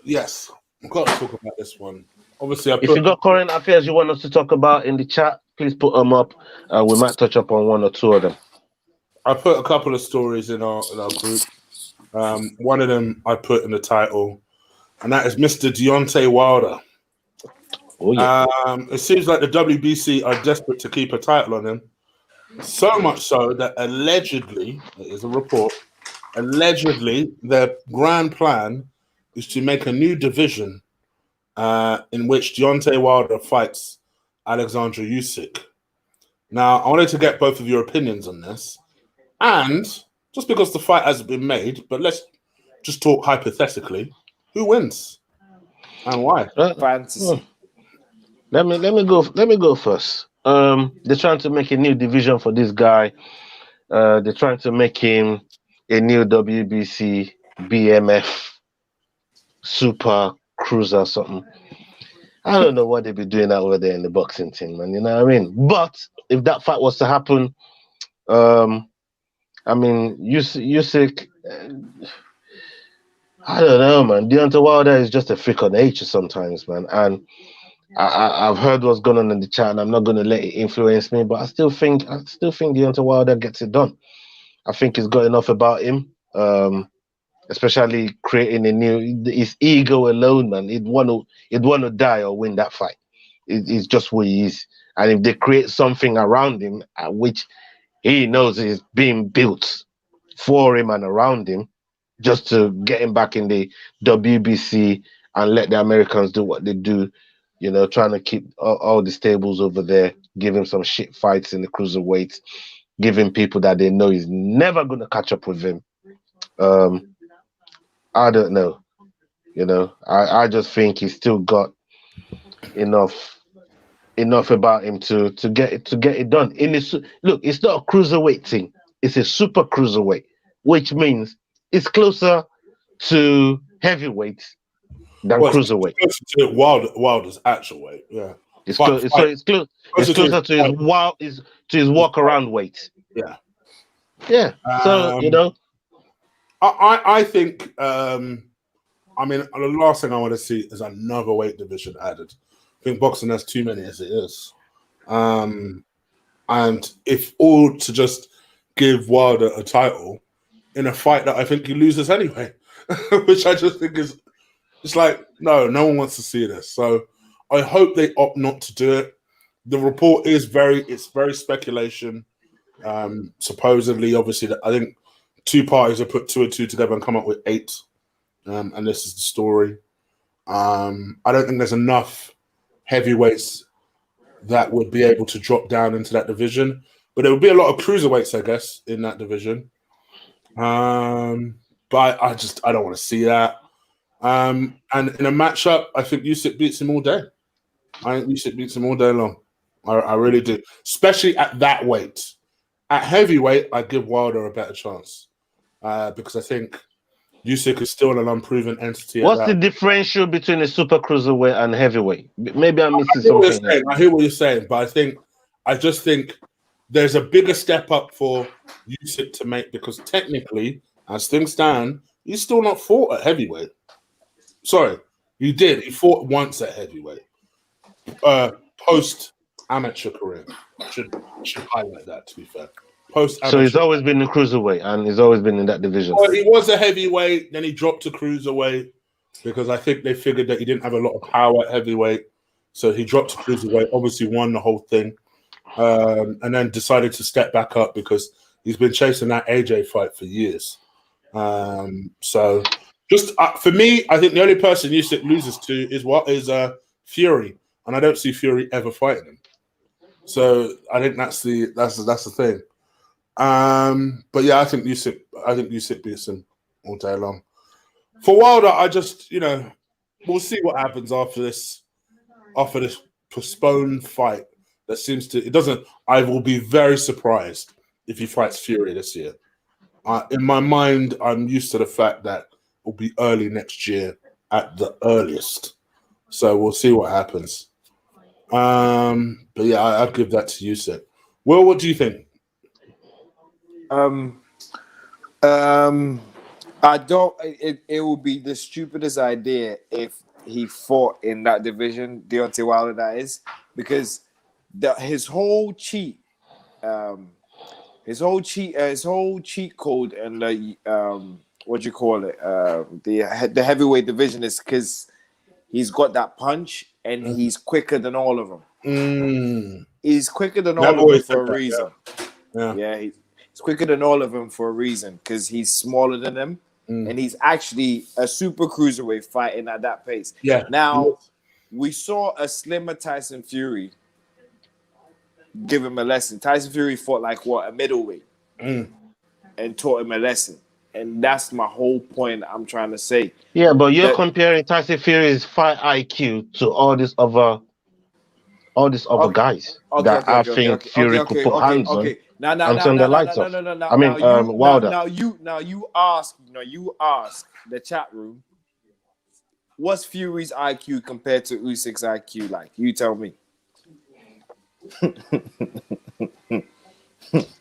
Speaker 1: Yes. I've got to talk about this one. Obviously,
Speaker 2: If you got current affairs you want us to talk about in the chat, please put them up. We might touch up on 1 or 2 of them.
Speaker 1: I put a couple of stories in our group. One of them I put in the title, and that is Mr. Deontay Wilder.
Speaker 2: Oh yeah.
Speaker 1: It seems like the WBC are desperate to keep a title on him. So much so that allegedly, it is a report, allegedly their grand plan is to make a new division in which Deontay Wilder fights Alexander Usyk. Now, I wanted to get both of your opinions on this. And just because the fight hasn't been made, but let's just talk hypothetically, who wins and why?
Speaker 3: Fantasy.
Speaker 2: Let me go first. They're trying to make a new division for this guy. They're trying to make him a new WBC BMF Super Cruiser something. I don't know what they'd be doing over there in the boxing team, man. You know what I mean? But if that fight was to happen, I mean, Usyk, I don't know, man. Deontay Wilder is just a freak of nature sometimes, man. And I've heard what's going on in the chat, and I'm not going to let it influence me. But I still think Deontay Wilder gets it done. I think he's got enough about him, especially creating a new. His ego alone, man. He'd want to die or win that fight. It's just who he is. And if they create something around him, which he knows is being built for him and around him, just to get him back in the WBC and let the Americans do what they do, you know, trying to keep all the stables over there, give him some shit fights in the cruiserweights, give him people that they know he's never going to catch up with him. I don't know. You know, I just think he's still got enough about him to get it done. Look, it's not a cruiserweight thing. It's a super cruiserweight, which means it's closer to heavyweight than cruiserweight.
Speaker 1: It's closer to Wilder's actual weight. Yeah,
Speaker 2: It's closer to his walk around weight.
Speaker 1: Yeah,
Speaker 2: yeah. So you know,
Speaker 1: I think. I mean, the last thing I want to see is another weight division added. I think boxing has too many as it is. And if all to just give Wilder a title in a fight that I think he loses anyway, which I just think is, it's like, no one wants to see this. So I hope they opt not to do it. The report is very speculation. Supposedly, obviously, I think 2 parties have put 2 and 2 together and come up with 8. And this is the story. I don't think there's enough heavyweights that would be able to drop down into that division, but there would be a lot of cruiserweights, I guess, in that division. But I don't want to see that. And in a matchup, I think Usyk beats him all day. I think Usyk beats him all day long. I really do, especially at that weight. At heavyweight, I give Wilder a better chance because I think Usyk is still an unproven entity.
Speaker 2: What's the differential between a super cruiserweight and heavyweight? Maybe I'm missing something.
Speaker 1: I hear what you're saying, but I just think there's a bigger step up for Usyk to make because technically, as things stand, he's still not fought at heavyweight. Sorry, he did. He fought once at heavyweight. Post amateur career. Should highlight that, to be fair.
Speaker 2: So he's always been a cruiserweight and he's always been in that division.
Speaker 1: Well, he was a heavyweight, then he dropped to cruiserweight because I think they figured that he didn't have a lot of power at heavyweight. So he dropped to cruiserweight, obviously won the whole thing, and then decided to step back up because he's been chasing that AJ fight for years. So just for me, I think the only person Usyk loses to is Fury, and I don't see Fury ever fighting him. So I think that's the thing. But yeah, I think Usyk beats him all day long. For Wilder, I just we'll see what happens after this postponed fight. I will be very surprised if he fights Fury this year. In my mind, I'm used to the fact that it will be early next year at the earliest. So we'll see what happens. But yeah, I'll give that to Usyk. Will, what do you think?
Speaker 3: I don't. It would be the stupidest idea if he fought in that division, Deontay Wilder. That is because his whole cheat code and the what do you call it? The heavyweight division is because he's got that punch and he's quicker than all of them. He's quicker than all of them for a reason. Yeah, he's quicker than all of them for a reason because he's smaller than them. And he's actually a super cruiserweight fighting at that pace.
Speaker 1: Yeah.
Speaker 3: Now, we saw a slimmer Tyson Fury give him a lesson. Tyson Fury fought a middleweight and taught him a lesson. And that's my whole point I'm trying to say.
Speaker 2: Yeah, but you're comparing Tyson Fury's fight IQ to all these other guys that I think Fury could put hands on.
Speaker 3: Now,
Speaker 2: I mean, Wilder.
Speaker 3: Now you ask the chat room, what's Fury's IQ compared to Usyk's IQ like? You tell me.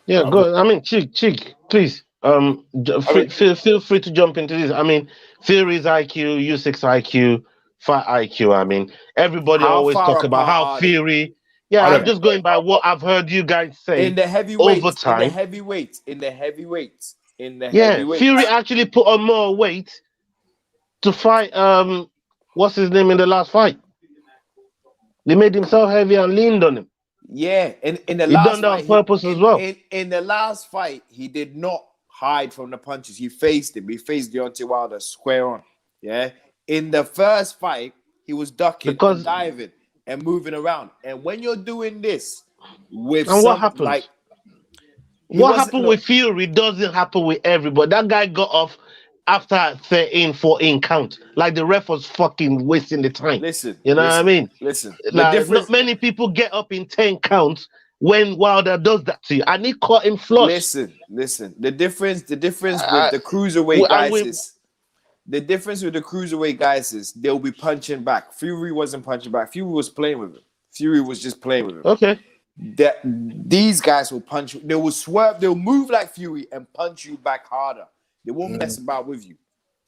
Speaker 2: Yeah, go. I mean, Chig, please. Feel free to jump into this. I mean, Fury's IQ, Usyk's IQ, fight IQ. I mean, everybody always talk about how Fury. Yeah, I'm just going by what I've heard you guys say.
Speaker 3: In the heavyweights,
Speaker 2: over time.
Speaker 3: In the heavyweights.
Speaker 2: Fury actually put on more weight to fight. What's his name in the last fight? They made him so heavy and leaned on him.
Speaker 3: Yeah, in the
Speaker 2: he
Speaker 3: last
Speaker 2: done that on purpose as well.
Speaker 3: In the last fight, he did not hide from the punches. He faced him. He faced Deontay Wilder square on. Yeah. In the first fight, he was ducking and diving and moving around. And when you're doing this with
Speaker 2: what happened? What happened with Fury doesn't happen with everybody. That guy got off after 13, 14 count. Like the ref was fucking wasting the time. You know what I mean? Not many people get up in 10 counts when Wilder does that to you. And he caught him flush.
Speaker 3: Listen. The difference with the cruiserweight guys is the difference with the cruiserweight guys is they'll be punching back. Fury wasn't punching back. Fury was playing with him. Fury was just playing with him.
Speaker 2: Okay.
Speaker 3: These guys will punch you. They will swerve. They'll move like Fury and punch you back harder. They won't mess about with you.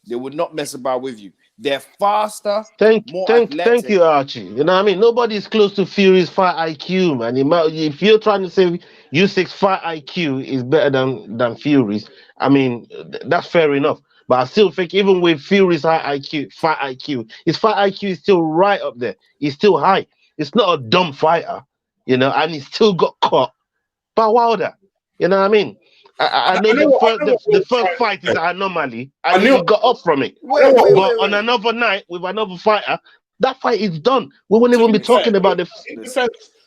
Speaker 3: They will not mess about with you. They're faster. Thank
Speaker 2: you, Archie. You know what I mean? Nobody's close to Fury's fight IQ, man. If you're trying to say Usyk's fight IQ is better than Fury's, I mean, that's fair enough. But I still think even with Fury's fight IQ, his fight IQ is still right up there. He's still high. It's not a dumb fighter, and he still got caught by Wilder. You know what I mean? I know the first fight is an anomaly. And he got up from it. But on another night with another fighter, that fight is done. We wouldn't even be talking about the...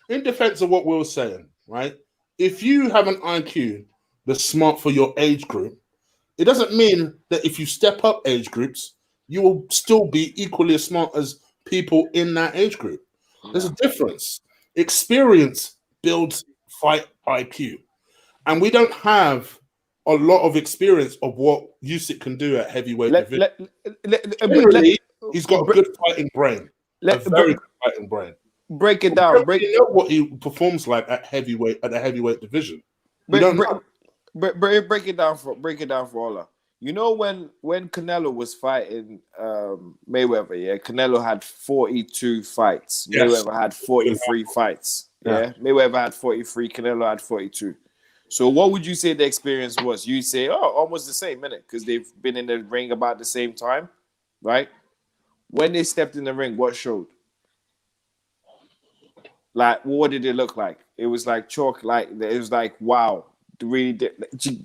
Speaker 1: In defense of what Will's saying, right? If you have an IQ that's smart for your age group, it doesn't mean that if you step up age groups, you will still be equally as smart as people in that age group. There's a difference. Experience builds fight IQ. And we don't have a lot of experience of what Usyk can do at heavyweight division. Generally, he's got a good fighting brain. A very good fighting brain.
Speaker 3: Break it down.
Speaker 1: We don't know what he performs like at the heavyweight division. We don't know.
Speaker 3: Break it down for Ola. You know when Canelo was fighting Mayweather, yeah, Canelo had 42 fights. Yes. Mayweather had 43 fights. Yeah, Mayweather had 43. Canelo had 42. So what would you say the experience was? You say, almost the same, innit? Because they've been in the ring about the same time, right? When they stepped in the ring, what showed? Like, what did it look like? It was like chalk. Like it was like, wow. Really, this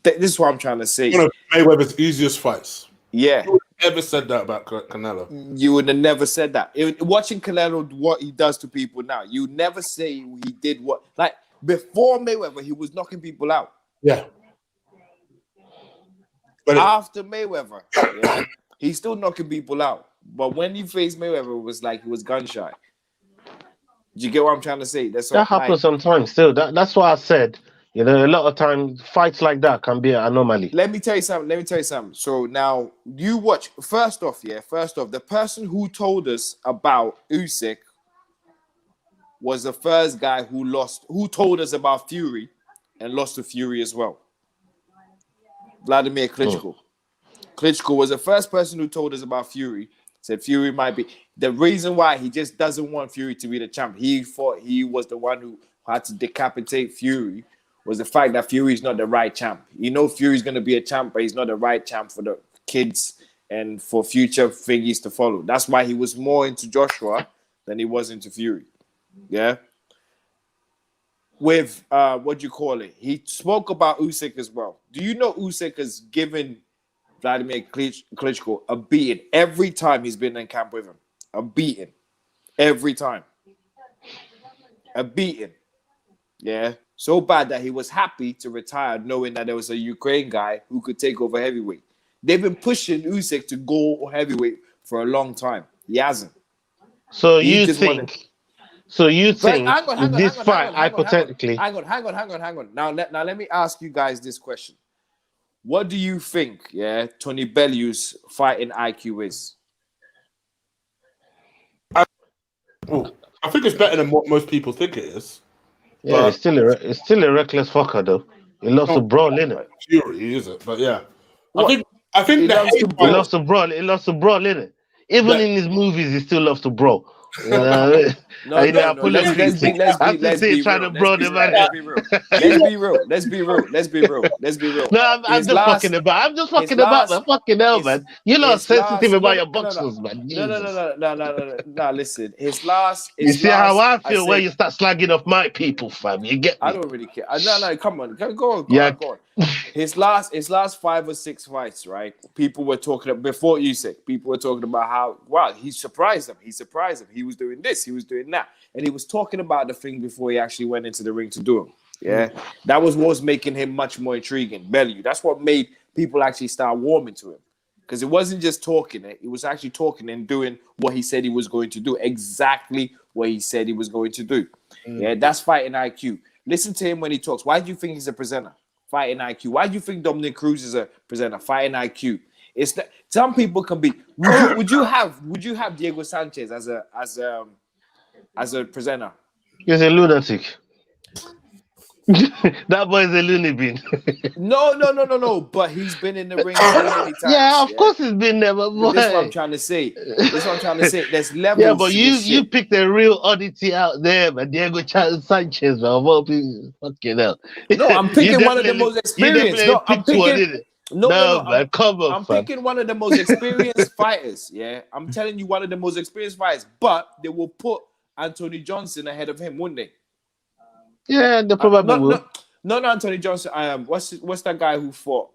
Speaker 3: is what I'm trying to say.
Speaker 1: One of Mayweather's easiest fights.
Speaker 3: Yeah,
Speaker 1: you would have never said that about Canelo.
Speaker 3: You would have never said that. Watching Canelo, what he does to people now, you never say he did what. Like before Mayweather, he was knocking people out.
Speaker 1: Yeah.
Speaker 3: But after Mayweather, yeah, he's still knocking people out. But when he faced Mayweather, it was like he was gun shy. Do you get what I'm trying to say?
Speaker 2: That happens sometimes. Still, that's why I said. You know, a lot of times fights like that can be an anomaly.
Speaker 3: Let me tell you something. So now you watch. First off, the person who told us about Usyk was the first guy who told us about Fury and lost to Fury as well. Vladimir Klitschko. Klitschko was the first person who told us about Fury. Said Fury might be the reason why he just doesn't want Fury to be the champ. He thought he was the one who had to decapitate Fury. Was the fact that Fury's not the right champ. You know Fury's going to be a champ, but he's not the right champ for the kids and for future thingies to follow. That's why he was more into Joshua than he was into Fury. Yeah? With, he spoke about Usyk as well. Do you know Usyk has given Vladimir Klitschko a beating every time he's been in camp with him? A beating. Every time. A beating. Yeah? So bad that he was happy to retire knowing that there was a Ukraine guy who could take over heavyweight. They've been pushing Usyk to go heavyweight for a long time. He hasn't.
Speaker 2: So you think this fight, hypothetically...
Speaker 3: Hang on. Now let me ask you guys this question. What do you think, Tony Bellew's fighting IQ is?
Speaker 1: I think it's better than what most people think it is.
Speaker 2: Yeah, it's still a reckless fucker though. He loves to brawl, innit?
Speaker 1: Fury, is it? But yeah, I think
Speaker 2: he loves to brawl. He loves to brawl, innit? Even in his movies, he still loves to brawl. Let's
Speaker 3: be real.
Speaker 2: No, I'm just fucking about. I'm just fucking about, man. Fucking hell, man. You're not sensitive about your boxers, man.
Speaker 3: No. Listen, his last.
Speaker 2: You see how I feel when you start slagging off my people, fam. You get me?
Speaker 3: I don't really care. No. Come on. Go on. His last 5 or 6 fights, right? People were talking before Usyk. People were talking about how he surprised them. He was doing this. He was doing that, and he was talking about the thing before he actually went into the ring to do him. Yeah, that was what was making him much more intriguing. Bellew. That's what made people actually start warming to him, because it wasn't just talking. It was actually talking and doing what he said he was going to do. Exactly what he said he was going to do. Yeah, that's fighting IQ. Listen to him when he talks. Why do you think he's a presenter? Fighting IQ. Why do you think Dominic Cruz is a presenter? Fighting IQ. It's that some people can be. Would you have Diego Sanchez as a presenter?
Speaker 2: He's a lunatic. That boy is a loony bin.
Speaker 3: No. But he's been in the ring so many times.
Speaker 2: Yeah, of course he's been there. But
Speaker 3: this is what I'm trying to say. There's levels.
Speaker 2: Yeah, but you picked a real oddity out there, man. Diego Sanchez, man. Of all people, fucking hell.
Speaker 3: No, I'm picking one of the most experienced. No, I'm picking. No,
Speaker 2: man, come on,
Speaker 3: I'm picking one of the most experienced fighters. Yeah, I'm telling you, one of the most experienced fighters. But they will put Anthony Johnson ahead of him, wouldn't they?
Speaker 2: Yeah, they probably will.
Speaker 3: No, Anthony Johnson. What's that guy who fought?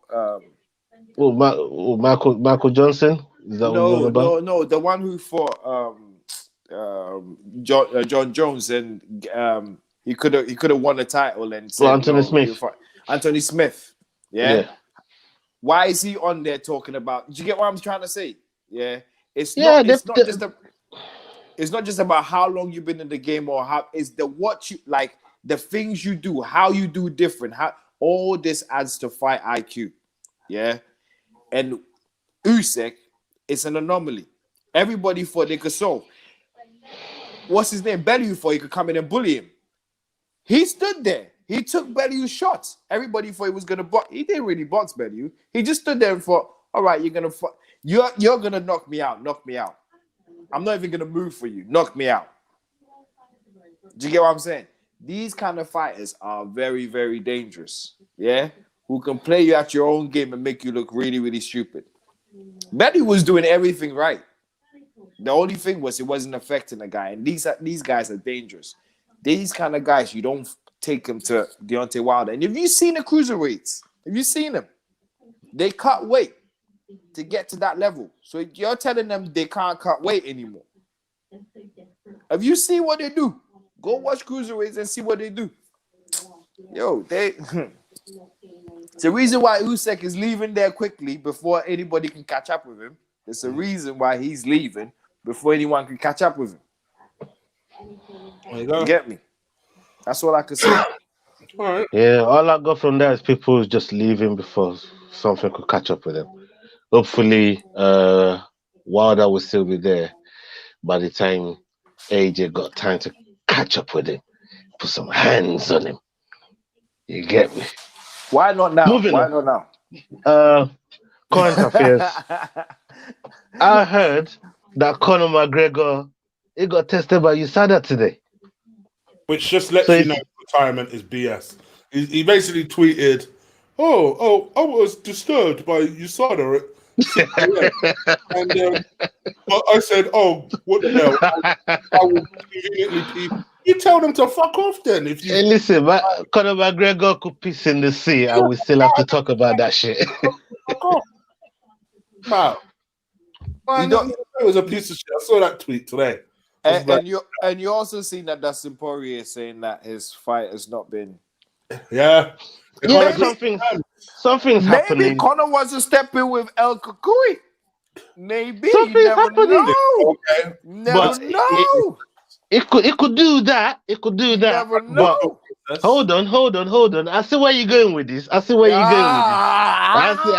Speaker 2: Michael Johnson. Is that
Speaker 3: no, the one who fought John Jones, and he could have won the title. And said,
Speaker 2: Anthony Smith.
Speaker 3: Anthony Smith. Yeah. Why is he on there talking about? Do you get what I'm trying to say? Yeah. It's
Speaker 2: Yeah,
Speaker 3: not. It's not just about how long you've been in the game or how. It's what you like, the things you do, how you do different. How all this adds to fight IQ. Yeah, and Uysk is an anomaly. Everybody thought they could solve. What's his name? Bellew thought he could come in and bully him. He stood there. He took Bellew's shots. Everybody thought he was gonna box. He didn't really box Bellew. He just stood there and thought, "All right, you're gonna knock me out. Knock me out. I'm not even gonna move for you. Knock me out." Do you get what I'm saying? These kind of fighters are very, very dangerous. Yeah, who can play you at your own game and make you look really, really stupid. Bellew was doing everything right. The only thing was it wasn't affecting the guy. And these guys are dangerous. These kind of guys, you don't take them to Deontay Wilder. And have you seen the cruiserweights? Have you seen them? They cut weight to get to that level. So you're telling them they can't cut weight anymore. Have you seen what they do? Go watch cruiserweights and see what they do. Yo, it's the reason why Uysk is leaving there quickly before anybody can catch up with him. There's a reason why he's leaving before anyone can catch up with him.
Speaker 1: There you go.
Speaker 3: You get me? That's all I could say.
Speaker 1: All right.
Speaker 2: Yeah, all I got from that is people just leaving before something could catch up with them. Hopefully, Wilder will still be there by the time AJ got time to catch up with him, put some hands on him. You get me?
Speaker 3: Why not now?
Speaker 2: Moving
Speaker 3: Why
Speaker 2: on.
Speaker 3: not now?
Speaker 2: Current affairs. I heard that Conor McGregor he got tested by USADA today.
Speaker 1: Which just lets
Speaker 2: So
Speaker 1: you know retirement is BS. He basically tweeted, "Oh, I was disturbed by USADA at 6 a.m." And I said, "Oh, what the hell? I will conveniently pee." You tell them to fuck off then. If you
Speaker 2: Hey, listen, Conor McGregor could piss in the sea, and we still have to talk about that shit.
Speaker 1: fuck off, wow. Man, it was a piece of shit. I saw that tweet today.
Speaker 3: And you also seen that Dustin Poirier is saying that his fight has not been.
Speaker 1: Yeah,
Speaker 2: Yeah, something's
Speaker 3: Maybe
Speaker 2: happening.
Speaker 3: Conor wants to step in with El Kukui. Maybe
Speaker 2: Something's
Speaker 3: you never
Speaker 2: happening.
Speaker 3: know.
Speaker 1: Okay.
Speaker 3: Never know.
Speaker 2: It could do that. It could do that.
Speaker 3: Never know.
Speaker 2: But hold on. I see where you're going with this. I see where you're going with this.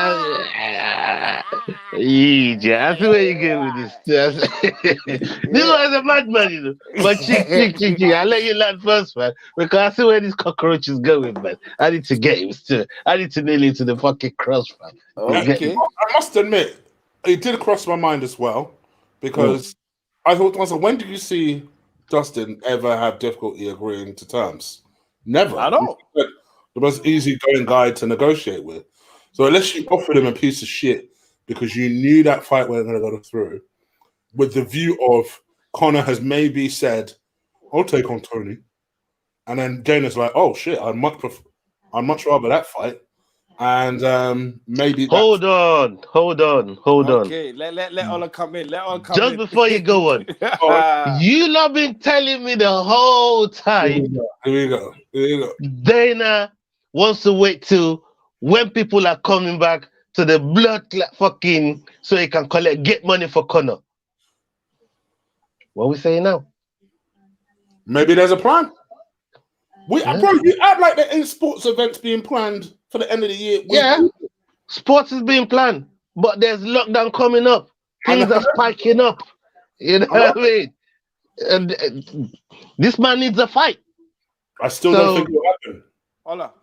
Speaker 2: I see where you're going with this. This one is a madman, you know. But Chig, I'll let you land first, man. Because I see where this cockroach is going, man. I need to get him still. I need to nail him to the fucking cross, man.
Speaker 3: Okay.
Speaker 1: I must admit, it did cross my mind as well. Because I thought to myself, when did you see Dustin ever have difficulty agreeing to terms? Never.
Speaker 3: I know.
Speaker 1: The most easygoing guy to negotiate with. So unless you offered him a piece of shit because you knew that fight wasn't going to go through, with the view of Conor has maybe said, "I'll take on Tony," and then Dana's like, "Oh shit, I'd much rather that fight." And maybe
Speaker 2: Hold on.
Speaker 3: Okay, let Ola come in. Let Ola come
Speaker 2: Just
Speaker 3: in.
Speaker 2: before you go on, you lot been telling me the whole time.
Speaker 1: Here we go.
Speaker 2: Dana wants to wait till when people are coming back to the blood fucking so he can get money for Conor. What are we saying now?
Speaker 1: Maybe there's a plan. Bro, you act like there ain't sports events being planned for the end of the year.
Speaker 2: Sports is being planned, but there's lockdown coming up. Things are spiking up. You know what I mean? And this man needs a fight.
Speaker 1: I still don't think it'll happen.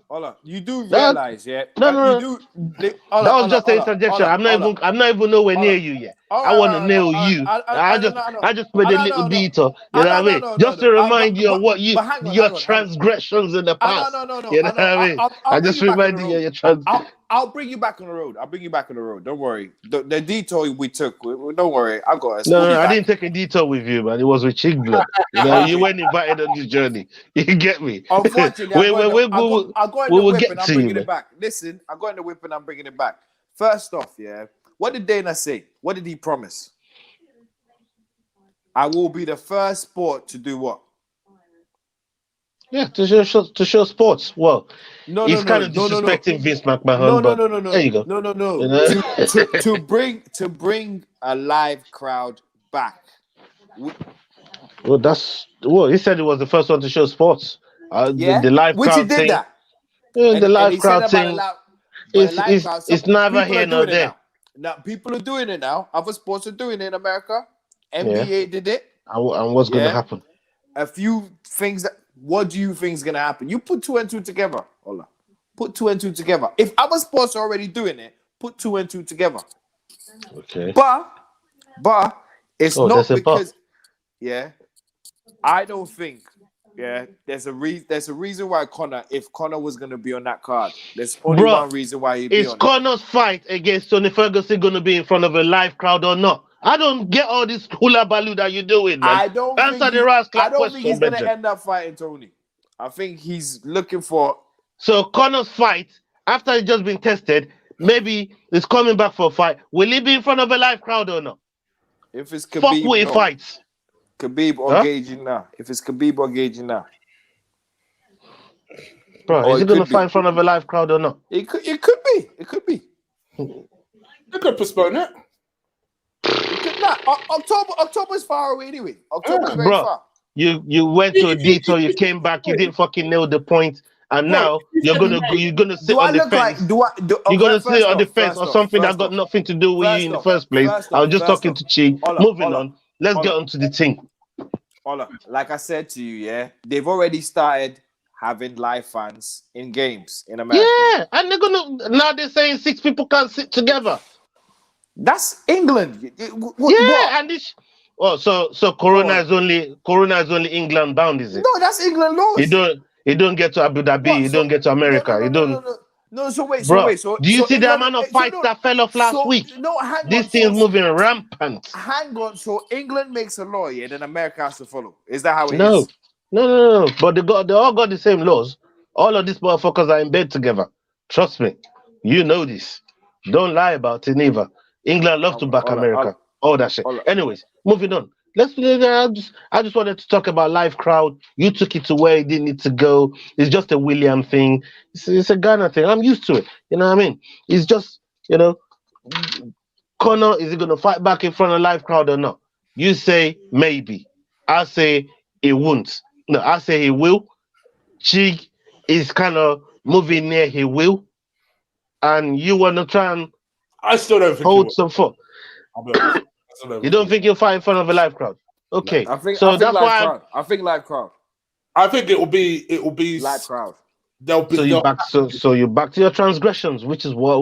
Speaker 3: Ola, you do realize, yeah?
Speaker 2: No.
Speaker 3: You do,
Speaker 2: That was just an interjection. I'm not even nowhere near you yet. I want to nail you. I just made a little detour. You know what I mean? Just to remind you of what your transgressions in the past. You know what I mean? I just remind you of your transgressions.
Speaker 3: I'll bring you back on the road. Don't worry. The detour we took, don't worry. I got us.
Speaker 2: No, I didn't take a detour with you, man. It was with Chig Blood. You know, you weren't invited on this journey. You get me?
Speaker 3: Unfortunately, I'll go in the whip and I'm bringing it back. Listen, I go in the whip and I'm bringing it back. First off, yeah, what did Dana say? What did he promise? I will be the first sport to do what?
Speaker 2: Yeah, to show sports. Well,
Speaker 3: No,
Speaker 2: he's kind of
Speaker 3: no, no, no.
Speaker 2: disrespecting Vince
Speaker 3: No,
Speaker 2: McMahon,
Speaker 3: no,
Speaker 2: but
Speaker 3: no, no,
Speaker 2: there
Speaker 3: no,
Speaker 2: you go.
Speaker 3: no, no, no.
Speaker 2: You know?
Speaker 3: To bring a live crowd back.
Speaker 2: Well, he said he was the first one to show sports.
Speaker 3: Yeah,
Speaker 2: The live
Speaker 3: which he
Speaker 2: crowd
Speaker 3: did
Speaker 2: thing,
Speaker 3: that,
Speaker 2: the
Speaker 3: and
Speaker 2: live
Speaker 3: he said
Speaker 2: crowd
Speaker 3: about a
Speaker 2: thing
Speaker 3: loud, but a
Speaker 2: is
Speaker 3: live crowd. Some
Speaker 2: it's neither
Speaker 3: people are
Speaker 2: here nor
Speaker 3: doing it
Speaker 2: there.
Speaker 3: now. Now people are doing it now. Other sports are doing it in America.
Speaker 2: Yeah,
Speaker 3: NBA did it.
Speaker 2: and what's going to
Speaker 3: Yeah,
Speaker 2: happen?
Speaker 3: a few things that. What do you think is gonna happen? You put two and two together. Ola. Put two and two together. If other sports are already doing it, put two and two together.
Speaker 2: Okay.
Speaker 3: But it's
Speaker 2: Oh,
Speaker 3: not
Speaker 2: there's a but.
Speaker 3: because I don't think there's a reason why if Conor was gonna be on that card, there's only
Speaker 2: Bro,
Speaker 3: one reason why he'd be
Speaker 2: is
Speaker 3: on
Speaker 2: Connor's fight against Tony Ferguson going to be in front of a live crowd or not? I don't get all this hula baloo that you're doing, man.
Speaker 3: I don't
Speaker 2: Answer
Speaker 3: think
Speaker 2: the Ras
Speaker 3: I
Speaker 2: Clark
Speaker 3: don't think he's
Speaker 2: question,
Speaker 3: gonna
Speaker 2: Benjamin.
Speaker 3: end up fighting Tony. I think he's looking for
Speaker 2: So Connor's fight, after he's just been tested, maybe he's coming back for a fight. Will he be in front of a live crowd or not?
Speaker 3: if it's
Speaker 2: Fuck
Speaker 3: Khabib.
Speaker 2: who he fights.
Speaker 3: Khabib or
Speaker 2: Huh?
Speaker 3: Gagey now. If it's Khabib or Gagey now.
Speaker 2: Bro,
Speaker 3: Or
Speaker 2: is he
Speaker 3: it
Speaker 2: going to
Speaker 3: could be.
Speaker 2: fight in front of a live crowd or not?
Speaker 3: It could be. It could be.
Speaker 1: They could postpone it.
Speaker 3: October's far away anyway. October's very
Speaker 2: Bro,
Speaker 3: far.
Speaker 2: you went to a detour, you came back, you didn't fucking nail the point, and now you're gonna sit
Speaker 3: Do I
Speaker 2: on the
Speaker 3: look like
Speaker 2: fence.
Speaker 3: you're
Speaker 2: gonna sit on the fence or something that got nothing to do with you in the first place. I was just talking to Chig. Moving on. Let's get on to the thing.
Speaker 3: Ola, like I said to you, they've already started having live fans in games in America.
Speaker 2: Yeah, and now they're saying 6 people can't sit together.
Speaker 3: That's England.
Speaker 2: What? And this. Oh, so Corona is only England bound, is it?
Speaker 3: No, that's England laws.
Speaker 2: You don't get to Abu Dhabi. You don't get to America.
Speaker 3: No, so wait.
Speaker 2: Bro,
Speaker 3: So
Speaker 2: do you see
Speaker 3: England,
Speaker 2: the amount of fights that fell off last week?
Speaker 3: No, hang on.
Speaker 2: This thing's moving rampant.
Speaker 3: Hang on. So England makes a law, then America has to follow. Is that how it is?
Speaker 2: No. But they all got the same laws. All of these motherfuckers are in bed together. Trust me. You know this. Don't lie about it neither. England loves to back America. All that shit. Anyways, moving on. I just wanted to talk about live crowd. You took it to where it didn't need to go. It's just a William thing. It's a Ghana thing. I'm used to it. You know what I mean? It's just, Conor, is he going to fight back in front of a live crowd or not? You say maybe. I say he won't. No, I say he will. Chig is kind of moving near he will. And you want to try and
Speaker 1: I still don't think
Speaker 2: hold some foot. You don't think you'll fight in front of a live crowd? Okay.
Speaker 3: I think
Speaker 2: that's why
Speaker 3: I think live crowd.
Speaker 1: I think it will be
Speaker 3: live crowd.
Speaker 2: You're back to your transgressions, which is what I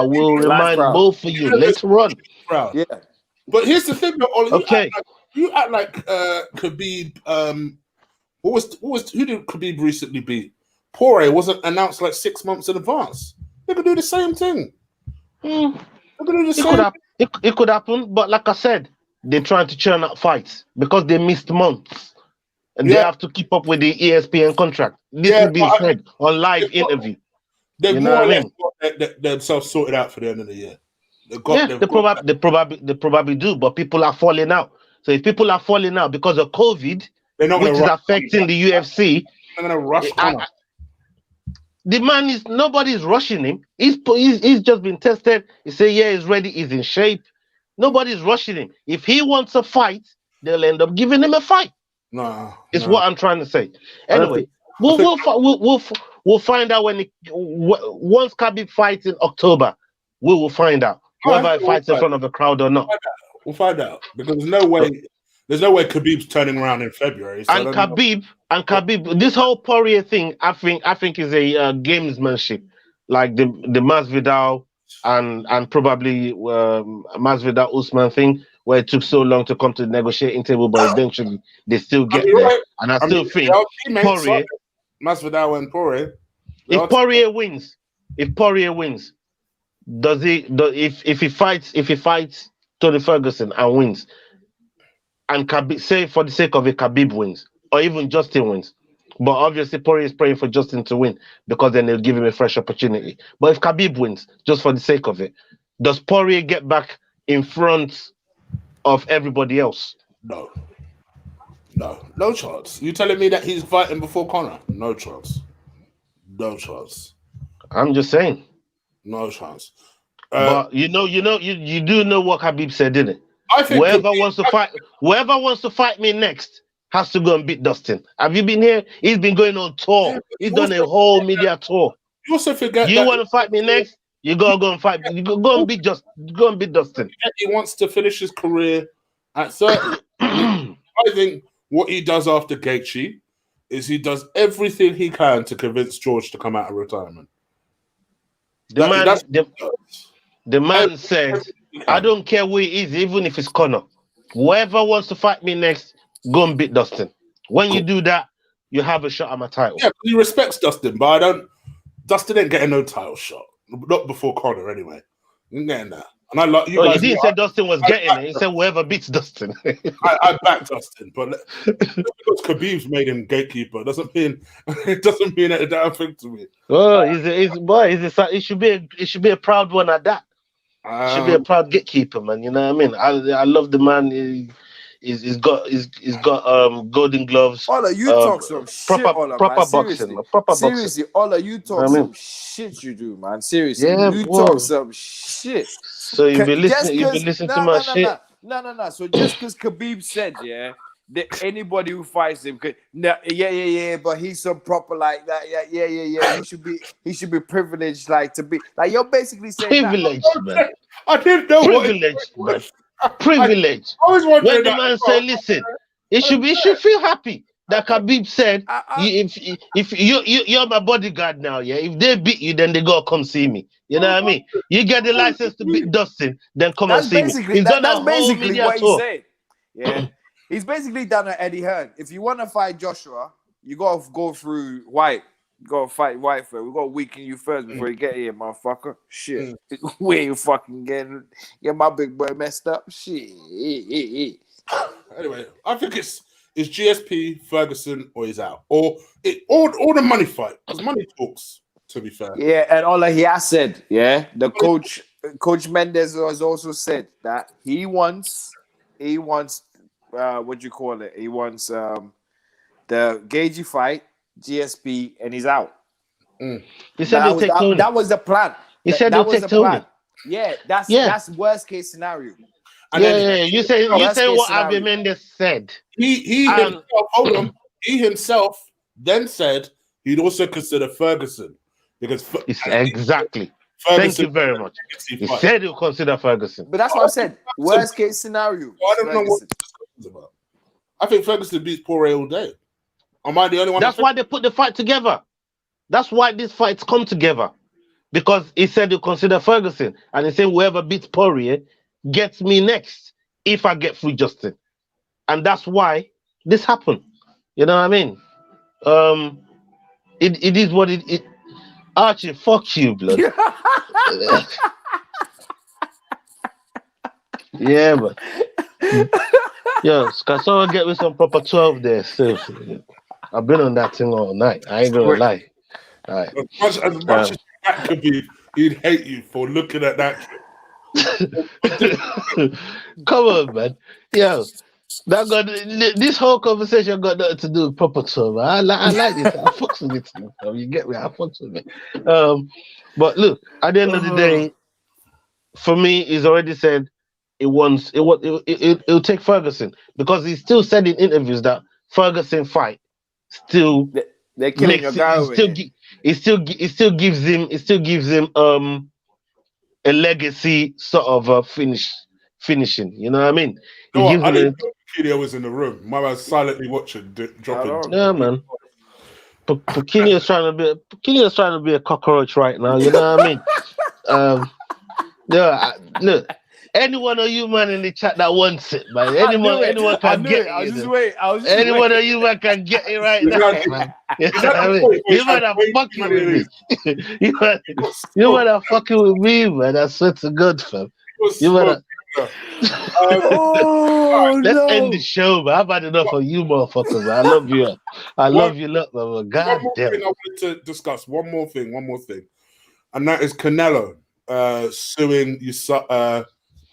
Speaker 2: will remind both of you. Let's run.
Speaker 1: Crowd. Yeah. But here's the thing, though, Ollie.
Speaker 2: Okay.
Speaker 1: You act like Khabib. Who did Khabib recently beat? Poirier wasn't announced like 6 months in advance. They could do the same thing.
Speaker 2: It could happen, but like I said, they're trying to churn out fights because they missed months, and they have to keep up with the ESPN contract. This will be said on live interview.
Speaker 1: They've more or less got themselves sorted out for the end of the year. They
Speaker 2: probably do, but people are falling out. So if people are falling out because of COVID, which is affecting the UFC,
Speaker 1: they're going to rush Conor.
Speaker 2: The man nobody's rushing him. He's just been tested. He say, he's ready, he's in shape. Nobody's rushing him. If he wants a fight, they'll end up giving him a fight. It's what I'm trying to say. Anyway, we'll find out once Khabib fights in October. We will find out whether he fights in front of a crowd or not.
Speaker 1: We'll find out because there's no way Khabib's turning around in February. So
Speaker 2: and Khabib, this whole Poirier thing, I think is a gamesmanship, like the Masvidal and probably Masvidal Usman thing, where it took so long to come to the negotiating table, but eventually they still get there. Right. And I still think Poirier,
Speaker 1: Masvidal and Poirier.
Speaker 2: If Poirier wins, does he? If he fights Tony Ferguson and wins, and Khabib, say for the sake of it, Khabib wins, or even Justin wins, but obviously Poirier is praying for Justin to win because then they'll give him a fresh opportunity. But if Khabib wins, just for the sake of it, does Poirier get back in front of everybody else?
Speaker 1: No. No chance. You telling me that he's fighting before Conor? No chance. No chance.
Speaker 2: I'm just saying.
Speaker 1: No chance.
Speaker 2: But you do know what Khabib said, didn't it?
Speaker 1: I think
Speaker 2: whoever wants to fight me next has to go and beat Dustin. Have you been here? He's been going on tour.
Speaker 1: Yeah,
Speaker 2: He's done a whole media tour.
Speaker 1: You also forget
Speaker 2: you want to fight me next? You gotta go and fight. You go and beat Dustin.
Speaker 1: He wants to finish his career at 30. I think what he does after Gaethje is he does everything he can to convince George to come out of retirement.
Speaker 2: The man said, I don't care who he is, even if it's Conor. Whoever wants to fight me next, go and beat Dustin. When you do that, you have a shot at my title.
Speaker 1: Yeah, he respects Dustin, but Dustin ain't getting no title shot. Not before Conor, anyway. You ain't getting that. And I like you.
Speaker 2: He didn't say Dustin was getting it. He said whoever beats Dustin.
Speaker 1: I back Dustin, but because Khabib's made him gatekeeper doesn't mean a damn thing to me.
Speaker 2: Oh, it should be a proud one at that. Should be a proud gatekeeper, man. You know what I mean? I love the man. He's got golden gloves.
Speaker 3: Ola, you talk some shit, Ola,
Speaker 2: proper
Speaker 3: man.
Speaker 2: boxing.
Speaker 3: Seriously, Ola, you talk some shit. You do, man. Seriously, you talk some shit.
Speaker 2: So you've been listening to my shit.
Speaker 3: No. So just because Khabib said, that anybody who fights him could, but he's so proper like that. Yeah. He should be privileged, like to be like you're basically saying
Speaker 2: privileged, man.
Speaker 1: I didn't know
Speaker 2: privileged, man. Privilege.
Speaker 1: I was wondering
Speaker 2: when the man said, "Listen, he should feel happy." That Khabib said, "If you're my bodyguard now, if they beat you, then they gotta come see me." You know what I mean? You get the license to beat Dustin, then come and see me.
Speaker 3: That's basically what he said. Yeah, he's basically done an Eddie Hearn. If you want to fight Joshua, you gotta go through White. You gotta fight White first. We gotta weaken you first before you get here, motherfucker. Shit. We ain't fucking get my big boy messed up. Shit.
Speaker 1: Anyway, I think it's GSP, Ferguson, or he's out. Or the money fight. Because money talks, to be fair.
Speaker 3: Yeah, and all he has said, the Coach Mendes has also said that he wants what do you call it? He wants the Gaethje fight, GSP, and he's out.
Speaker 2: He said
Speaker 3: that was the plan.
Speaker 2: He said he'll take Tony.
Speaker 3: Yeah, that's worst case scenario.
Speaker 2: And you say what Avi Mendes said.
Speaker 1: He himself then said he'd also consider Ferguson because
Speaker 2: exactly. Thank you very much. He said he'll consider Ferguson,
Speaker 3: but that's what I said. Worst case scenario.
Speaker 1: I don't know what this is about. I think Ferguson beats Poirier all day. Am I the only one?
Speaker 2: That's why they put the fight together. That's why these fights come together. Because he said he'll consider Ferguson. And he said whoever beats Poirier gets me next if I get through Justin. And that's why this happened. You know what I mean? It is what it Archie, fuck you, blood. Yeah, but can someone get me some proper 12 there? Seriously. I've been on that thing all night. I ain't gonna lie. All right.
Speaker 1: As much as that could be, he'd hate you for looking at that.
Speaker 2: Come on, man. This whole conversation got nothing to do with proper 12. Man. I like this. I fucks with it. You get me? I fucks with it. But look, at the end of the day, for me, he's already said it'll take Ferguson because he still said in interviews that Ferguson fight still
Speaker 3: they're killing your guy.
Speaker 2: It still gives him a legacy sort of finishing. You know what I mean?
Speaker 1: I didn't know Pacquiao was in the room. My man silently watching dropping.
Speaker 2: Yeah, man. Pacquiao's trying to be a cockroach right now. You know what I mean? Look. Any one of you man in the chat that wants it, man. Anyone can get it.
Speaker 3: I was just waiting.
Speaker 2: Anyone of you man can get it right now, man. You man are fucking with me. You man are fucking with me, man. I swear to God, fam. You man are... Let's end the show, man. I've had enough of you motherfuckers, man. I love you. I love you, look, man. God damn.
Speaker 1: I wanted to discuss one more thing, and that is Canelo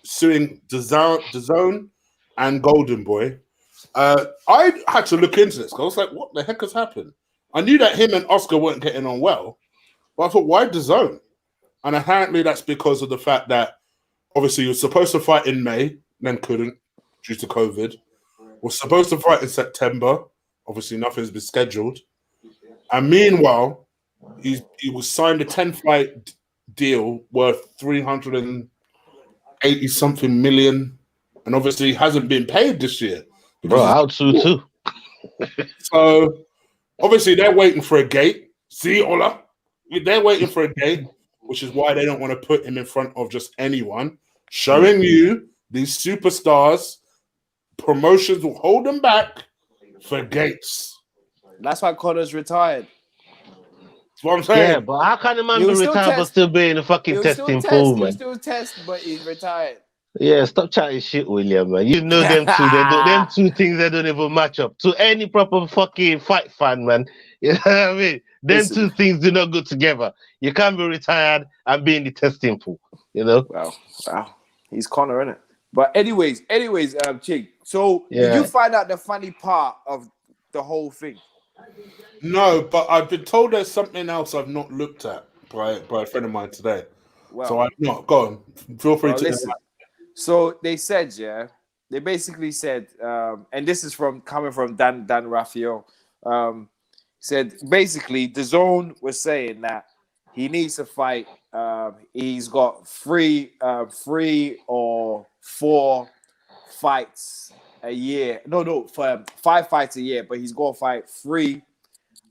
Speaker 1: suing DAZN and Golden Boy I had to look into this because I was like, what the heck has happened? I knew that him and Oscar weren't getting on well, but I thought, why the zone? And apparently that's because of the fact that obviously he was supposed to fight in May, then couldn't due to COVID. Was supposed to fight in September. Obviously, nothing's been scheduled. And meanwhile, he was signed a 10-fight deal worth 380 something million, and obviously hasn't been paid this year.
Speaker 2: Bro, out too.
Speaker 1: So obviously they're waiting for a gate. See, Ola, they're waiting for a gate, which is why they don't want to put him in front of just anyone. Showing you these superstars, promotions will hold them back for gates.
Speaker 3: That's why Connor's retired.
Speaker 1: That's what I'm saying.
Speaker 2: Yeah, but how can a man
Speaker 3: He
Speaker 2: be
Speaker 3: will still
Speaker 2: retired but
Speaker 3: test.
Speaker 2: still be in the fucking testing pool, man?
Speaker 3: He'll still test, but he's retired.
Speaker 2: Yeah, stop chatting shit, William, man. You know them two. Them two things they don't even match up to any proper fucking fight fan, man. You know what I mean? Them
Speaker 3: Listen.
Speaker 2: two things do not go together. You can't be retired and be in the testing pool. You know?
Speaker 3: Wow. He's Connor, innit? But anyways, Chig. So
Speaker 2: Yeah.
Speaker 3: did you find out the funny part of the whole thing?
Speaker 1: No, but I've been told there's something else I've not looked at by a friend of mine today.
Speaker 3: Well,
Speaker 1: So I've not. Go on. Feel free to.
Speaker 3: listen. So they said, they basically said, and this is coming from Dan Raphael, said basically the zone was saying that he needs to fight. He's got three or four fights a year. No, for 5 fights a year, but he's going to fight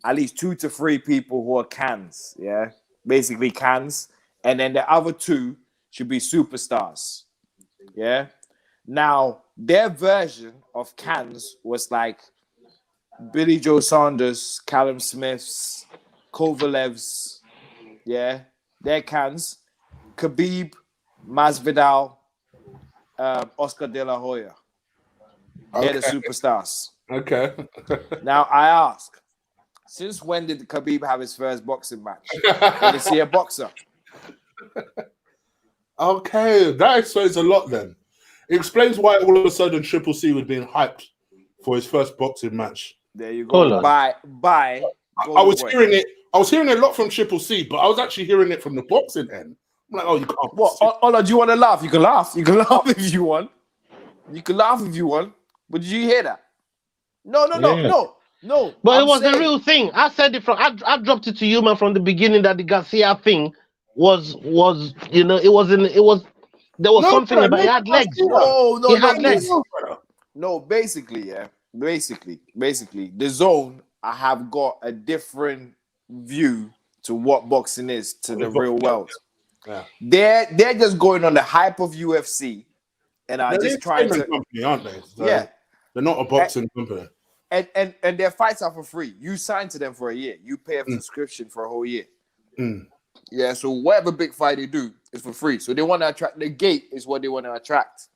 Speaker 3: at least 2 to 3 people who are cans. Yeah, basically cans, and then the other 2 should be superstars. Yeah. Now, their version of cans was like Billy Joe Saunders, Callum Smiths, Kovalevs. Yeah. Their cans. Khabib, Masvidal, Oscar De La Hoya. They're the superstars.
Speaker 1: Okay.
Speaker 3: Now, I ask, since when did Khabib have his first boxing match? And is he a boxer?
Speaker 1: Okay, that explains a lot then. It explains why all of a sudden Triple C was being hyped for his first boxing match.
Speaker 3: There you
Speaker 2: Hold
Speaker 3: go.
Speaker 2: on.
Speaker 3: Bye.
Speaker 1: I was hearing it. I was hearing it a lot from Triple C, but I was actually hearing it from the boxing end. I'm like, oh, you can't.
Speaker 3: What? Ola, do you want to laugh? You can laugh. You can laugh if you want. You can laugh if you want. But did you hear that? No.
Speaker 2: But
Speaker 3: I'm
Speaker 2: it was
Speaker 3: saying-
Speaker 2: the real thing. I said it from. I dropped it to you, man, from the beginning that the Garcia thing was it was. There was something about he had legs.
Speaker 3: No,
Speaker 2: He had legs.
Speaker 3: No, basically, the zone. I have got a different view to what boxing is to the real world.
Speaker 1: Yeah.
Speaker 3: They're just going on the hype of UFC, and are
Speaker 1: They're
Speaker 3: just trying to.
Speaker 1: company, aren't they? So
Speaker 3: Yeah.
Speaker 1: They're not a boxing company.
Speaker 3: And their fights are for free. You sign to them for a year. You pay a subscription for a whole year.
Speaker 1: Mm.
Speaker 3: Yeah, so whatever big fight they do is for free. So they want to attract the gate is what they want to attract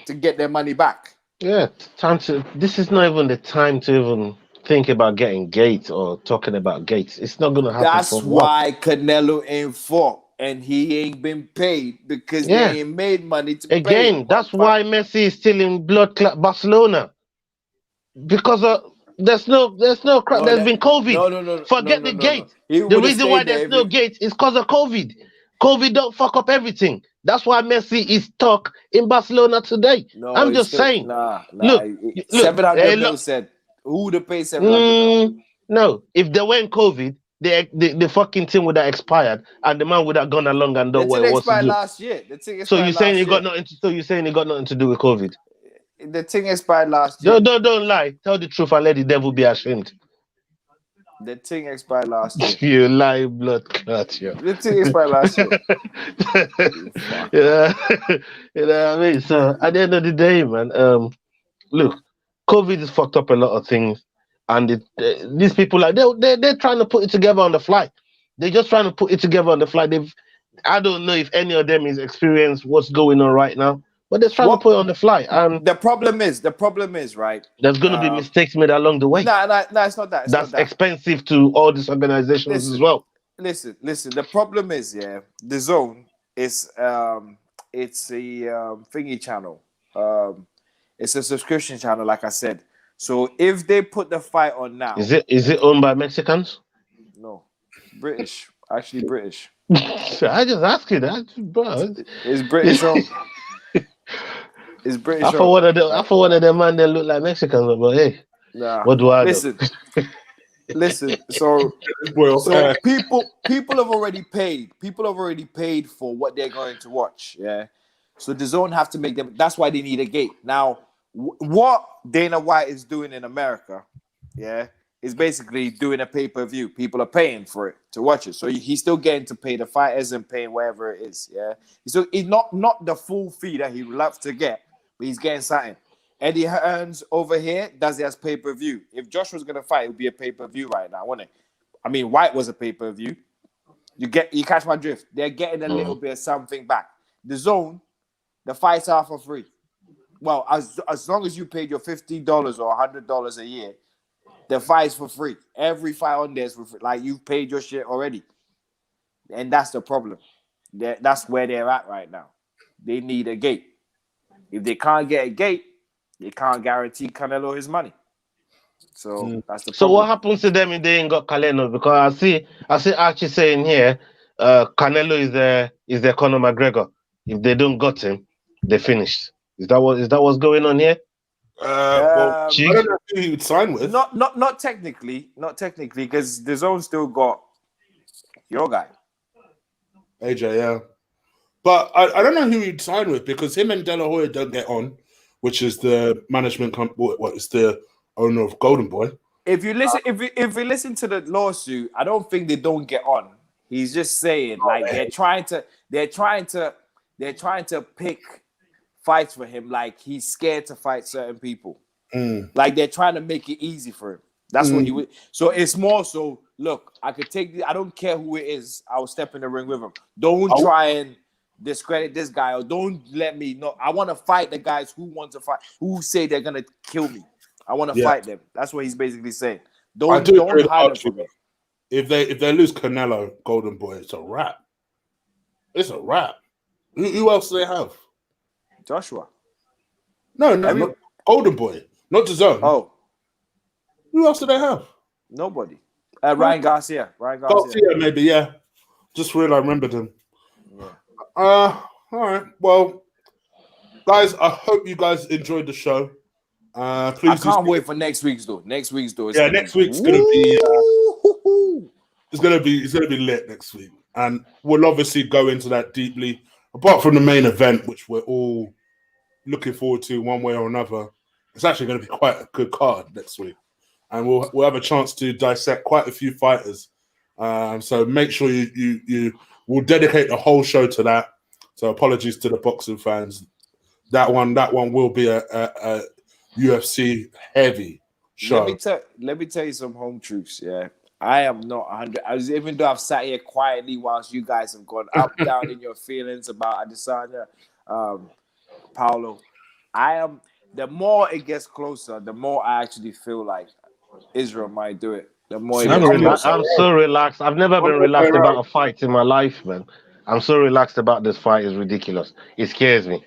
Speaker 3: to get their money back.
Speaker 2: Yeah, this is not even the time to even think about getting gates or talking about gates. It's not gonna happen.
Speaker 3: That's
Speaker 2: for
Speaker 3: why Canelo ain't fought and he ain't been paid because they ain't made money to pay.
Speaker 2: Again, that's why Messi is still in blood clot Barcelona. Because there's been COVID.
Speaker 3: No.
Speaker 2: Forget the gate. The reason why there's no gate is because of COVID. COVID don't fuck up everything. That's why Messi is stuck in Barcelona today.
Speaker 3: No,
Speaker 2: I'm just saying. Look,
Speaker 3: 700 mil said who would pay 700 mil?
Speaker 2: No, if they weren't COVID, the fucking thing would have expired and the man would have gone along and done what it was to do.
Speaker 3: Last year. The thing
Speaker 2: So you're saying it got nothing to do with COVID?
Speaker 3: The thing expired last year.
Speaker 2: Don't lie. Tell the truth and let the devil be ashamed.
Speaker 3: The thing expired last year.
Speaker 2: You lie, blood clot, yo.
Speaker 3: The thing expired last year.
Speaker 2: You know what I mean? So at the end of the day, man, look, COVID has fucked up a lot of things, and these people they're trying to put it together on the fly. They're just trying to put it together on the fly. I don't know if any of them is experienced what's going on right now. But they're trying to put it on the fly.
Speaker 3: The problem is, right?
Speaker 2: There's going to be mistakes made along the way.
Speaker 3: No, it's not that.
Speaker 2: That's expensive to all these organizations as well.
Speaker 3: Listen. The problem is, the zone is it's a thingy channel. It's a subscription channel, like I said. So if they put the fight on now,
Speaker 2: Is it owned by Mexicans?
Speaker 3: no, British, actually British.
Speaker 2: I just ask you that, bro.
Speaker 3: It's British owned. It's British
Speaker 2: I
Speaker 3: owned.
Speaker 2: thought one of them man they look like Mexicans, but hey,
Speaker 3: Nah.
Speaker 2: what do I
Speaker 3: listen? Listen. So people have already paid. People have already paid for what they're going to watch. Yeah. So the zone have to make them. That's why they need a gate. Now, what Dana White is doing in America, yeah, is basically doing a pay-per-view. People are paying for it to watch it. So he's still getting to pay the fighters and paying whatever it is. Yeah. So it's not the full fee that he loves to get, but he's getting something. Eddie Hearns over here does it as pay-per-view. If Josh was gonna fight, it would be a pay-per-view right now, wouldn't it? I mean, White was a pay-per-view. You catch my drift. They're getting a little bit of something back. The zone, the fights are for free. Well, as long as you paid your $50 or $100 a year, the fight's for free. Every fight on there is for free. Like you paid your shit already, and that's the problem. That's where they're at right now. They need a gate. If they can't get a gate, they can't guarantee Canelo his money. So that's the problem.
Speaker 2: So what happens to them if they ain't got Canelo? Because I see Archie saying here, Canelo is their Conor McGregor. If they don't got him, they finished. Is that what's going on here?
Speaker 1: Well, I don't know who he would sign with.
Speaker 3: Not technically, because the zone still got your guy.
Speaker 1: AJ, yeah. But I don't know who he'd sign with because him and De La Hoya don't get on, which is the management company. What is the owner of Golden Boy? If you
Speaker 3: listen to the lawsuit, I don't think they don't get on. He's just saying they're trying to pick fights for him. Like he's scared to fight certain people. Like they're trying to make it easy for him. That's what he would. So it's more so. Look, I could take. I don't care who it is. I will step in the ring with him. Don't try and discredit this guy or don't let me know. I want to fight the guys who want to fight, who say they're gonna kill me. I want to fight them. That's what he's basically saying. Don't hide it from me.
Speaker 1: If they lose Canelo, Golden Boy, it's a wrap. It's a wrap. Who else do they have?
Speaker 3: Joshua.
Speaker 1: No, not Golden Boy, not the zone.
Speaker 3: Oh,
Speaker 1: who else do they have?
Speaker 3: Nobody. Ryan Garcia.
Speaker 1: Maybe, yeah. Just really I remembered him. Yeah. All right. Well, guys, I hope you guys enjoyed the show. Please.
Speaker 3: I can't wait for next week's though. Next week's gonna
Speaker 1: be it's gonna be lit next week, and we'll obviously go into that deeply. Apart from the main event, which we're all looking forward to one way or another, it's actually going to be quite a good card next week, and we'll have a chance to dissect quite a few fighters. So make sure you will dedicate the whole show to that. So apologies to the boxing fans. That one will be a UFC heavy show.
Speaker 3: Let me tell you some home truths. Yeah, I am not 100. Even though I've sat here quietly whilst you guys have gone up down in your feelings about Adesanya, Paulo. I am. The more it gets closer, the more I actually feel like Israel might do it. The more
Speaker 2: I'm so relaxed. I've never been relaxed about a fight in my life, man. I'm so relaxed about this fight. It's ridiculous. It scares me.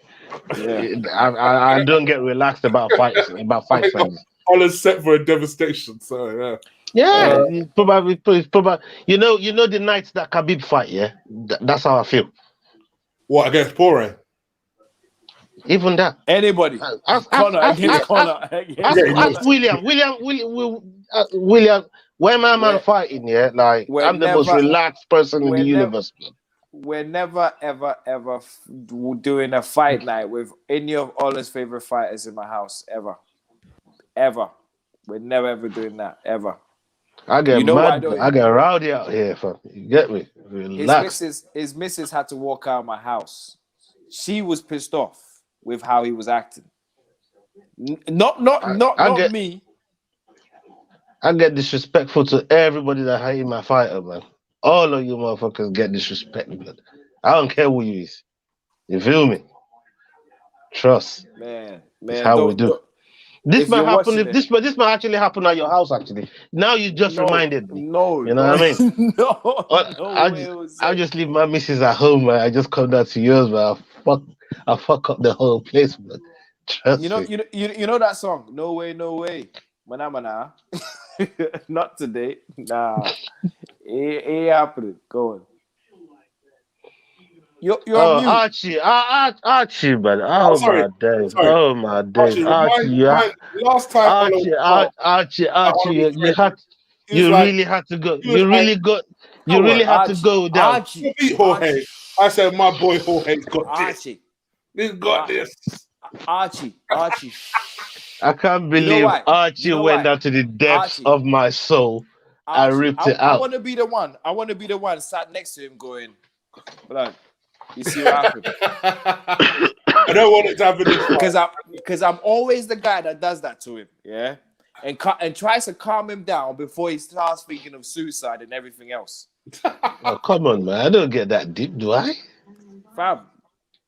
Speaker 2: Yeah. I don't get relaxed about fights.
Speaker 1: All is set for a devastation. So yeah.
Speaker 2: Yeah, it's probably. You know the nights that Khabib fight. Yeah, that's how I feel.
Speaker 1: What against Poirier?
Speaker 2: Even that.
Speaker 3: Anybody. Ask
Speaker 2: William. When my man fighting, yeah, like I'm the most relaxed person in the universe.
Speaker 3: We're never, ever, ever doing a fight night with any of Ola's favorite fighters in my house, ever. Ever. We're never, ever doing that, ever.
Speaker 2: I get mad. I get rowdy out here, fam. You get me? Relax.
Speaker 3: His missus had to walk out of my house. She was pissed off with how he was acting. Not me.
Speaker 2: I get disrespectful to everybody that hate my fighter, man. All of you motherfuckers get disrespectful. I don't care who you is. You feel me? Trust.
Speaker 3: Man.
Speaker 2: That's how we do. This might happen. This might actually happen at your house. Actually, now you just reminded me.
Speaker 3: No,
Speaker 2: you know what I mean. I just leave my missus at home, man. I just come down to yours, man. I fuck up the whole place, man. Trust
Speaker 3: You know,
Speaker 2: me.
Speaker 3: you know that song? No way, no way. Mana. Not today. Nah. It happening. Go on. You're on
Speaker 2: Oh,
Speaker 3: mute.
Speaker 2: Archie, man.
Speaker 1: Oh,
Speaker 2: Oh
Speaker 1: sorry.
Speaker 2: my days.
Speaker 1: Sorry.
Speaker 2: Oh my days.
Speaker 1: Archie,
Speaker 2: Archie,
Speaker 1: last time Ola was
Speaker 2: Archie,
Speaker 1: he was
Speaker 2: you
Speaker 1: like,
Speaker 2: really had to go.
Speaker 1: he was
Speaker 2: You
Speaker 1: like,
Speaker 2: really got. You
Speaker 1: come
Speaker 2: really
Speaker 1: on,
Speaker 2: had to go down.
Speaker 3: Archie.
Speaker 1: you beat Jorge. I said, my boy Jorge's got this.
Speaker 3: Archie.
Speaker 1: He's got this.
Speaker 3: Archie.
Speaker 2: I can't
Speaker 3: You know
Speaker 2: believe
Speaker 3: why?
Speaker 2: Archie
Speaker 3: You know
Speaker 2: went
Speaker 3: why?
Speaker 2: down to the depths
Speaker 3: Archie.
Speaker 2: of my soul and ripped it
Speaker 3: I
Speaker 2: out.
Speaker 3: want to be the one. I want to be the one sat next to him going, blood. You see what happened?
Speaker 1: I don't want it to happen this far.
Speaker 3: Because I'm always the guy that does that to him, yeah, and tries to calm him down before he starts thinking of suicide and everything else.
Speaker 2: Oh, come on, man. I don't get that deep, do I?
Speaker 3: Fam,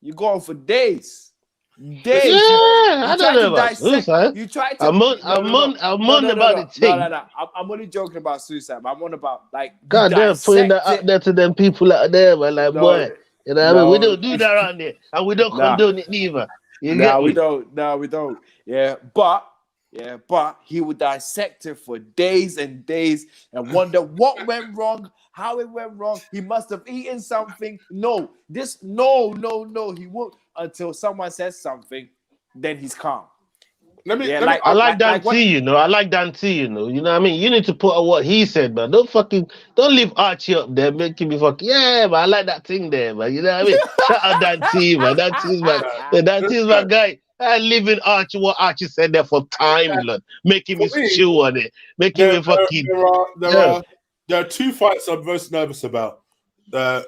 Speaker 3: you go on for days.
Speaker 2: Yeah, I don't know about suicide.
Speaker 3: You try to.
Speaker 2: I'm on about the thing.
Speaker 3: No. I'm only joking about suicide. But I'm on about like.
Speaker 2: God damn, putting that out there to them people out there, man. Like, boy, you know what I mean? We don't do that around there, and we don't condone it neither. You get me?
Speaker 3: We don't. No, we don't. Yeah, but he would dissect it for days and days and wonder what went wrong, how it went wrong. He must have eaten something. No. He won't until someone says something. Then he's calm.
Speaker 2: I like Dan T, you know. I like Dan T, you know. You know what I mean? You need to put out what he said, man. Don't leave Archie up there making me fucking, yeah, man. I like that thing there, man. You know what I mean? Shout out Dan T, man. Dan T's my guy. I live in Archie, what Archie said there for time, Lord. Making me chew on it. Making me fucking.
Speaker 1: There are two fights I'm most nervous about.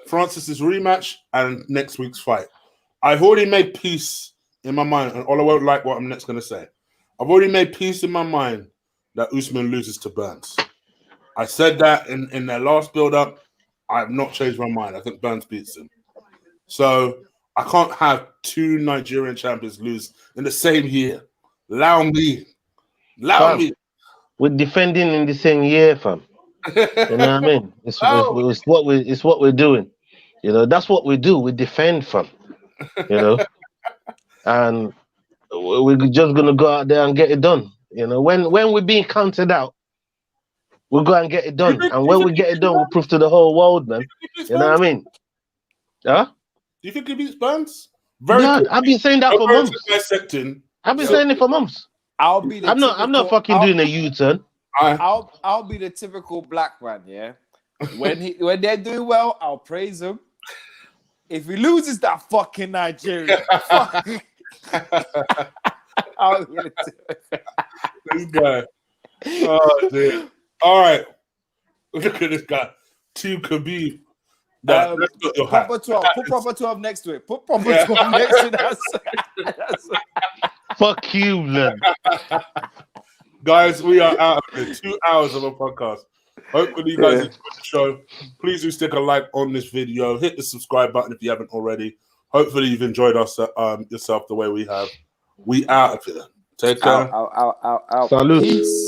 Speaker 1: Francis's rematch and next week's fight. I've already made peace in my mind, and Ola won't like what I'm next going to say. I've already made peace in my mind that Usman loses to Burns. I said that in their last build-up. I have not changed my mind. I think Burns beats him. So I can't have two Nigerian champions lose in the same year. Allow me.
Speaker 2: We're defending in the same year, fam. You know what I mean? It's what we're doing. You know, that's what we do. We defend, fam. You know, and we're just gonna go out there and get it done. You know, when we're being counted out, we'll go and get it done. And when we get it done, we'll prove to the whole world, man. You know what I mean? Huh?
Speaker 1: Do you think he beats Burns?
Speaker 2: I've been saying that for months. I've been saying it for months. I'm not fucking doing a U-turn.
Speaker 3: I'll be the typical black man, yeah. When they're doing well, I'll praise them. If he loses that fucking Nigeria, I'll get it.
Speaker 1: This guy. Oh dear. All right. Look at this guy. Team Khabib. Let's put your hat.
Speaker 3: Put 12 next to it. Put proper 12 next to that.
Speaker 2: Fuck you, man.
Speaker 1: Guys, we are out of here. 2 hours of a podcast. Hopefully you guys enjoyed the show. Please do stick a like on this video. Hit the subscribe button if you haven't already. Hopefully you've enjoyed us yourself the way we have. We out of here. Take care.
Speaker 3: Out.
Speaker 2: Salute.
Speaker 3: Peace.